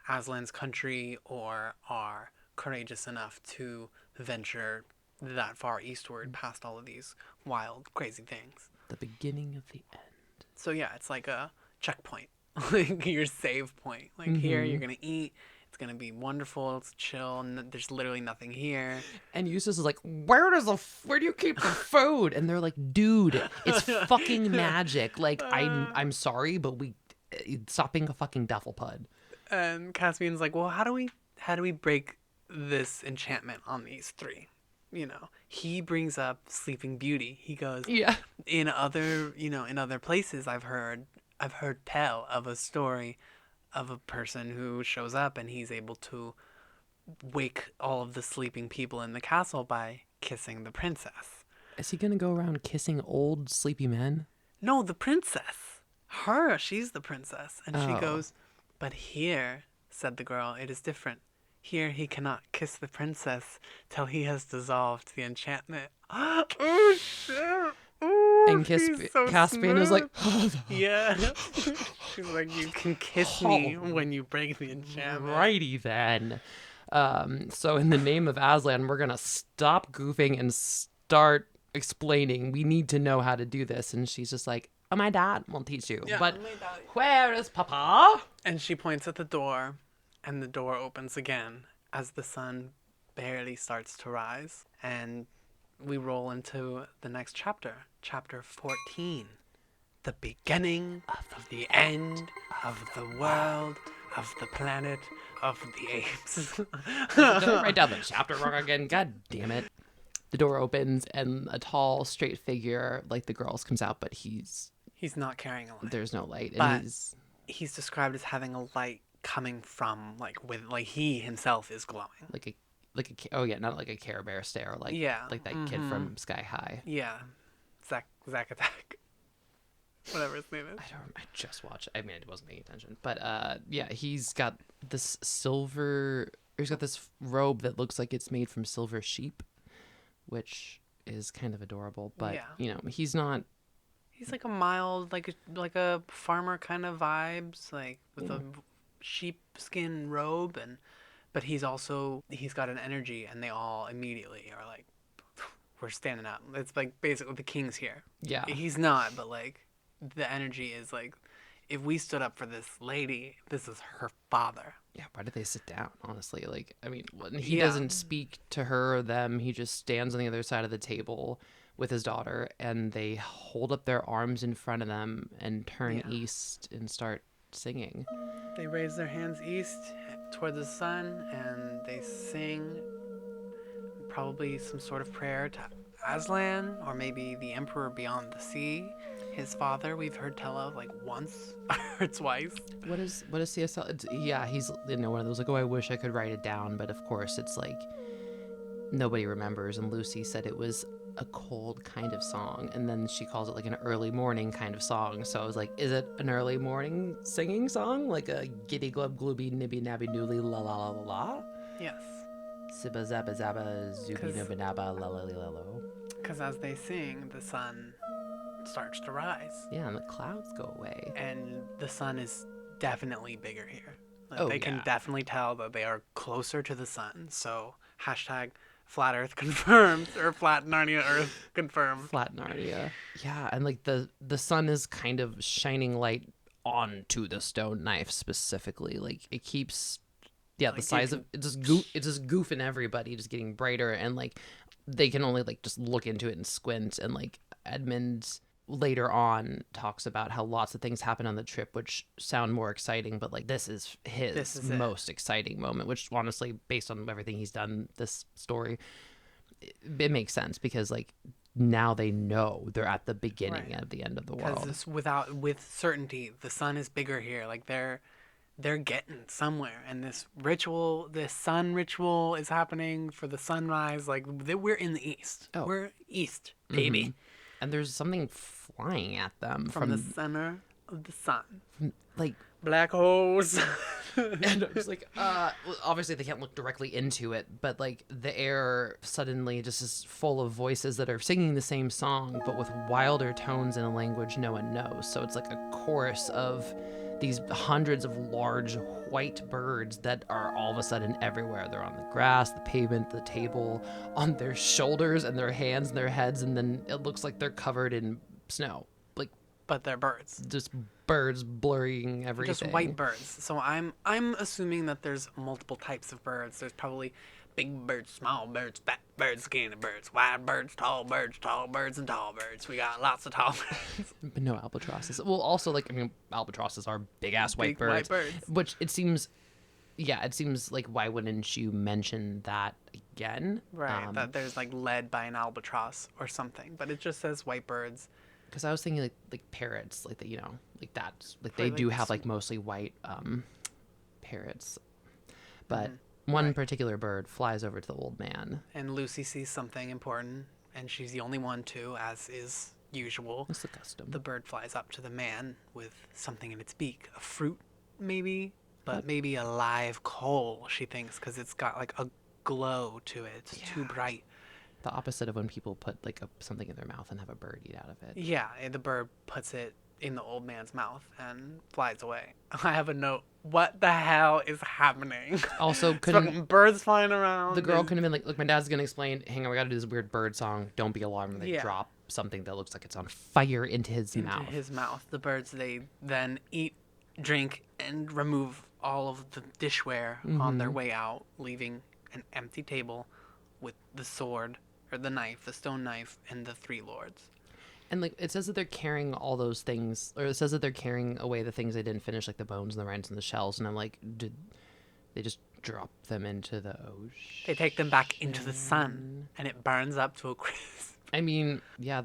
Aslan's country or are courageous enough to venture that far eastward past all of these wild, crazy things. The beginning of the end. So yeah, it's like a checkpoint. Like your save point. Like here, you're gonna eat. It's gonna be wonderful. It's chill. And there's literally nothing here. And Eustace is like, where do you keep the food? And they're like, dude, it's fucking magic. Like, I'm sorry, but stop being a fucking dufflepud. And Caspian's like, well, how do we break this enchantment on these three? You know, he brings up Sleeping Beauty. He goes, Yeah. In other places, I've heard tell of a story of a person who shows up and he's able to wake all of the sleeping people in the castle by kissing the princess. Is he gonna go around kissing old sleepy men? No, the princess. She's the princess. And she goes, but here, said the girl, it is different. Here he cannot kiss the princess till he has dissolved the enchantment. Oh, shit. Ooh, And so Caspian is like, yeah. She's like, you can kiss me when you break the enchantment. righty then. So in the name of Aslan, we're gonna stop goofing and start explaining. We need to know how to do this. And she's just like, oh, my dad will teach you. Yeah, but my dad. where is Papa? And she points at the door, and the door opens again as the sun barely starts to rise. And we roll into the next chapter, chapter 14. The beginning of the end of the world, of the planet, of the apes. Don't write down the chapter wrong again. God damn it. The door opens and a tall, straight figure, like the girls, comes out, but he's not carrying a light. there's no light. But And he's described as having a light coming from, he himself is glowing. not like a Care Bear stare, like that kid from Sky High. Yeah. Zack Attack. Whatever his name is. I just watched. I wasn't paying attention, but he's got this robe that looks like it's made from silver sheep, which is kind of adorable. But he's not. He's like a mild, like a farmer kind of vibes, like with a sheepskin robe, but he's got an energy, and they all immediately are like, we're standing up. It's like basically the king's here. Yeah. He's not, but like the energy is like, if we stood up for this lady, this is her father. Yeah, why did they sit down, honestly? He doesn't speak to her or them. He just stands on the other side of the table with his daughter, and they hold up their arms in front of them and turn east and start singing. They raise their hands east toward the sun, and they sing probably some sort of prayer to Aslan, or maybe the Emperor beyond the sea, his father. We've heard tell of once or twice. What is CSL? Yeah, he's one of those I wish I could write it down, but of course it's nobody remembers. And Lucy said it was a cold kind of song, and then she calls it an early morning kind of song. So I was like, is it an early morning singing song, like a giddy glub glooby nibby nabby noolly la la la la la? Yes. Sibba zabba zabba zooby nubba nabba la la la la. Because as they sing, the sun starts to rise. Yeah, and the clouds go away. And the sun is definitely bigger here. They can definitely tell that they are closer to the sun. So hashtag Flat Earth confirmed, or Flat Narnia Earth confirmed. Flat Narnia. Yeah, and the sun is kind of shining light onto the stone knife specifically. It keeps Yeah, Like, the size of it's just goofing everybody, just getting brighter, and like they can only like just look into it and squint. And like Edmund later on talks about how lots of things happen on the trip which sound more exciting, but like this is his most exciting moment, which honestly, based on everything he's done this story, it makes sense, because like now they know they're at the beginning of the end of the world. Because with certainty, the sun is bigger here. Like they're getting somewhere, and this sun ritual is happening for the sunrise. Like we're in the east. Oh. We're east, baby. Mm-hmm. And there's something flying at them from the center of the sun. Like black holes. And I'm just like, well, obviously they can't look directly into it, but like the air suddenly just is full of voices that are singing the same song, but with wilder tones in a language no one knows. So it's like a chorus of these hundreds of large white birds that are all of a sudden everywhere. They're on the grass, the pavement, the table, on their shoulders and their hands and their heads, and then it looks like they're covered in snow. Like, but they're birds. Just birds blurring everything. Just white birds. So I'm assuming that there's multiple types of birds. There's probably big birds, small birds, fat birds, skinny birds, wide birds, tall birds, and tall birds. We got lots of tall birds. But no albatrosses. Well, also, like, I mean, albatrosses are big-ass white birds. Which it seems like, why wouldn't you mention that again? Right, that there's, like, led by an albatross or something. But it just says white birds. Because I was thinking, like parrots, like, you know, like that. Like, they do have, like, mostly white parrots. But one particular bird flies over to the old man. And Lucy sees something important, and she's the only one to, as is usual. That's the custom. The bird flies up to the man with something in its beak. A fruit, maybe? But maybe a live coal, she thinks, because it's got, like, a glow to it. It's too bright. The opposite of when people put like something in their mouth and have a bird eat out of it. Yeah, and the bird puts it in the old man's mouth and flies away. I have a note. What the hell is happening? Also, couldn't birds flying around? The girl could have been like, "Look, my dad's gonna explain. Hang on, we gotta do this weird bird song. Don't be alarmed when they drop something that looks like it's on fire into his mouth." Into his mouth. The birds, they then eat, drink, and remove all of the dishware on their way out, leaving an empty table with the sword. Or the knife, the stone knife, and the 3 lords. And, like, it says that they're carrying all those things, or it says that they're carrying away the things they didn't finish, like the bones and the rinds and the shells, and I'm like, did they just drop them into the ocean? They take them back into the sun, and it burns up to a crisp. I mean, yeah,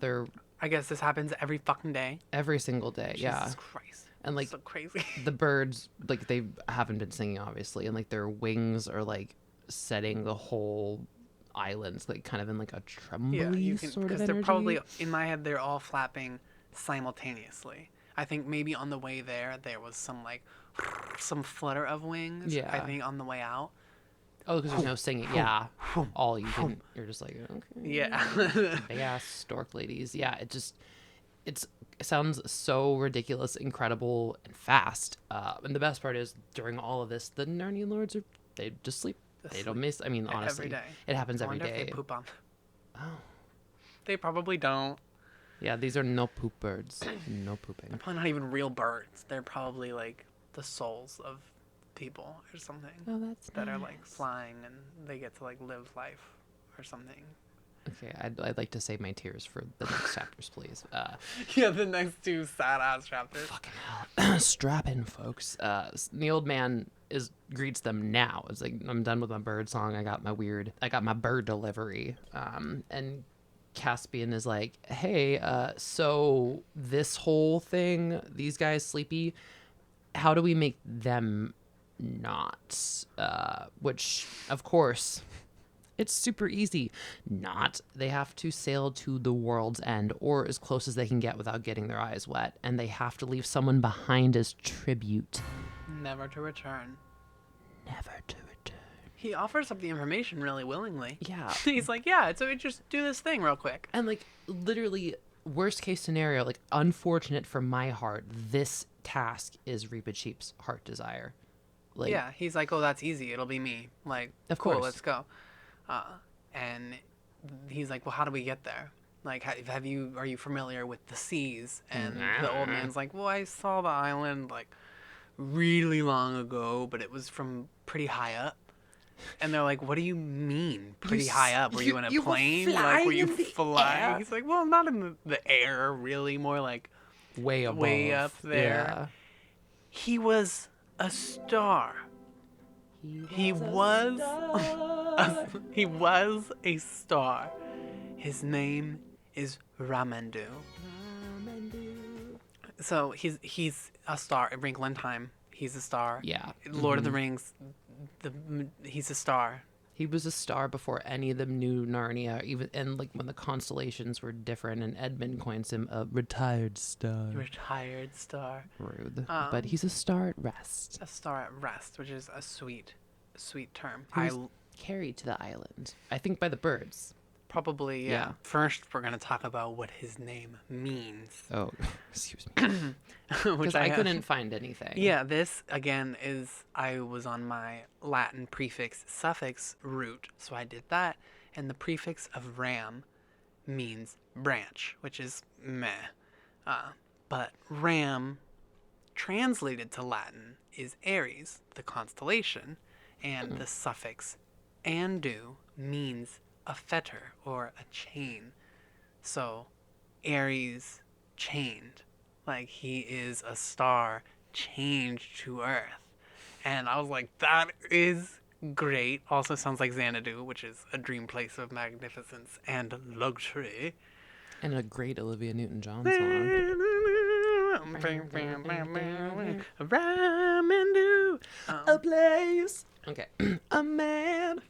I guess this happens every fucking day. Every single day, Jesus Christ. And, like, so crazy. The birds, like, they haven't been singing, obviously, and, like, their wings are, like, setting the whole islands, like, kind of in, like, a trembly sort of energy. Because they're probably, in my head, they're all flapping simultaneously. I think maybe on the way there was some, like, some flutter of wings. Yeah. I think on the way out. Oh, because there's no singing. Yeah. All you can, you're just like, okay. Yeah. Big ass stork ladies. Yeah, it sounds so ridiculous, incredible, and fast. And the best part is, during all of this, the Narnia lords they just sleep. They don't miss. I mean, honestly, every day. It happens every day. I wonder if they poop on them. Oh. They probably don't. Yeah, these are no poop birds. No pooping. They're probably not even real birds. They're probably like the souls of people or something. Oh, that's that nice. Are like flying and they get to like live life or something. Okay, I'd like to save my tears for the next chapters, please. Yeah, the next 2 sad-ass chapters. Fucking hell. Strap in, folks. The old man greets them now. It's like, I'm done with my bird song. I got my bird delivery. And Caspian is like, hey, so this whole thing, these guys sleepy, how do we make them not? Which, of course... It's super easy. They have to sail to the world's end, or as close as they can get without getting their eyes wet, and they have to leave someone behind as tribute. Never to return. Never to return. He offers up the information really willingly. Yeah. He's like, yeah, so we just do this thing real quick. And, like, literally, worst case scenario, like, unfortunate for my heart, this task is Reepa Cheap's heart desire. Like, yeah, he's like, oh, that's easy. It'll be me. Like, of cool, course. Let's go. And he's like, well, how do we get there? Like, are you familiar with the seas? And the old man's like, well, I saw the island, like, really long ago, but it was from pretty high up. And they're like, what do you mean pretty You high up? Were you in a you were plane? Like, flying were you in the flying? air. He's like, well, not in the air, really. More like Way above. way up there. Yeah. He was a star. He was he was a star. His name is Ramandu. So he's a star. A Wrinkle in Time. He's a star. Yeah. Lord of the Rings. He's a star. He was a star before any of them knew Narnia, even and like when the constellations were different. And Edmund coins him a retired star. Retired star. Rude, but he's a star at rest. A star at rest, which is a sweet term. He was carried to the island, I think, by the birds. Probably, yeah. Yeah. First, we're going to talk about what his name means. Oh, excuse me. Because I couldn't find anything. Yeah, this, again, I was on my Latin prefix suffix route, so I did that. And the prefix of ram means branch, which is meh. But ram, translated to Latin, is Aries, the constellation. And the suffix andu means a fetter or a chain. So Aries chained, like he is a star chained to Earth. And I was like, that is great. Also sounds like Xanadu, which is a dream place of magnificence and luxury. And a great Olivia Newton-John song. Ramandu. A place. Okay. A man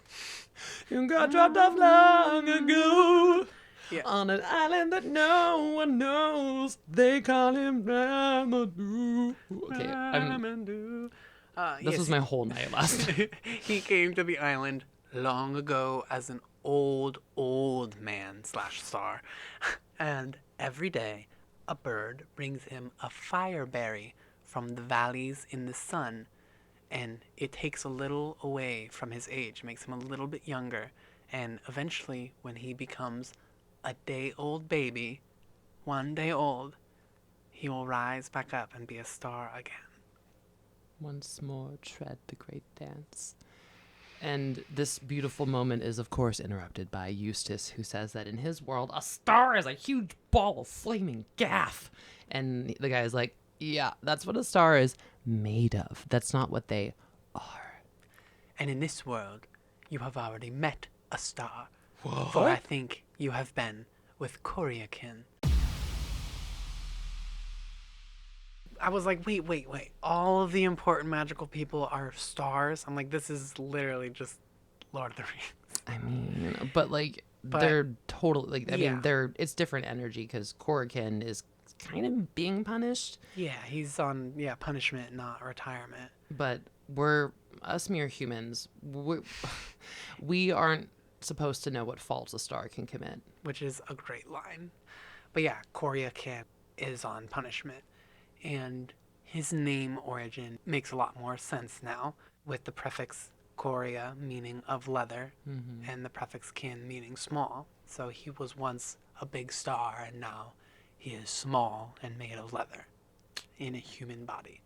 who got dropped off long ago. Yeah. On an island that no one knows. They call him Ramandu. Okay. Ramandu. This was my whole night last night. He came to the island long ago as an old man / star. And every day, a bird brings him a fireberry from the valleys in the sun. And it takes a little away from his age, makes him a little bit younger. And eventually, when he becomes a day-old baby, 1 day old, he will rise back up and be a star again. Once more, tread the great dance. And this beautiful moment is, of course, interrupted by Eustace, who says that in his world, a star is a huge ball of flaming gas. And the guy is like, yeah, that's what a star is made of. That's not what they are. And in this world, you have already met a star. What? For I think you have been with Koryakin. I was like, wait. All of the important magical people are stars? I'm like, this is literally just Lord of the Rings. I mean, but they're totally, it's different energy because Koryakin is kind of being punished. Yeah, he's on, punishment, not retirement. But us mere humans, we aren't supposed to know what faults a star can commit. Which is a great line. But yeah, Koryakin is on punishment. And his name origin makes a lot more sense now, with the prefix Korya meaning of leather, and the prefix kin meaning small. So he was once a big star, and now he is small and made of leather in a human body.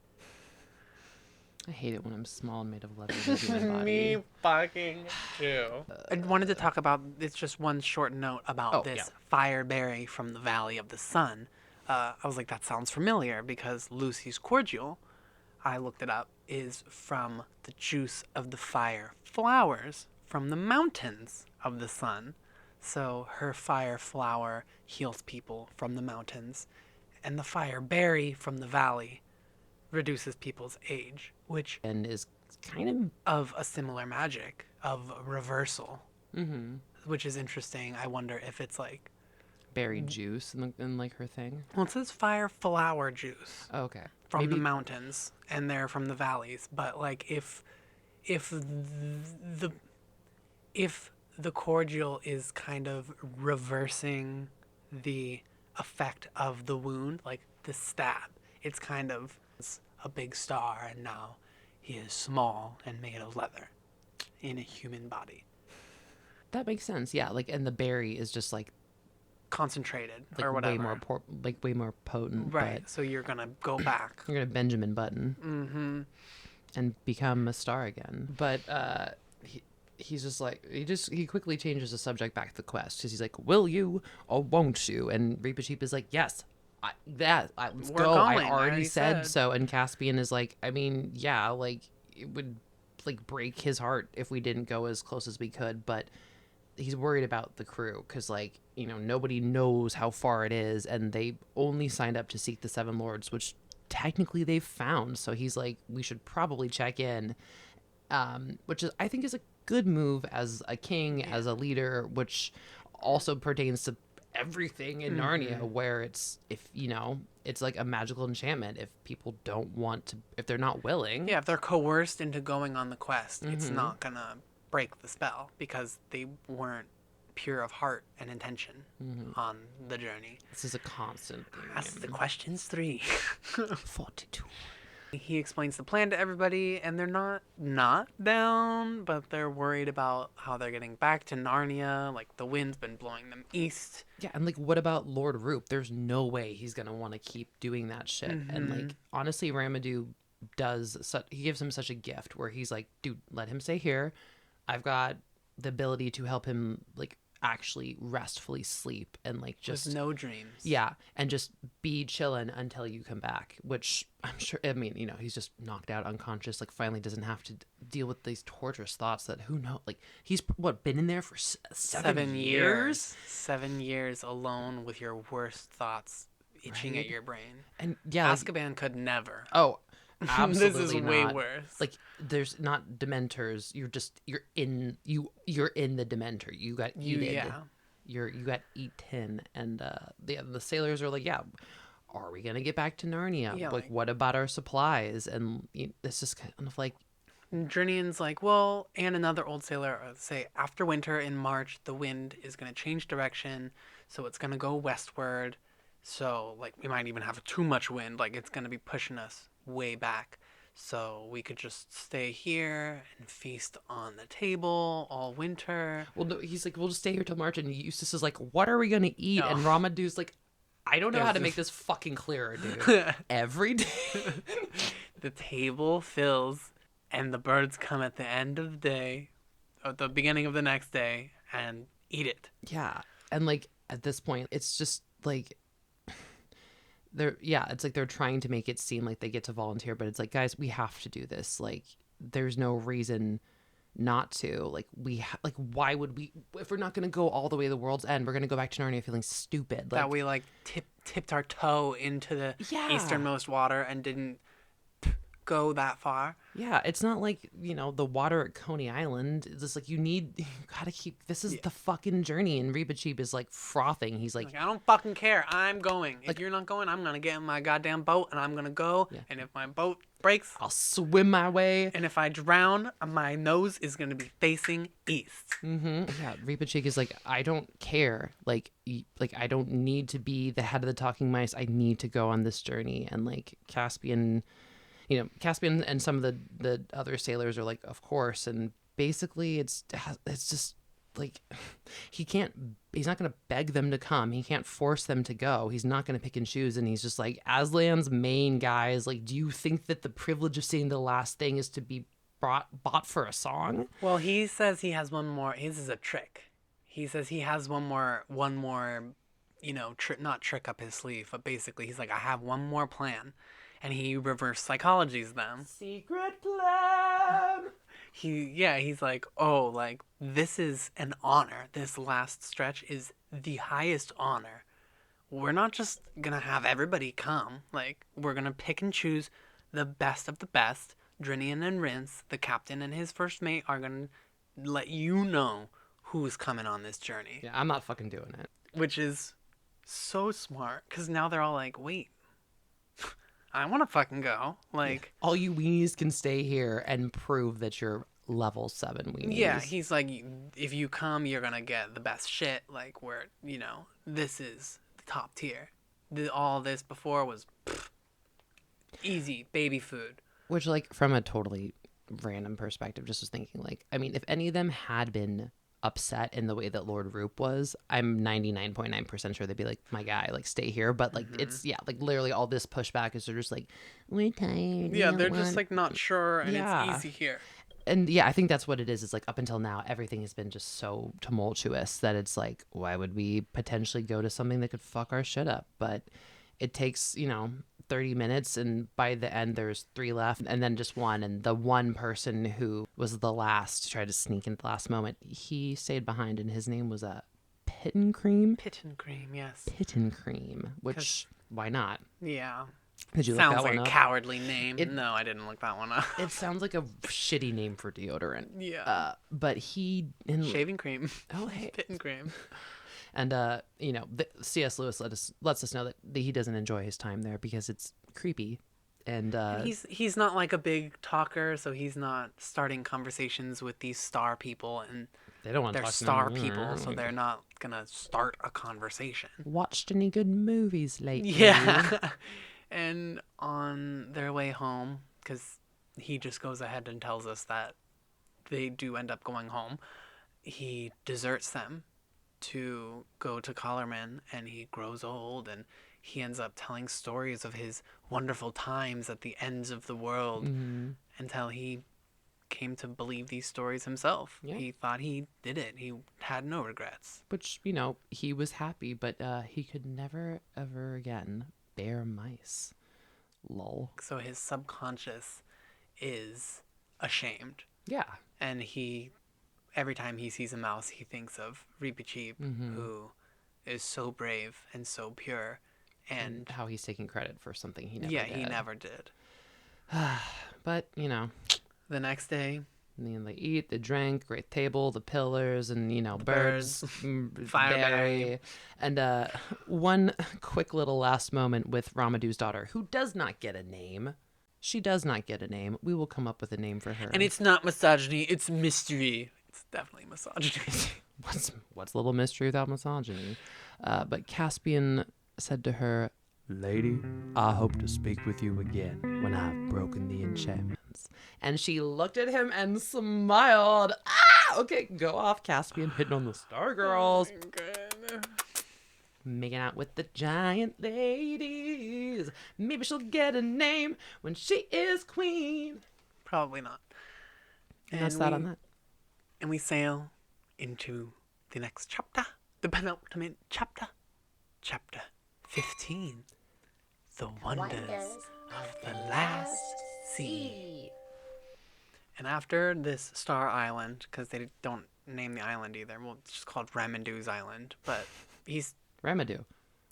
I hate it when I'm small and made of leather in a human body. Me fucking too. I wanted to talk about, it's just one short note about this fireberry from the Valley of the Sun. I was like, that sounds familiar because Lucy's cordial, I looked it up, is from the juice of the fire flowers from the mountains of the sun. So her fire flower heals people from the mountains, and the fire berry from the valley reduces people's age, which and is kind of a similar magic of reversal, which is interesting. I wonder if it's like berry juice in like her thing. Well, it says fire flower juice. Oh, okay. From the mountains, and they're from the valleys. But like if the cordial is kind of reversing the effect of the wound, like the stab, it's kind of a big star, and now he is small and made of leather in a human body. That makes sense. Yeah, like, and the berry is just like concentrated, like or whatever. Way more potent. Right. But So you're gonna go back. you're gonna Benjamin Button. and become a star again. But he's just like, he quickly changes the subject back to the quest, because he's like, will you or won't you? And Reaper Chief is like, yes, let's We're go. going. I already said so. And Caspian is like, I mean, yeah, like it would like break his heart if we didn't go as close as we could, but he's worried about the crew, because like, you know, nobody knows how far it is, and they only signed up to seek the Seven Lords, which technically they've found. So he's like, we should probably check in, which is, I think, is a good move as a king, as a leader, which also pertains to everything in Narnia, where it's, if you know, it's like a magical enchantment. If people don't want to, if they're not willing, Yeah, if they're coerced into going on the quest, it's not gonna break the spell, because they weren't pure of heart and intention on the journey. this is a constant thing. Ask the questions 3. 42. He explains the plan to everybody, and they're not down, but they're worried about how they're getting back to Narnia. Like, the wind's been blowing them east. Yeah, and like, what about Lord Roop? There's no way he's gonna want to keep doing that shit. And like, honestly, Ramadou he gives him such a gift, where he's like, dude, let him stay here. I've got the ability to help him like actually restfully sleep, and like just With no dreams. yeah, and just be chilling until you come back, which I'm sure, I mean, you know, he's just knocked out, unconscious, like finally doesn't have to deal with these torturous thoughts that, who knows, like he's been in there for 7 years? 7 years alone with your worst thoughts itching at your brain. And yeah, Azkaban could never. oh, absolutely This is not. way worse. Like, there's not Dementors. You're in the Dementor. You got eaten. Yeah. You got eaten. And the sailors are like, yeah, are we gonna get back to Narnia? Yeah, like, what about our supplies? And it's just kind of like, Drinian's like, well, and another old sailor say, after winter in March, the wind is going to change direction, so it's going to go westward. So, like, we might even have too much wind. Like, it's going to be pushing us way back. So we could just stay here and feast on the table all winter. well, no, he's like, we'll just stay here till March. And Eustace is like, what are we gonna eat? No. And Ramadou's like, I don't know how to make this fucking clearer, dude. Every day. The table fills, and the birds come at the end of the day, or the beginning of the next day, and eat it. Yeah. And like, at this point, it's just like, it's like they're trying to make it seem like they get to volunteer, but it's like, guys, we have to do this. Like, there's no reason not to. Like, like, why would we, if we're not going to go all the way to the world's end, we're going to go back to Narnia feeling stupid. Like, That we like tipped our toe into the Yeah. easternmost water and didn't go that far. yeah, it's not like, you know, the water at Coney Island. It's just like, you gotta keep, this is the fucking journey. And Reba Cheap is like frothing. He's like, Like, I don't fucking care. I'm going. If you're not going, I'm gonna get in my goddamn boat and I'm gonna go. Yeah. And if my boat breaks, I'll swim my way. and if I drown, my nose is gonna be facing east. Yeah, Reba Cheek is like, I don't care. Like, I don't need to be the head of the talking mice. I need to go on this journey. And like, Caspian and some of the other sailors are like, of course. And basically, it's just like, he's not going to beg them to come. He can't force them to go. He's not going to pick and choose. And he's just like, Aslan's main guys, like, do you think that the privilege of seeing the last thing is to be bought for a song? Well, he says he has one more. His is a trick. He says he has one more, you know, not trick up his sleeve, but basically he's like, I have one more plan. And he reverse psychologies them. Secret plan. He's like, oh, like, this is an honor. This last stretch is the highest honor. We're not just gonna have everybody come. Like, we're gonna pick and choose the best of the best. Drinian and Rince, the captain and his first mate, are gonna let you know who's coming on this journey. Yeah, I'm not fucking doing it. Which is so smart, because now they're all like, wait, I want to fucking go. Like, all you weenies can stay here and prove that you're level 7 weenies. yeah, he's like, if you come, you're gonna get the best shit. Like, where, you know, this is the top tier. All this before was easy baby food. Which, like, from a totally random perspective, just was thinking, like, I mean, if any of them had been upset in the way that Lord Roop was, I'm 99.9% sure they'd be like, my guy, like, stay here. But like, it's, yeah, like literally all this pushback is they're just like, we're tired. Yeah, they're just like not sure, and Yeah. it's easy here. And yeah, I think that's what it is. It's like up until now, everything has been just so tumultuous that it's like, why would we potentially go to something that could fuck our shit up? But it takes, 30 minutes, and by the end there's 3 left and then just one, and the one person who was the last to try to sneak in at the last moment, he stayed behind, and his name was Pitten Cream. Pitten Cream, yes. Pitten Cream, which why not? Yeah. Did you look Sounds that like one a up? cowardly name. No, I didn't look that one up. It sounds like a shitty name for deodorant. Yeah. But he Shaving cream. Oh, hey. Pitten Cream. And C.S. Lewis lets us know that he doesn't enjoy his time there because it's creepy. And he's not like a big talker, so he's not starting conversations with these star people, and they don't want to they're talk star to them. people, so they're not gonna start a conversation. Watched any good movies lately? Yeah. And on their way home, because he just goes ahead and tells us that they do end up going home, he deserts them to go to Collarman, and he grows old, and he ends up telling stories of his wonderful times at the ends of the world until he came to believe these stories himself. Yeah. He thought he did it. He had no regrets. Which, he was happy, but he could never, ever again bear mice. Lol. So his subconscious is ashamed. Yeah. And every time he sees a mouse, he thinks of Reepicheep, who is so brave and so pure. And how he's taking credit for something he never did. Yeah, he never did. But, The next day, they eat, they drink, great table, the pillars, and, birds, Fireberry. And one quick little last moment with Ramadu's daughter, who does not get a name. She does not get a name. We will come up with a name for her. And it's not misogyny, it's mystery. It's definitely misogyny. What's Little Mystery without misogyny? But Caspian said to her, "Lady, I hope to speak with you again when I've broken the enchantments." And she looked at him and smiled. Ah! Okay, go off, Caspian, hitting on the Star Girls. Oh my God. Making out with the giant ladies. Maybe she'll get a name when she is queen. Probably not. And that's that on that. And we sail into the next chapter, the penultimate chapter, chapter 15, The Wonders of the Last Sea. And after this Star Island, because they don't name the island either, well, it's just called Ramadu's Island, but Ramadu.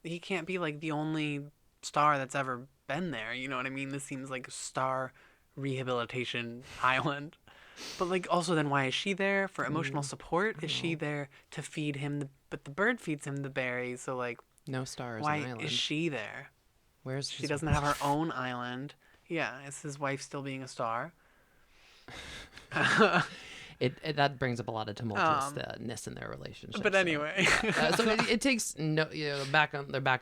he can't be like the only star that's ever been there, you know what I mean? This seems like a star rehabilitation island. But like, also then why is she there? For emotional support? Is she there to feed him but the bird feeds him the berries, so like, No stars why on the island. is she there? Where's She doesn't have her own island. Yeah, is his wife still being a star? It that brings up a lot of tumultuousness in their relationship. But anyway. So it takes no, they're back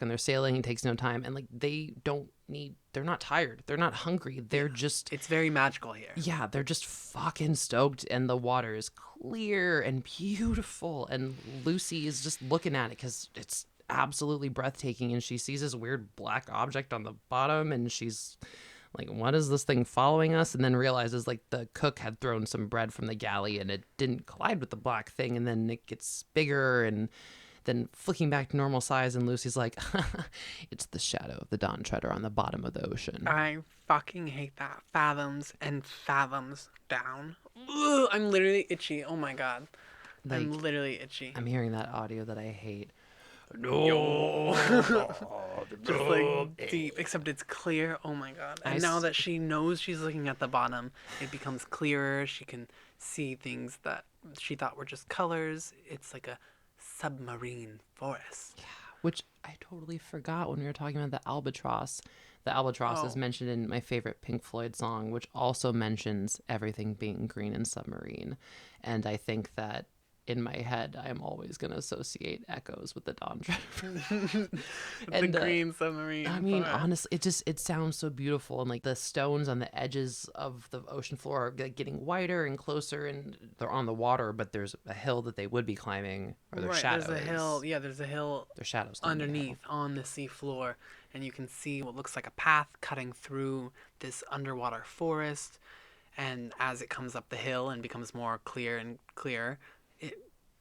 on their sailing. It takes no time, and like they're not tired, they're not hungry, they're just. It's very magical here. Yeah, they're just fucking stoked, and the water is clear and beautiful, and Lucy is just looking at it because it's absolutely breathtaking, and she sees this weird black object on the bottom, and she's like, what is this thing following us? And then realizes like the cook had thrown some bread from the galley and it didn't collide with the black thing, and then it gets bigger and then flicking back to normal size, and Lucy's like, it's the shadow of the Dawn Treader on the bottom of the ocean. I fucking hate that. Fathoms and fathoms down. Ugh, I'm literally itchy. Oh my God. I'm Like, literally itchy. I'm hearing that audio that I hate. No. Just like deep, except it's clear. Oh my God. And now that she knows she's looking at the bottom, it becomes clearer. She can see things that she thought were just colors. It's like a submarine forest. Yeah, which I totally forgot when we were talking about the albatross. The albatross is mentioned in my favorite Pink Floyd song, which also mentions everything being green and submarine. And I think that in my head, I am always going to associate Echoes with the Dawn Treader. The green submarine. I mean, honestly, it sounds so beautiful. And like the stones on the edges of the ocean floor are like getting wider and closer, and they're on the water, but there's a hill that they would be climbing, or their shadows. There's a hill. Yeah, there's a hill. Their shadows underneath on the sea floor, and you can see what looks like a path cutting through this underwater forest. And as it comes up the hill and becomes more clear and clearer, it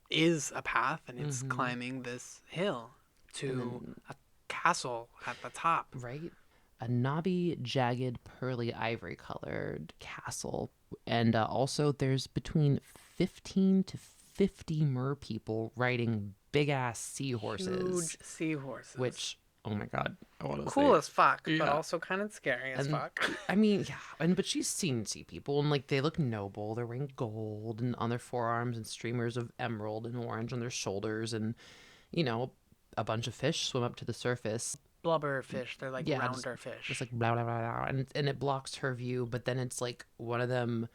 is a path, and it's climbing this hill to a castle at the top. Right? A knobby, jagged, pearly, ivory-colored castle. And also there's between 15 to 50 mer people riding big-ass seahorses. Huge seahorses. Which, oh my god, I want to cool say. as fuck, but also kind of scary as fuck. I mean, yeah, but she's seen sea people, and like they look noble. They're wearing gold and on their forearms, and streamers of emerald and orange on their shoulders, and you know, a bunch of fish swim up to the surface. Blubber fish, they're like rounder fish. Just like blah blah blah, blah, and it blocks her view. But then it's like one of them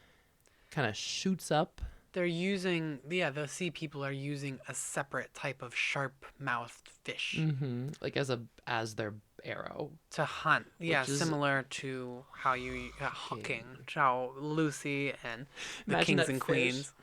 kind of shoots up. They're using, the sea people are using a separate type of sharp-mouthed fish. Like as their arrow. To hunt. Yeah, similar to how you, hawking, how Lucy and the kings and queens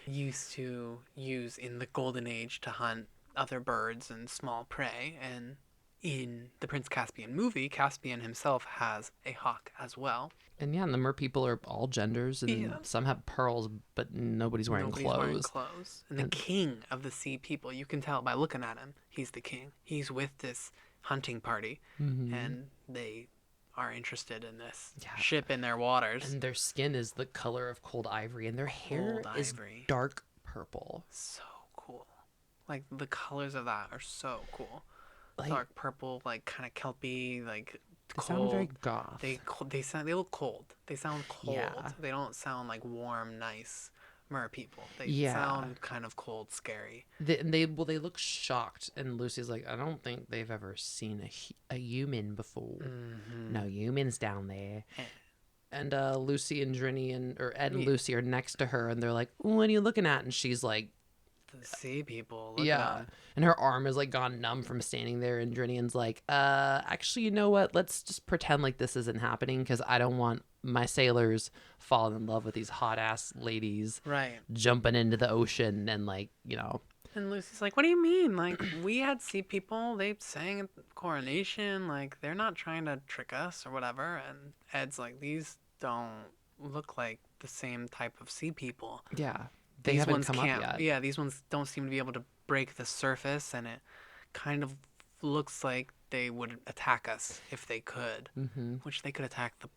used to use in the Golden Age to hunt other birds and small prey. And in the Prince Caspian movie, Caspian himself has a hawk as well. And yeah, and the mer people are all genders, and some have pearls, but nobody's wearing clothes. And the king of the sea people, you can tell by looking at him, he's the king. He's with this hunting party, and they are interested in this ship in their waters. And their skin is the color of cold ivory, and their hair is dark purple. So cool. Like, the colors of that are so cool. Like, dark purple, like kind of kelpy, like they cold. sound very goth. They look cold. They sound cold. Yeah. They don't sound like warm, nice mer people. They sound kind of cold, scary. They look shocked, and Lucy's like, I don't think they've ever seen a human before. No humans down there. And Lucy and Drini and Ed and Lucy are next to her, and they're like, what are you looking at? And she's like, the sea people. Look at them. And her arm is like gone numb from standing there, and Drinian's like, actually, you know what? Let's just pretend like this isn't happening, because I don't want my sailors falling in love with these hot ass ladies, right? Jumping into the ocean and like, you know. And Lucy's like, what do you mean? Like, we had sea people. They sang at the coronation. Like, they're not trying to trick us or whatever. And Ed's like, these don't look like the same type of sea people. Yeah. They haven't come up yet. Yeah, these ones don't seem to be able to break the surface, and it kind of looks like they would attack us if they could, which they could attack the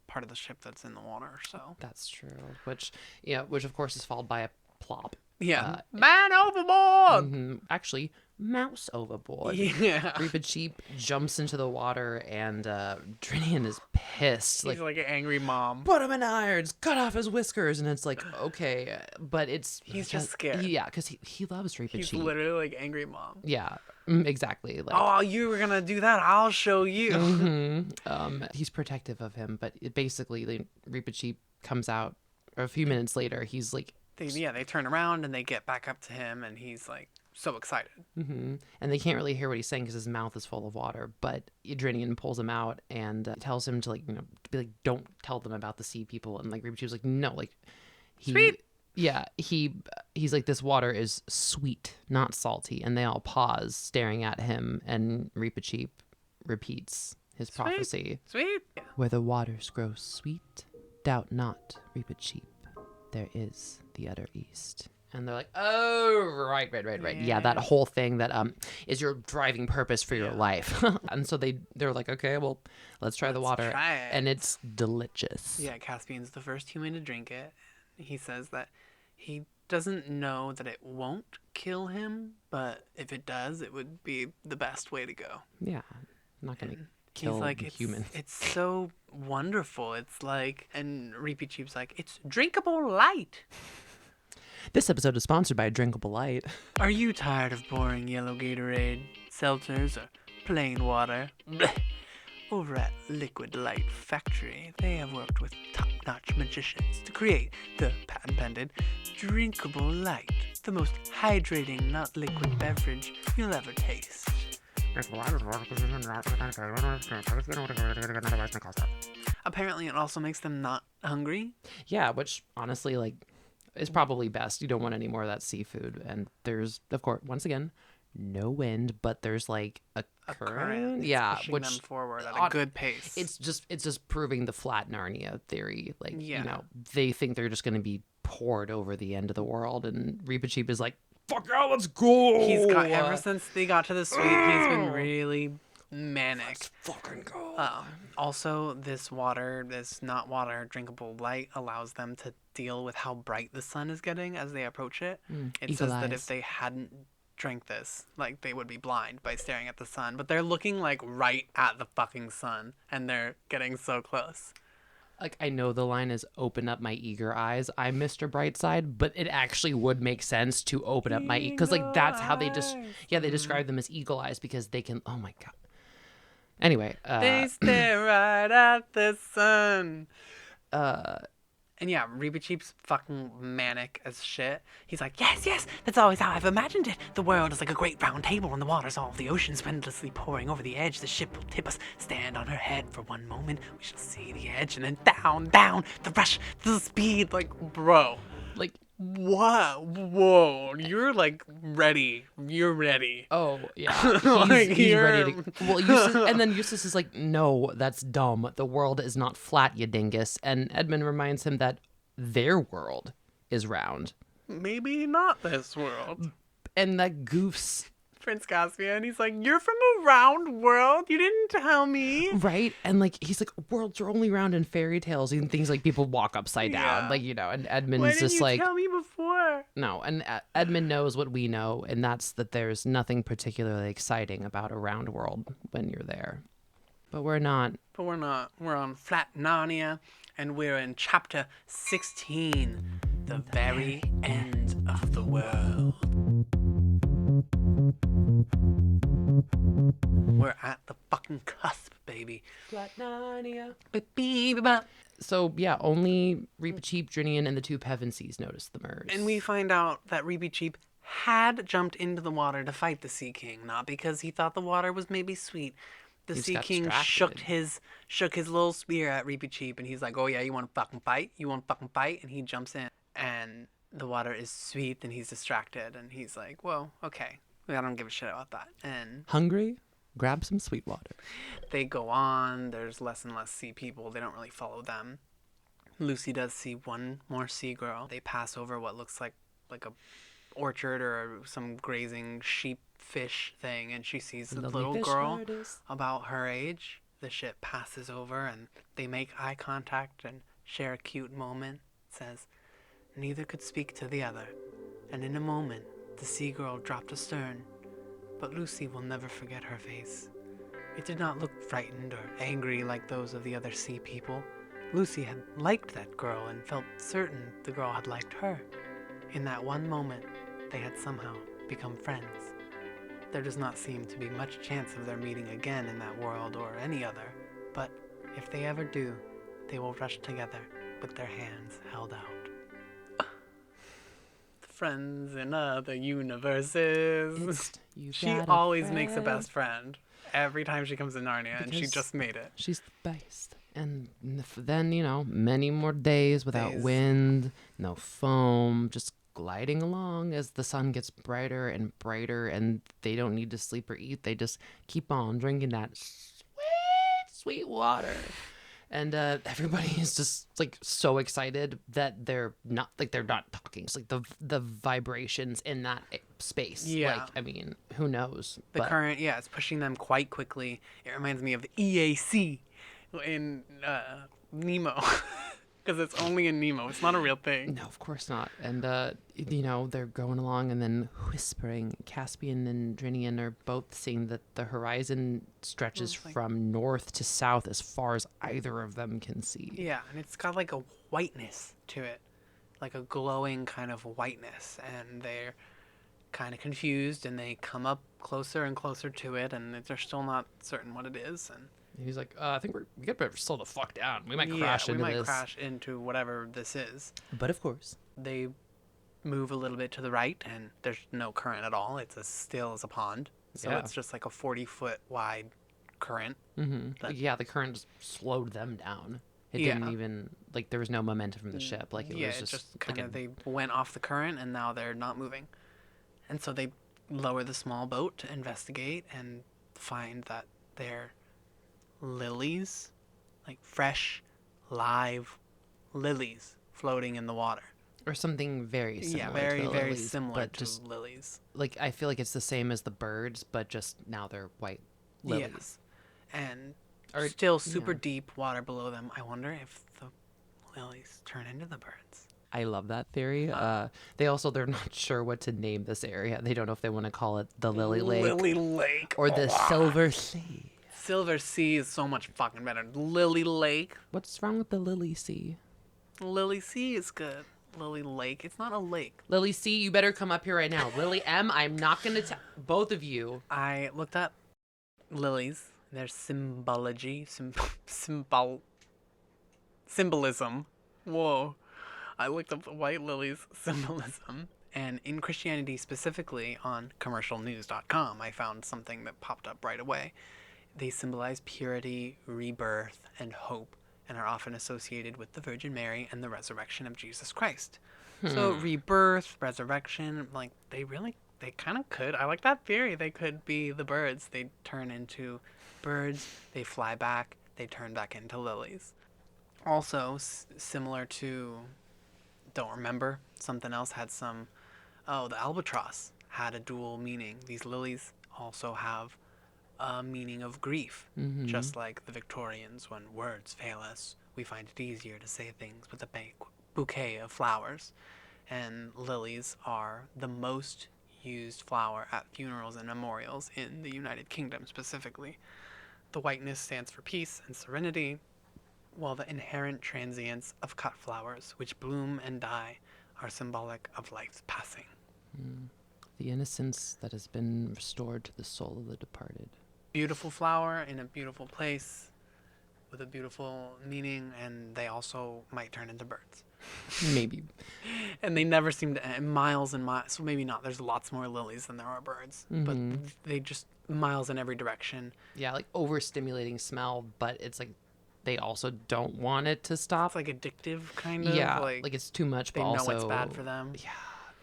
part of the ship that's in the water. So that's true. Which of course is followed by a plop. Yeah, man overboard. Actually, mouse overboard. Yeah, Reepicheep jumps into the water, and Drinian is pissed. He's like an angry mom. Put him in irons, cut off his whiskers, and it's like, okay, but he's just scared. Yeah, because he loves Reepicheep. He's literally like angry mom. Yeah, exactly. Like, oh, you were gonna do that? I'll show you. He's protective of him, but basically, Reepicheep comes out a few minutes later. He's like. They turn around and they get back up to him, and he's like so excited. And they can't really hear what he's saying because his mouth is full of water. But Drinian pulls him out and tells him to be like, don't tell them about the sea people. And like Reepicheep's like, no, like sweet. Yeah, he's like, this water is sweet, not salty. And they all pause, staring at him. And Reepicheep repeats his prophecy. Sweet. Where the waters grow sweet, doubt not, Reepicheep. There is the utter east. And they're like, oh, right. Yeah, that whole thing that is your driving purpose for your life. And so they're like, okay, well, let's try the water. Try it. And it's delicious. Yeah, Caspian's the first human to drink it. He says that he doesn't know that it won't kill him, but if it does, it would be the best way to go. Yeah, I'm not going to kill humans. It's so wonderful. It's like, and Reepicheep's like, it's drinkable light. This episode is sponsored by Drinkable Light. Are you tired of boring yellow Gatorade, seltzers, or plain water? Blech. Over at Liquid Light Factory, they have worked with top-notch magicians to create the patent-pending drinkable light, the most hydrating, not liquid beverage you'll ever taste. Apparently, it also makes them not hungry. Yeah, which honestly, like, is probably best. You don't want any more of that seafood. And there's, of course, once again, no wind, but there's like a current. It's Yeah, pushing which them forward at a good pace. it's just proving the flat Narnia theory. Like, Yeah. you know, they think they're just going to be poured over the end of the world, and Reepicheep is like, "Fuck yeah, let's go!" He's got ever since they got to the suite, he's been really manic. Let's fucking go. Also, this water, this not water drinkable light, allows them to deal with how bright the sun is getting as they approach it. It eagle says that eyes. if they hadn't drank this, like, they would be blind by staring at the sun. But they're looking, like, right at the fucking sun, and they're getting so close. Like, I know the line is "open up my eager eyes." I'm Mr. Brightside, but it actually would make sense to open up my because like that's how they just they describe them as eagle eyes because they can. Oh my god. Anyway, They stare right at the sun. And yeah, Reepicheep's fucking manic as shit. He's like, yes, that's always how I've imagined it. The world is like a great round table and the waters all of the ocean endlessly pouring over the edge. The ship will tip us, stand on her head for one moment. We shall see the edge and then down, the rush, the speed. Like, bro. like, What? Whoa. You're like ready. You're ready. oh yeah, Like, he's ready you're- to. Well, Eustace, and then Eustace is like, "No, that's dumb. The world is not flat, you dingus." And Edmund reminds him that their world is round, Maybe not this world. and that goofs. Prince Caspian, he's like, you're from a round world? You didn't tell me. Right? And like he's like, worlds are only round in fairy tales and things like people walk upside down. Yeah. Like, you know, and Why Edmund's didn't just you like, tell me before? no. And Edmund knows what we know, and that's that there's nothing particularly exciting about a round world when you're there. But we're not. But we're not. We're on Flat Narnia, and we're in chapter 16, the very end of the world. We're at the fucking cusp, baby. Flat Narnia. Ba-bee-ba-ba. So yeah, only Reepicheep, Drinian, and the two Pevensies noticed the merge. And we find out that Reepicheep had jumped into the water to fight the Sea King, not because he thought the water was maybe sweet. The He just Sea got King distracted. shook his little spear at Reepicheep, and he's like, "Oh yeah, you want to fucking fight? You want to fucking fight?" And he jumps in, and the water is sweet, and he's distracted, and he's like, "Whoa, okay, I don't give a shit about that." And Hungry? Grab some sweet water. they go on. There's less and less sea people. They don't really follow them. Lucy does see one more sea girl. They pass over what looks like a orchard or some grazing sheep fish thing, and she sees a Lovely little fish girl artist. about her age. The ship passes over and they make eye contact and share a cute moment. It says, neither could speak to the other, and in a moment the sea girl dropped astern. But Lucy will never forget her face. It did not look frightened or angry like those of the other sea people. Lucy had liked that girl and felt certain the girl had liked her. In that one moment, they had somehow become friends. There does not seem to be much chance of their meeting again in that world or any other, but if they ever do, they will rush together with their hands held out. Friends in other universes. She got a always makes a friend. best friend every time she comes to Narnia, and she Because just made it. She's the best. And then, you know, many more days without Days. wind, no foam, just gliding along as the sun gets brighter and brighter, and they don't need to sleep or eat. They just keep on drinking that sweet water. And everybody is just like so excited that they're not talking. It's like the vibrations in that space. Yeah. Like, I mean, who knows? The current, yeah, it's pushing them quite quickly. It reminds me of the EAC in Nemo. Because it's only in Nemo. It's not a real thing. No, of course not. And, you know, they're going along and then whispering. Caspian and Drinian are both seeing that the horizon stretches from north to south as far as either of them can see. Yeah, and it's got like a whiteness to it. Like a glowing kind of whiteness. And they're kind of confused, and they come up closer and closer to it, and they're still not certain what it is. And He's like, I think we get better slow the fuck down. We might Yeah, crash we into might this. crash into whatever this is. But of course. They move a little bit to the right, and there's no current at all. It's as still as a pond. So Yeah. it's just like a 40-foot wide current. Mm-hmm. Yeah, the current just slowed them down. It didn't even, like, there was no momentum from the ship. Like, it was it just kind like of, they went off the current, and now they're not moving. And so they lower the small boat to investigate and find that they're lilies, like fresh, live lilies floating in the water. or something very similar. Yeah, to very, the very lilies, similar but to just lilies. like I feel like it's the same as the birds, but just now they're white lilies. Yes. And Or- still super yeah. deep water below them. I wonder if the lilies turn into the birds. I love that theory. They're not sure what to name this area. They don't know if they want to call it the Lily Lake Lily Lake. or the Silver Sea. Silver Sea is so much fucking better. Lily Lake. What's wrong with the Lily Sea? Lily Sea is good. Lily Lake. It's not a lake. Lily C, you better come up here right now. Lily M, I'm not going to both of you. I looked up lilies. Their symbology. Symbolism. Whoa. I looked up the white lilies symbolism. And in Christianity specifically, on commercialnews.com, I found something that popped up right away. They symbolize purity, rebirth, and hope, and are often associated with the Virgin Mary and the resurrection of Jesus Christ. So rebirth, resurrection, like they kind of could. I like that theory. They could be the birds. They turn into birds. They fly back. They turn back into lilies. Also, similar to, don't remember, something else had some, the albatross had a dual meaning. These lilies also have a meaning of grief, just like the Victorians. When words fail us, we find it easier to say things with a bouquet of flowers. And lilies are the most used flower at funerals and memorials in the United Kingdom specifically. The whiteness stands for peace and serenity, while the inherent transience of cut flowers, which bloom and die, are symbolic of life's passing. The innocence that has been restored to the soul of the departed. Beautiful flower in a beautiful place with a beautiful meaning, and they also might turn into birds. Maybe. And they never seem to end. Miles and miles. So maybe not. There's lots more lilies than there are birds. But they just miles in every direction. Yeah, like overstimulating smell, but it's like they also don't want it to stop. It's like addictive, kind of. Yeah, like it's too much, they but know also it's bad for them. Yeah,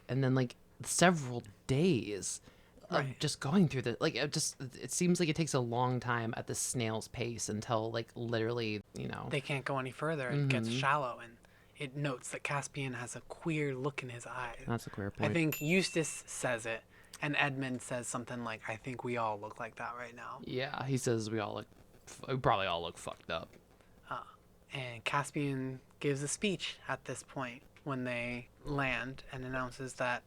and then like several days of Right. just going through the it seems like it takes a long time at the snail's pace until like literally They can't go any further. It gets shallow, and it notes that Caspian has a queer look in his eyes. That's a queer point. I think Eustace says it, and Edmund says something like, "I think we all look like that right now." Yeah, he says we probably all look fucked up. And Caspian gives a speech at this point when they land and announces that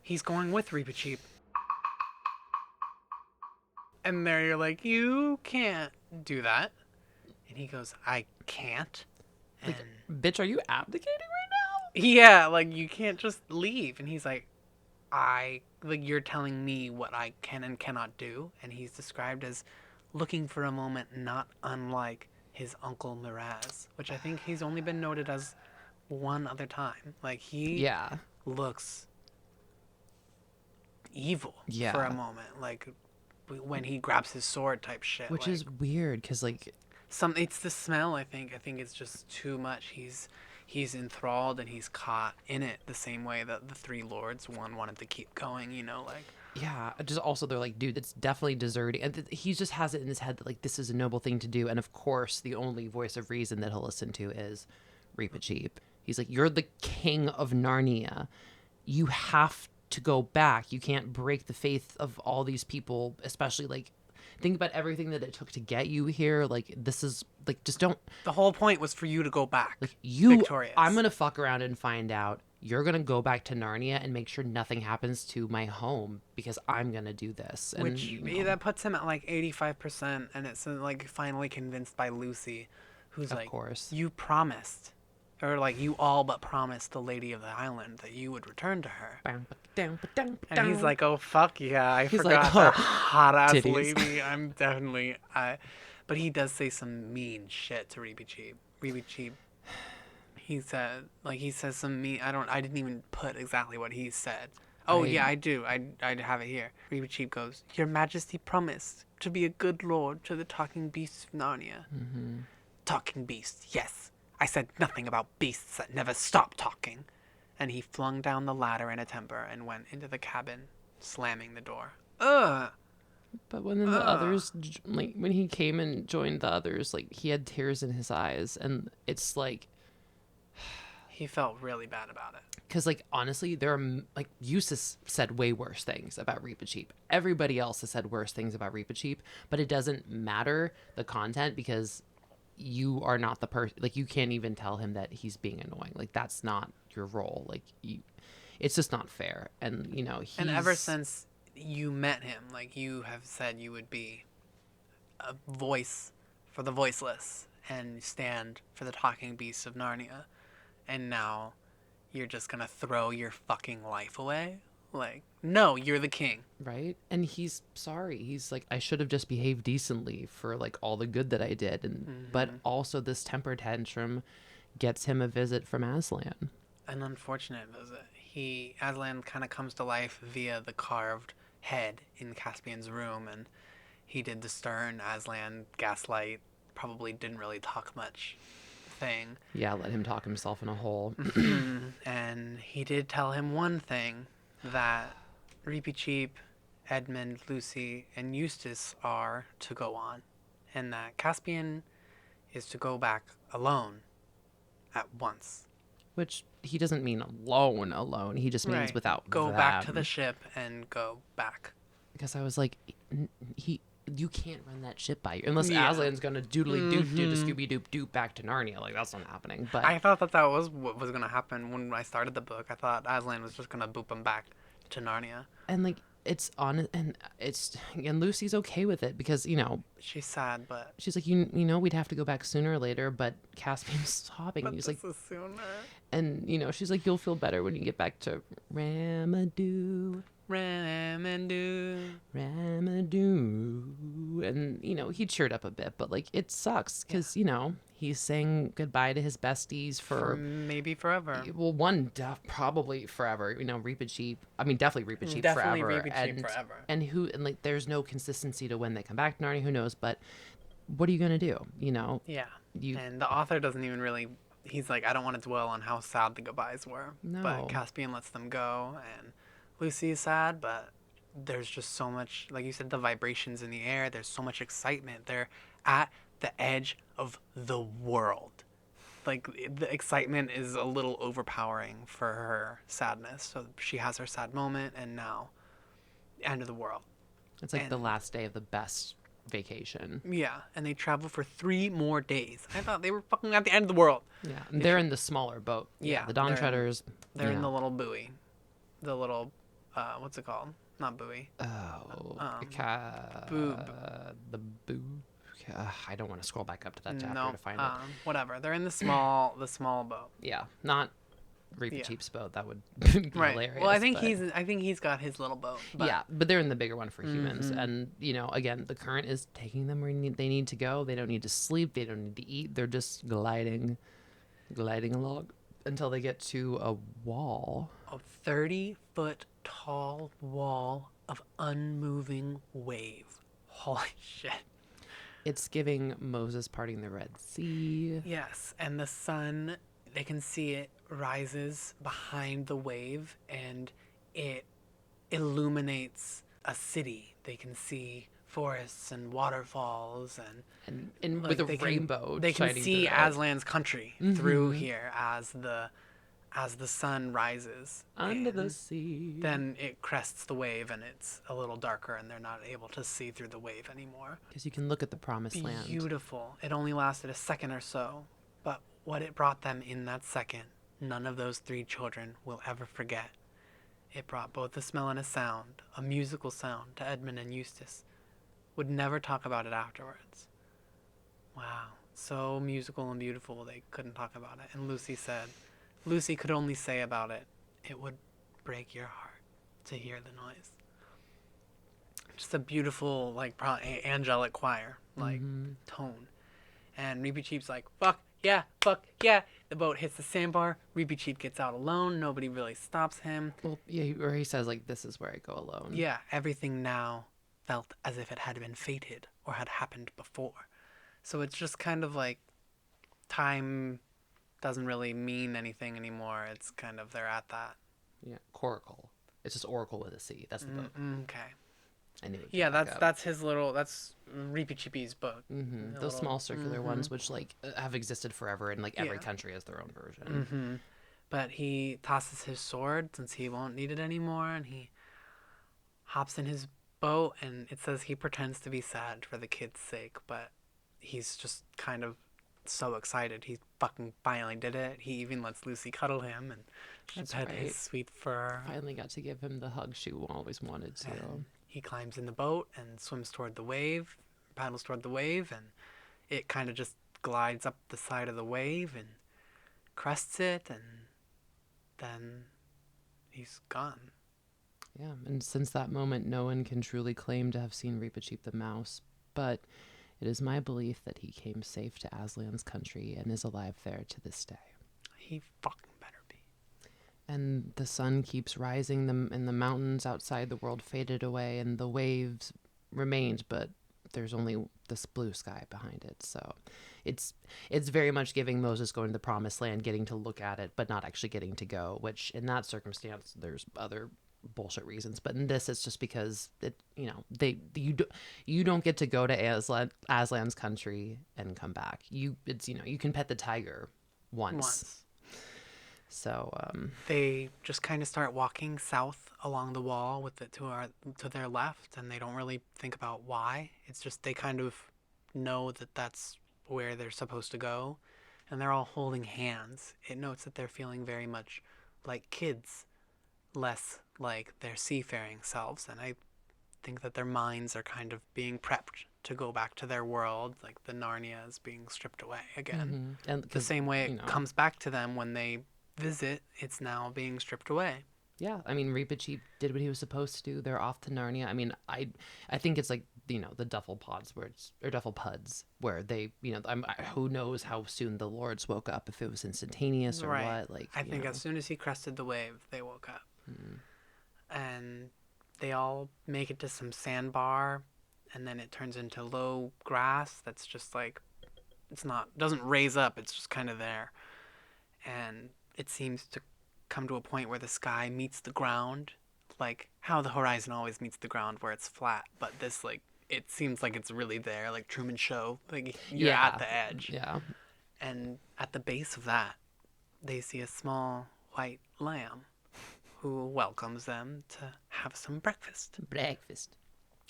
he's going with Reepicheep. And there you're like, you can't do that. And he goes, I can't. And Bitch, are you abdicating right now? yeah, like you can't just leave. And he's like, you're telling me what I can and cannot do. And he's described as looking for a moment not unlike his uncle Miraz, which I think he's only been noted as one other time. Like he looks evil for a moment, like when he grabs his sword type shit. Which like, is weird because like it's the smell. I think it's just too much. He's enthralled and he's caught in it the same way that the three lords wanted to keep going. Like. Yeah, just also they're like, dude, it's definitely deserting. And he just has it in his head that like this is a noble thing to do. And of course, the only voice of reason that he'll listen to is Reepicheep. He's like, you're the king of Narnia. You have to go back. You can't break the faith of all these people, especially like think about everything that it took to get you here. Like this is like just don't. The whole point was for you to go back. Like you, victorious. I'm gonna fuck around and find out. You're going to go back to Narnia and make sure nothing happens to my home because I'm going to do this. And, which that puts him at like 85%, and it's like finally convinced by Lucy, who's like, course. You promised, or like you all but promised the lady of the island that you would return to her. And he's like, oh fuck yeah, I forgot like, that hot ass titties. lady. I'm definitely But he does say some mean shit to Reapy Cheap. Reapy Cheap, he says some mean. I didn't even put exactly what he said. Oh, yeah, I do. I have it here. Reapy Cheap goes, Your Majesty promised to be a good lord to the talking beasts of Narnia. Mm-hmm. Talking beasts, yes. I said nothing about beasts that never stop talking. And he flung down the ladder in a temper and went into the cabin, slamming the door. Ugh! But when then the others, like, when he came and joined the others, like, he had tears in his eyes. And it's like, He felt really bad about it. because, like, honestly, there are, like, Eustace said way worse things about Reaper Cheap. Everybody else has said worse things about Reaper Cheap, but it doesn't matter the content because you are not the person. Like, you can't even tell him that he's being annoying. Like, that's not your role. Like, it's just not fair. And, you know, And ever since you met him, like, you have said you would be a voice for the voiceless and stand for the talking beasts of Narnia. And now you're just gonna throw your fucking life away? Like, no, you're the king. right? And he's sorry. He's like, I should have just behaved decently for, like, all the good that I did. And but also this temper tantrum gets him a visit from Aslan. An unfortunate visit. Aslan kind of comes to life via the carved head in Caspian's room, and he did the stern Aslan gaslight, probably didn't really talk much thing. Yeah, let him talk himself in a hole. And he did tell him one thing, that Reapy Cheap, Edmund, Lucy, and Eustace are to go on, and that Caspian is to go back alone at once. Which he doesn't mean alone. He just means Right. without Go them. back to the ship and go back. Because I was like, you can't run that ship by you unless Yeah. Aslan's gonna doodly doop do the Scooby Doop doop back to Narnia. Like, that's not happening. But I thought that was what was going to happen when I started the book. I thought Aslan was just going to boop him back to Narnia. and like and Lucy's okay with it because, you know, She's sad, but she's like, you know, we'd have to go back sooner or later, but Caspian's sobbing. He's like, this is sooner. and you know, she's like, you'll feel better when you get back to Ramadoo. Ramadoo. And you know, he cheered up a bit, but like, it sucks because you know, he's saying goodbye to his besties For maybe forever. well, probably forever. You know, Reap a Cheap. I mean, definitely Reap a Cheap Definitely forever. Reap a Cheap forever. And like, there's no consistency to when they come back to Narnia. Who knows? But what are you gonna do? You know, Yeah. you And the author doesn't even really. He's like, I don't want to dwell on how sad the goodbyes were. No. But Caspian lets them go, and Lucy is sad, but there's just so much, like you said, the vibrations in the air. There's so much excitement. They're at the edge of the world. Like, the excitement is a little overpowering for her sadness. So she has her sad moment, and now, end of the world. it's like the and- last day of the best vacation. Yeah, and they travel for 3 more days. I thought they were fucking at the end of the world. Yeah, and they're in the smaller boat. Yeah, the Dawn they're in- Treaders. They're in yeah. the little buoy. The little, what's it called? Not buoy. Oh, Boob. The boob. I don't want to scroll back up to that chapter No, to find it. whatever. They're in the small boat. Yeah, not Reapy Yeah. Cheap's boat. That would be Right. hilarious. Well, I think but- he's got his little boat. But yeah, but they're in the bigger one for humans, and you know, again, the current is taking them where they need to go. They don't need to sleep. They don't need to eat. They're just gliding along until they get to a wall. a 30-foot tall wall of unmoving wave. Holy shit. It's giving Moses parting the Red Sea. Yes, and the sun, they can see it rises behind the wave, and it illuminates a city. They can see forests and waterfalls, And like, with a they rainbow. They can shining see through it. Aslan's country through here as the sun rises. Under the and sea. Then it crests the wave, and it's a little darker, and they're not able to see through the wave anymore. Because you can look at the promised land. Beautiful. It only lasted a second or so, but what it brought them in that second, none of those 3 children will ever forget. It brought both a smell and a musical sound to Edmund and Eustace. Would never talk about it afterwards. Wow. So musical and beautiful, they couldn't talk about it. And Lucy could only say about it, it would break your heart to hear the noise. just a beautiful, like, probably angelic choir, like, tone. And Reepicheep's like, fuck yeah, fuck yeah. The boat hits the sandbar. Reepicheep gets out alone. Nobody really stops him. Well, yeah, or he says, like, this is where I go alone. Yeah, everything now felt as if it had been fated or had happened before. So it's just kind of like time doesn't really mean anything anymore. It's kind of they're at that. Yeah, coracle. It's just oracle with a C. That's the book. Okay. I knew it Yeah, came back up. that's his little. That's Reepicheep's book. Those small circular ones, which like have existed forever, and like every country has their own version. But he tosses his sword since he won't need it anymore, and he hops in his boat, and it says he pretends to be sad for the kid's sake, but he's just kind of so excited. He fucking finally did it. He even lets Lucy cuddle him, and she pet his sweet fur. Finally got to give him the hug she always wanted to. And he climbs in the boat and swims toward the wave, paddles toward the wave, and it kind of just glides up the side of the wave and crests it, and then he's gone. Yeah, and since that moment, no one can truly claim to have seen Reepicheep the mouse, but it is my belief that he came safe to Aslan's country and is alive there to this day. He fucking better be. And the sun keeps rising, and the mountains outside the world faded away, and the waves remained, but there's only this blue sky behind it. So it's very much giving Moses going to the promised land, getting to look at it, but not actually getting to go, which in that circumstance, there's other bullshit reasons, but in this it's just because you don't get to go to Aslan's country and come back. You can pet the tiger once. So they just kind of start walking south along the wall with it to their left, and they don't really think about why. It's just they kind of know that that's where they're supposed to go, and they're all holding hands. It notes that they're feeling very much like kids, less like their seafaring selves, and I think that their minds are kind of being prepped to go back to their world, like the Narnia is being stripped away again. And the same way it comes back to them when they visit, it's now being stripped away. Yeah, I mean, Reepicheep did what he was supposed to do. They're off to Narnia. I mean, I think it's like, the duffel puds where they, who knows how soon the Lords woke up, if it was instantaneous or what. Like, I think as soon as he crested the wave, they woke up. And they all make it to some sandbar, and then it turns into low grass that's just like, doesn't raise up, it's just kind of there. And it seems to come to a point where the sky meets the ground, like how the horizon always meets the ground where it's flat, but this, like, it seems like it's really there, like Truman Show, like you're at the edge. Yeah. And at the base of that, they see a small white lamb who welcomes them to have some breakfast.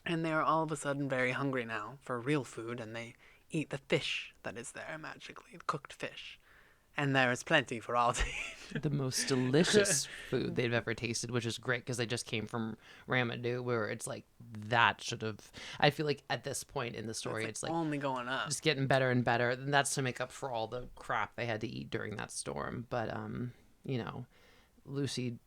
And they are all of a sudden very hungry now for real food, and they eat the fish that is there magically, cooked fish. And there is plenty for all to eat. The most delicious food they've ever tasted, which is great because they just came from Ramadou, where it's like that should have. I feel like at this point in the story, it's like only going up, just getting better and better. And that's to make up for all the crap they had to eat during that storm. But Lucy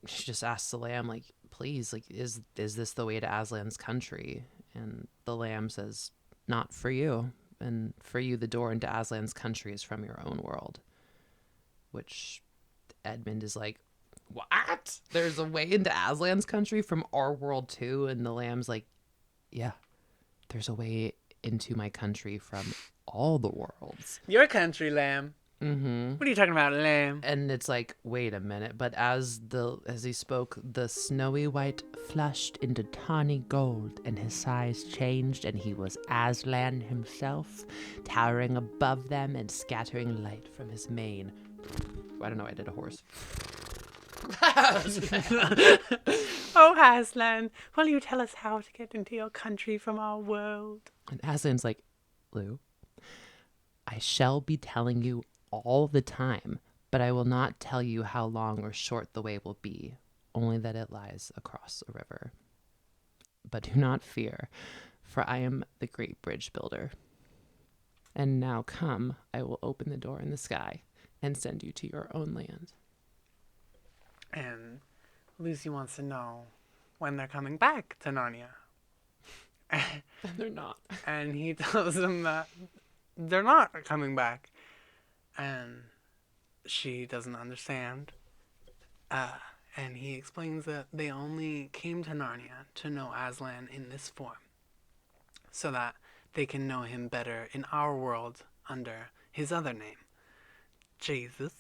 she just asks the lamb, like, please, like, is this the way to Aslan's country? And the lamb says, not for you. And for you, the door into Aslan's country is from your own world. Which Edmund is like, what? There's a way into Aslan's country from our world too? And the lamb's like, yeah, there's a way into my country from all the worlds. Your country, lamb. Mm-hmm. What are you talking about, lamb? And it's like, wait a minute. But as he spoke, the snowy white flushed into tawny gold, and his size changed, and he was Aslan himself, towering above them and scattering light from his mane. I don't know, I did a horse. Oh, Aslan, will you tell us how to get into your country from our world? And Aslan's like, Lou, I shall be telling you all the time, but I will not tell you how long or short the way will be, only that it lies across a river. But do not fear, for I am the great bridge builder. And now come, I will open the door in the sky and send you to your own land. And Lucy wants to know, when they're coming back to Narnia. And they're not. And he tells them that they're not coming back. And she doesn't understand. And he explains that they only came to Narnia to know Aslan in this form, so that they can know him better in our world under his other name, Jesus.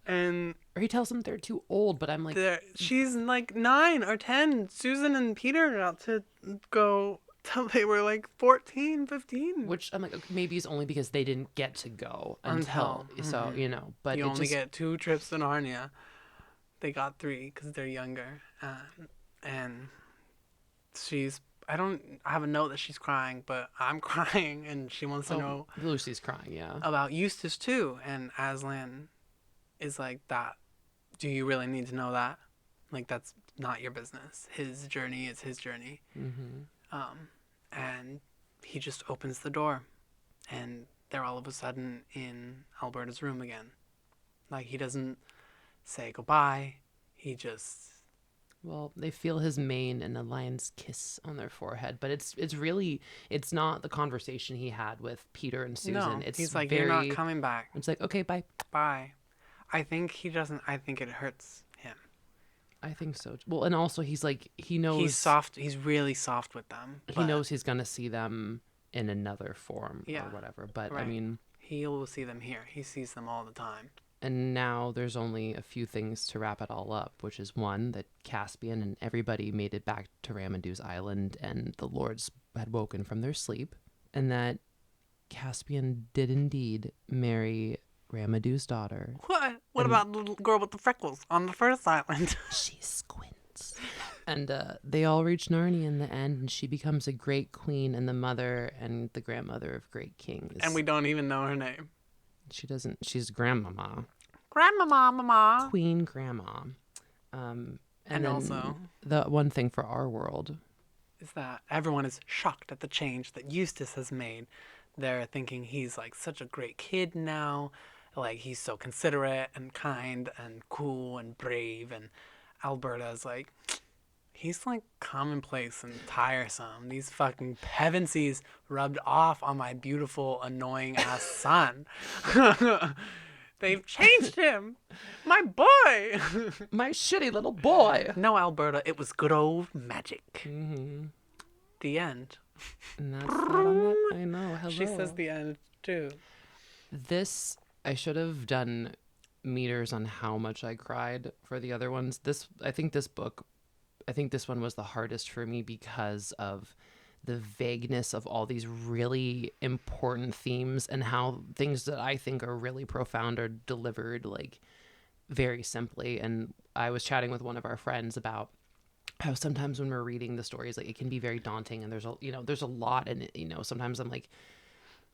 And or he tells them they're too old, but I'm like, she's like 9 or 10. Susan and Peter got to go till they were like 14, 15. which I'm like, okay, maybe it's only because they didn't get to go until so, you know, but you it only just, get 2 trips to Narnia. They got 3 because they're younger. And I have a note that she's crying, but I'm crying, and she wants to know Lucy's crying, yeah, about Eustace too. And Aslan is like, that, do you really need to know that? Like, that's not your business. His journey is his journey. And he just opens the door, and they're all of a sudden in Alberta's room again. Like, he doesn't say goodbye. He just... Well, they feel his mane and a lion's kiss on their forehead, but it's not the conversation he had with Peter and Susan. No, It's he's like, very, you're not coming back. It's like, okay, bye. Bye. I think he doesn't... I think it hurts him. I think so. Well, and also he's like, he knows... He's soft. He's really soft with them. He knows he's going to see them in another form or whatever. But, right. I mean... He'll see them here. He sees them all the time. And now there's only a few things to wrap it all up, which is one, that Caspian and everybody made it back to Ramadou's island and the lords had woken from their sleep, and that Caspian did indeed marry Ramadou's daughter. What about the little girl with the freckles on the first island? She squints. And they all reach Narnia in the end, and she becomes a great queen and the mother and the grandmother of great kings. And we don't even know her name. She doesn't. She's grandmama. Grandmama, mama. Queen grandma. And then also, the one thing for our world is that everyone is shocked at the change that Eustace has made. They're thinking he's like such a great kid now. Like, he's so considerate and kind and cool and brave. And Alberta's like, he's like commonplace and tiresome. These fucking Pevensies rubbed off on my beautiful, annoying ass son. They've changed him. My boy. my shitty little boy. No, Alberta, it was good old magic. Mm-hmm. The end. And that's I know. Hello. She says the end too. This, I should have done meters on how much I cried for the other ones. I think this one was the hardest for me because of the vagueness of all these really important themes and how things that I think are really profound are delivered like very simply. And I was chatting with one of our friends about how sometimes when we're reading the stories, like, it can be very daunting, and there's a lot, and sometimes I'm like,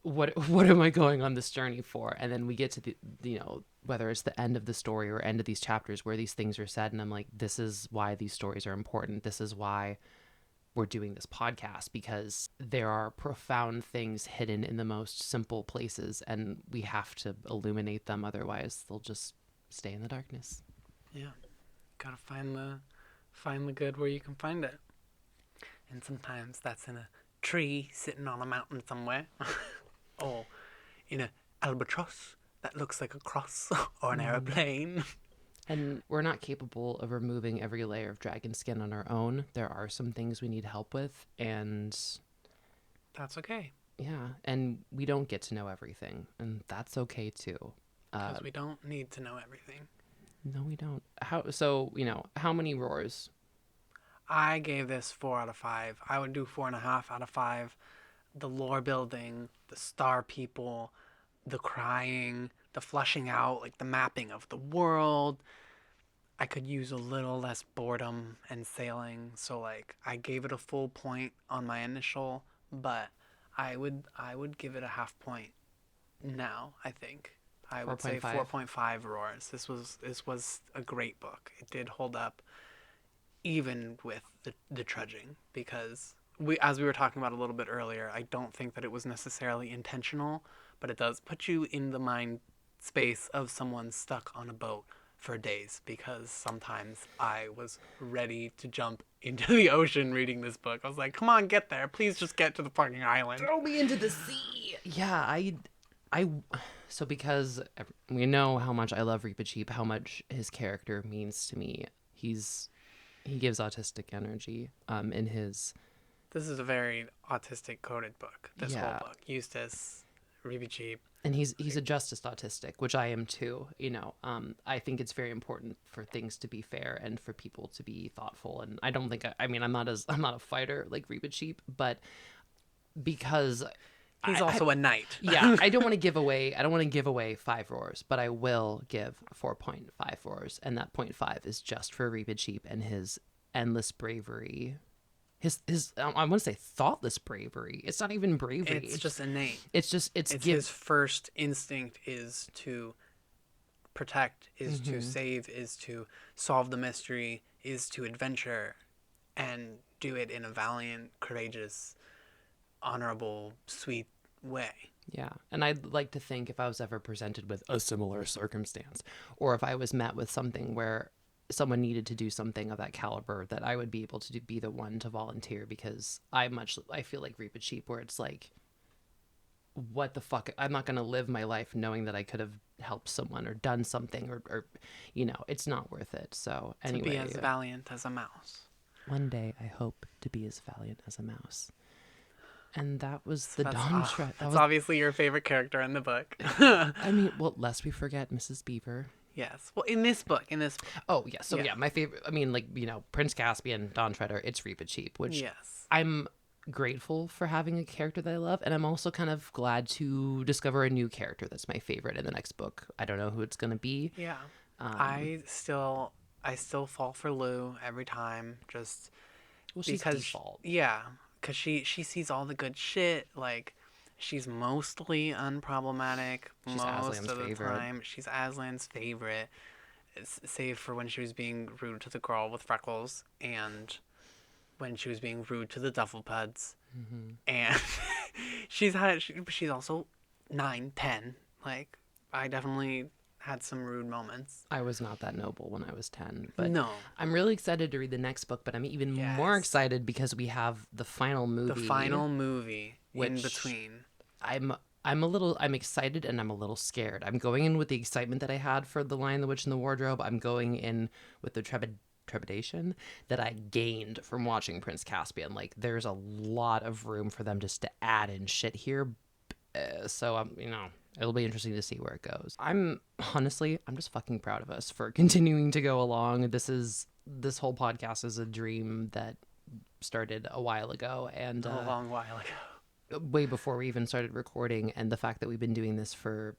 what am I going on this journey for? And then we get to the whether it's the end of the story or end of these chapters where these things are said, and I'm like, this is why these stories are important. This is why we're doing this podcast, because there are profound things hidden in the most simple places, and we have to illuminate them, otherwise they'll just stay in the darkness. Yeah, gotta find the good where you can find it, and sometimes that's in a tree sitting on a mountain somewhere. Or in an albatross that looks like a cross, or an aeroplane. And we're not capable of removing every layer of dragon skin on our own. There are some things we need help with, and that's okay. Yeah, and we don't get to know everything, and that's okay too. Because we don't need to know everything. No, we don't. How many roars? I gave this 4 out of 5. I would do 4.5 out of 5. The lore building, the star people, the crying, the flushing out, like the mapping of the world. I could use a little less boredom and sailing, so like I gave it a full point on my initial, but I would give it a half point now. I think I would say 4.5 roars. This was a great book. It did hold up, even with the trudging, because as we were talking about a little bit earlier, I don't think that it was necessarily intentional, but it does put you in the mind space of someone stuck on a boat for days because sometimes I was ready to jump into the ocean reading this book. I was like, come on, get there. Please just get to the fucking island. Throw me into the sea. Yeah, so because we know how much I love Reepicheep, how much his character means to me. He gives autistic energy in his... This is a very autistic coded book. This Yeah. whole book. Eustace, Reepicheep. And he's a justice autistic, which I am too. You know, I think it's very important for things to be fair and for people to be thoughtful. And I don't think I'm not a fighter like Reepicheep, but because He's also a knight. yeah, I don't want to give away 5 roars, but I will give 4.5 roars, and that 0.5 is just for Reepicheep and his endless bravery. His I want to say thoughtless bravery. It's not even bravery. It's just innate. It's His first instinct is to protect, is to save, is to solve the mystery, is to adventure, and do it in a valiant, courageous, honorable, sweet way. Yeah, and I'd like to think if I was ever presented with a similar circumstance, or if I was met with something where someone needed to do something of that caliber, that I would be able to be the one to volunteer, because I feel like Reepicheep, where it's like, what the fuck? I'm not going to live my life knowing that I could have helped someone or done something or you know, it's not worth it. So anyway. To be as valiant as a mouse. One day I hope to be as valiant as a mouse. And that was the Dawn Treader. That's obviously your favorite character in the book. I mean, well, lest we forget Mrs. Beaver. Yes. Well, in this book. Oh, yeah. So, yeah, my favorite, I mean, like, you know, Prince Caspian, Dawn Treader, it's Reepicheep, which yes. I'm grateful for having a character that I love. And I'm also kind of glad to discover a new character that's my favorite in the next book. I don't know who it's going to be. Yeah. I still fall for Lou every time, just she's because default. Yeah, because she sees all the good shit. Like, she's mostly unproblematic She's most Aslan's of the favorite. time. She's Aslan's favorite, save for when she was being rude to the girl with freckles and when she was being rude to the Duffelpuds. Mm-hmm. And she's also 9, 10. Like, I definitely had some rude moments. I was not that noble when I was 10, but No. I'm really excited to read the next book, but I'm even more excited because we have the final movie. The final movie in which between. I'm excited and I'm a little scared. I'm going in with the excitement that I had for The Lion, the Witch, and the Wardrobe. I'm going in with the trepidation that I gained from watching Prince Caspian. Like, there's a lot of room for them just to add in shit here. So, you know, it'll be interesting to see where it goes. I'm just fucking proud of us for continuing to go along. This whole podcast is a dream that started a while ago, and A long while ago. way before we even started recording, and the fact that we've been doing this for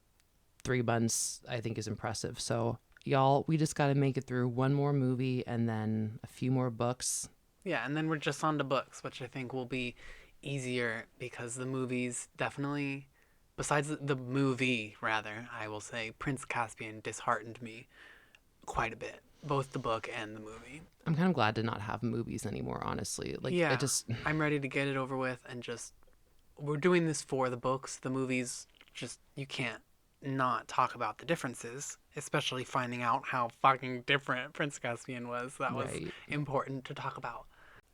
3 months, I think, is impressive. So, y'all, we just got to make it through one more movie and then a few more books. Yeah, and then we're just on to books, which I think will be easier because the movies definitely, besides the movie, rather, I will say, Prince Caspian disheartened me quite a bit. Both the book and the movie. I'm kind of glad to not have movies anymore, honestly. Like, yeah, it just... I'm ready to get it over with and just... We're doing this for the books. The movies, just, you can't not talk about the differences, especially finding out how fucking different Prince Caspian was. That was important to talk about.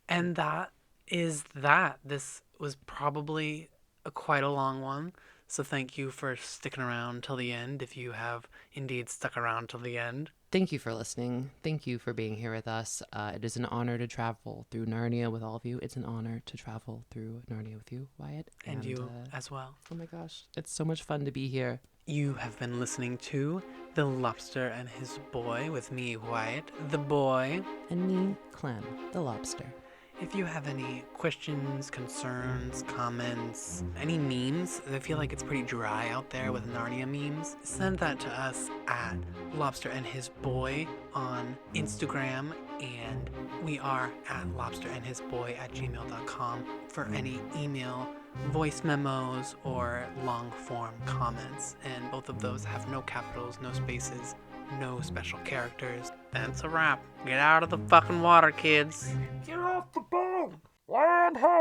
And that is that. This was probably quite a long one. So thank you for sticking around till the end, if you have indeed stuck around till the end. Thank you for listening. Thank you for being here with us. It is an honor to travel through Narnia with all of you. It's an honor to travel through Narnia with you, Wyatt. And you as well. Oh my gosh. It's so much fun to be here. You have been listening to The Lobster and His Boy with me, Wyatt, the boy. And me, Clem, the lobster. If you have any questions, concerns, comments, any memes, I feel like it's pretty dry out there with Narnia memes, send that to us at Lobster and His Boy on Instagram, and we are at lobsterandhisboy@gmail.com for any email, voice memos, or long form comments. And both of those have no capitals, no spaces, no special characters. That's a wrap. Get out of the fucking water, kids. Get off the boat! Land ho!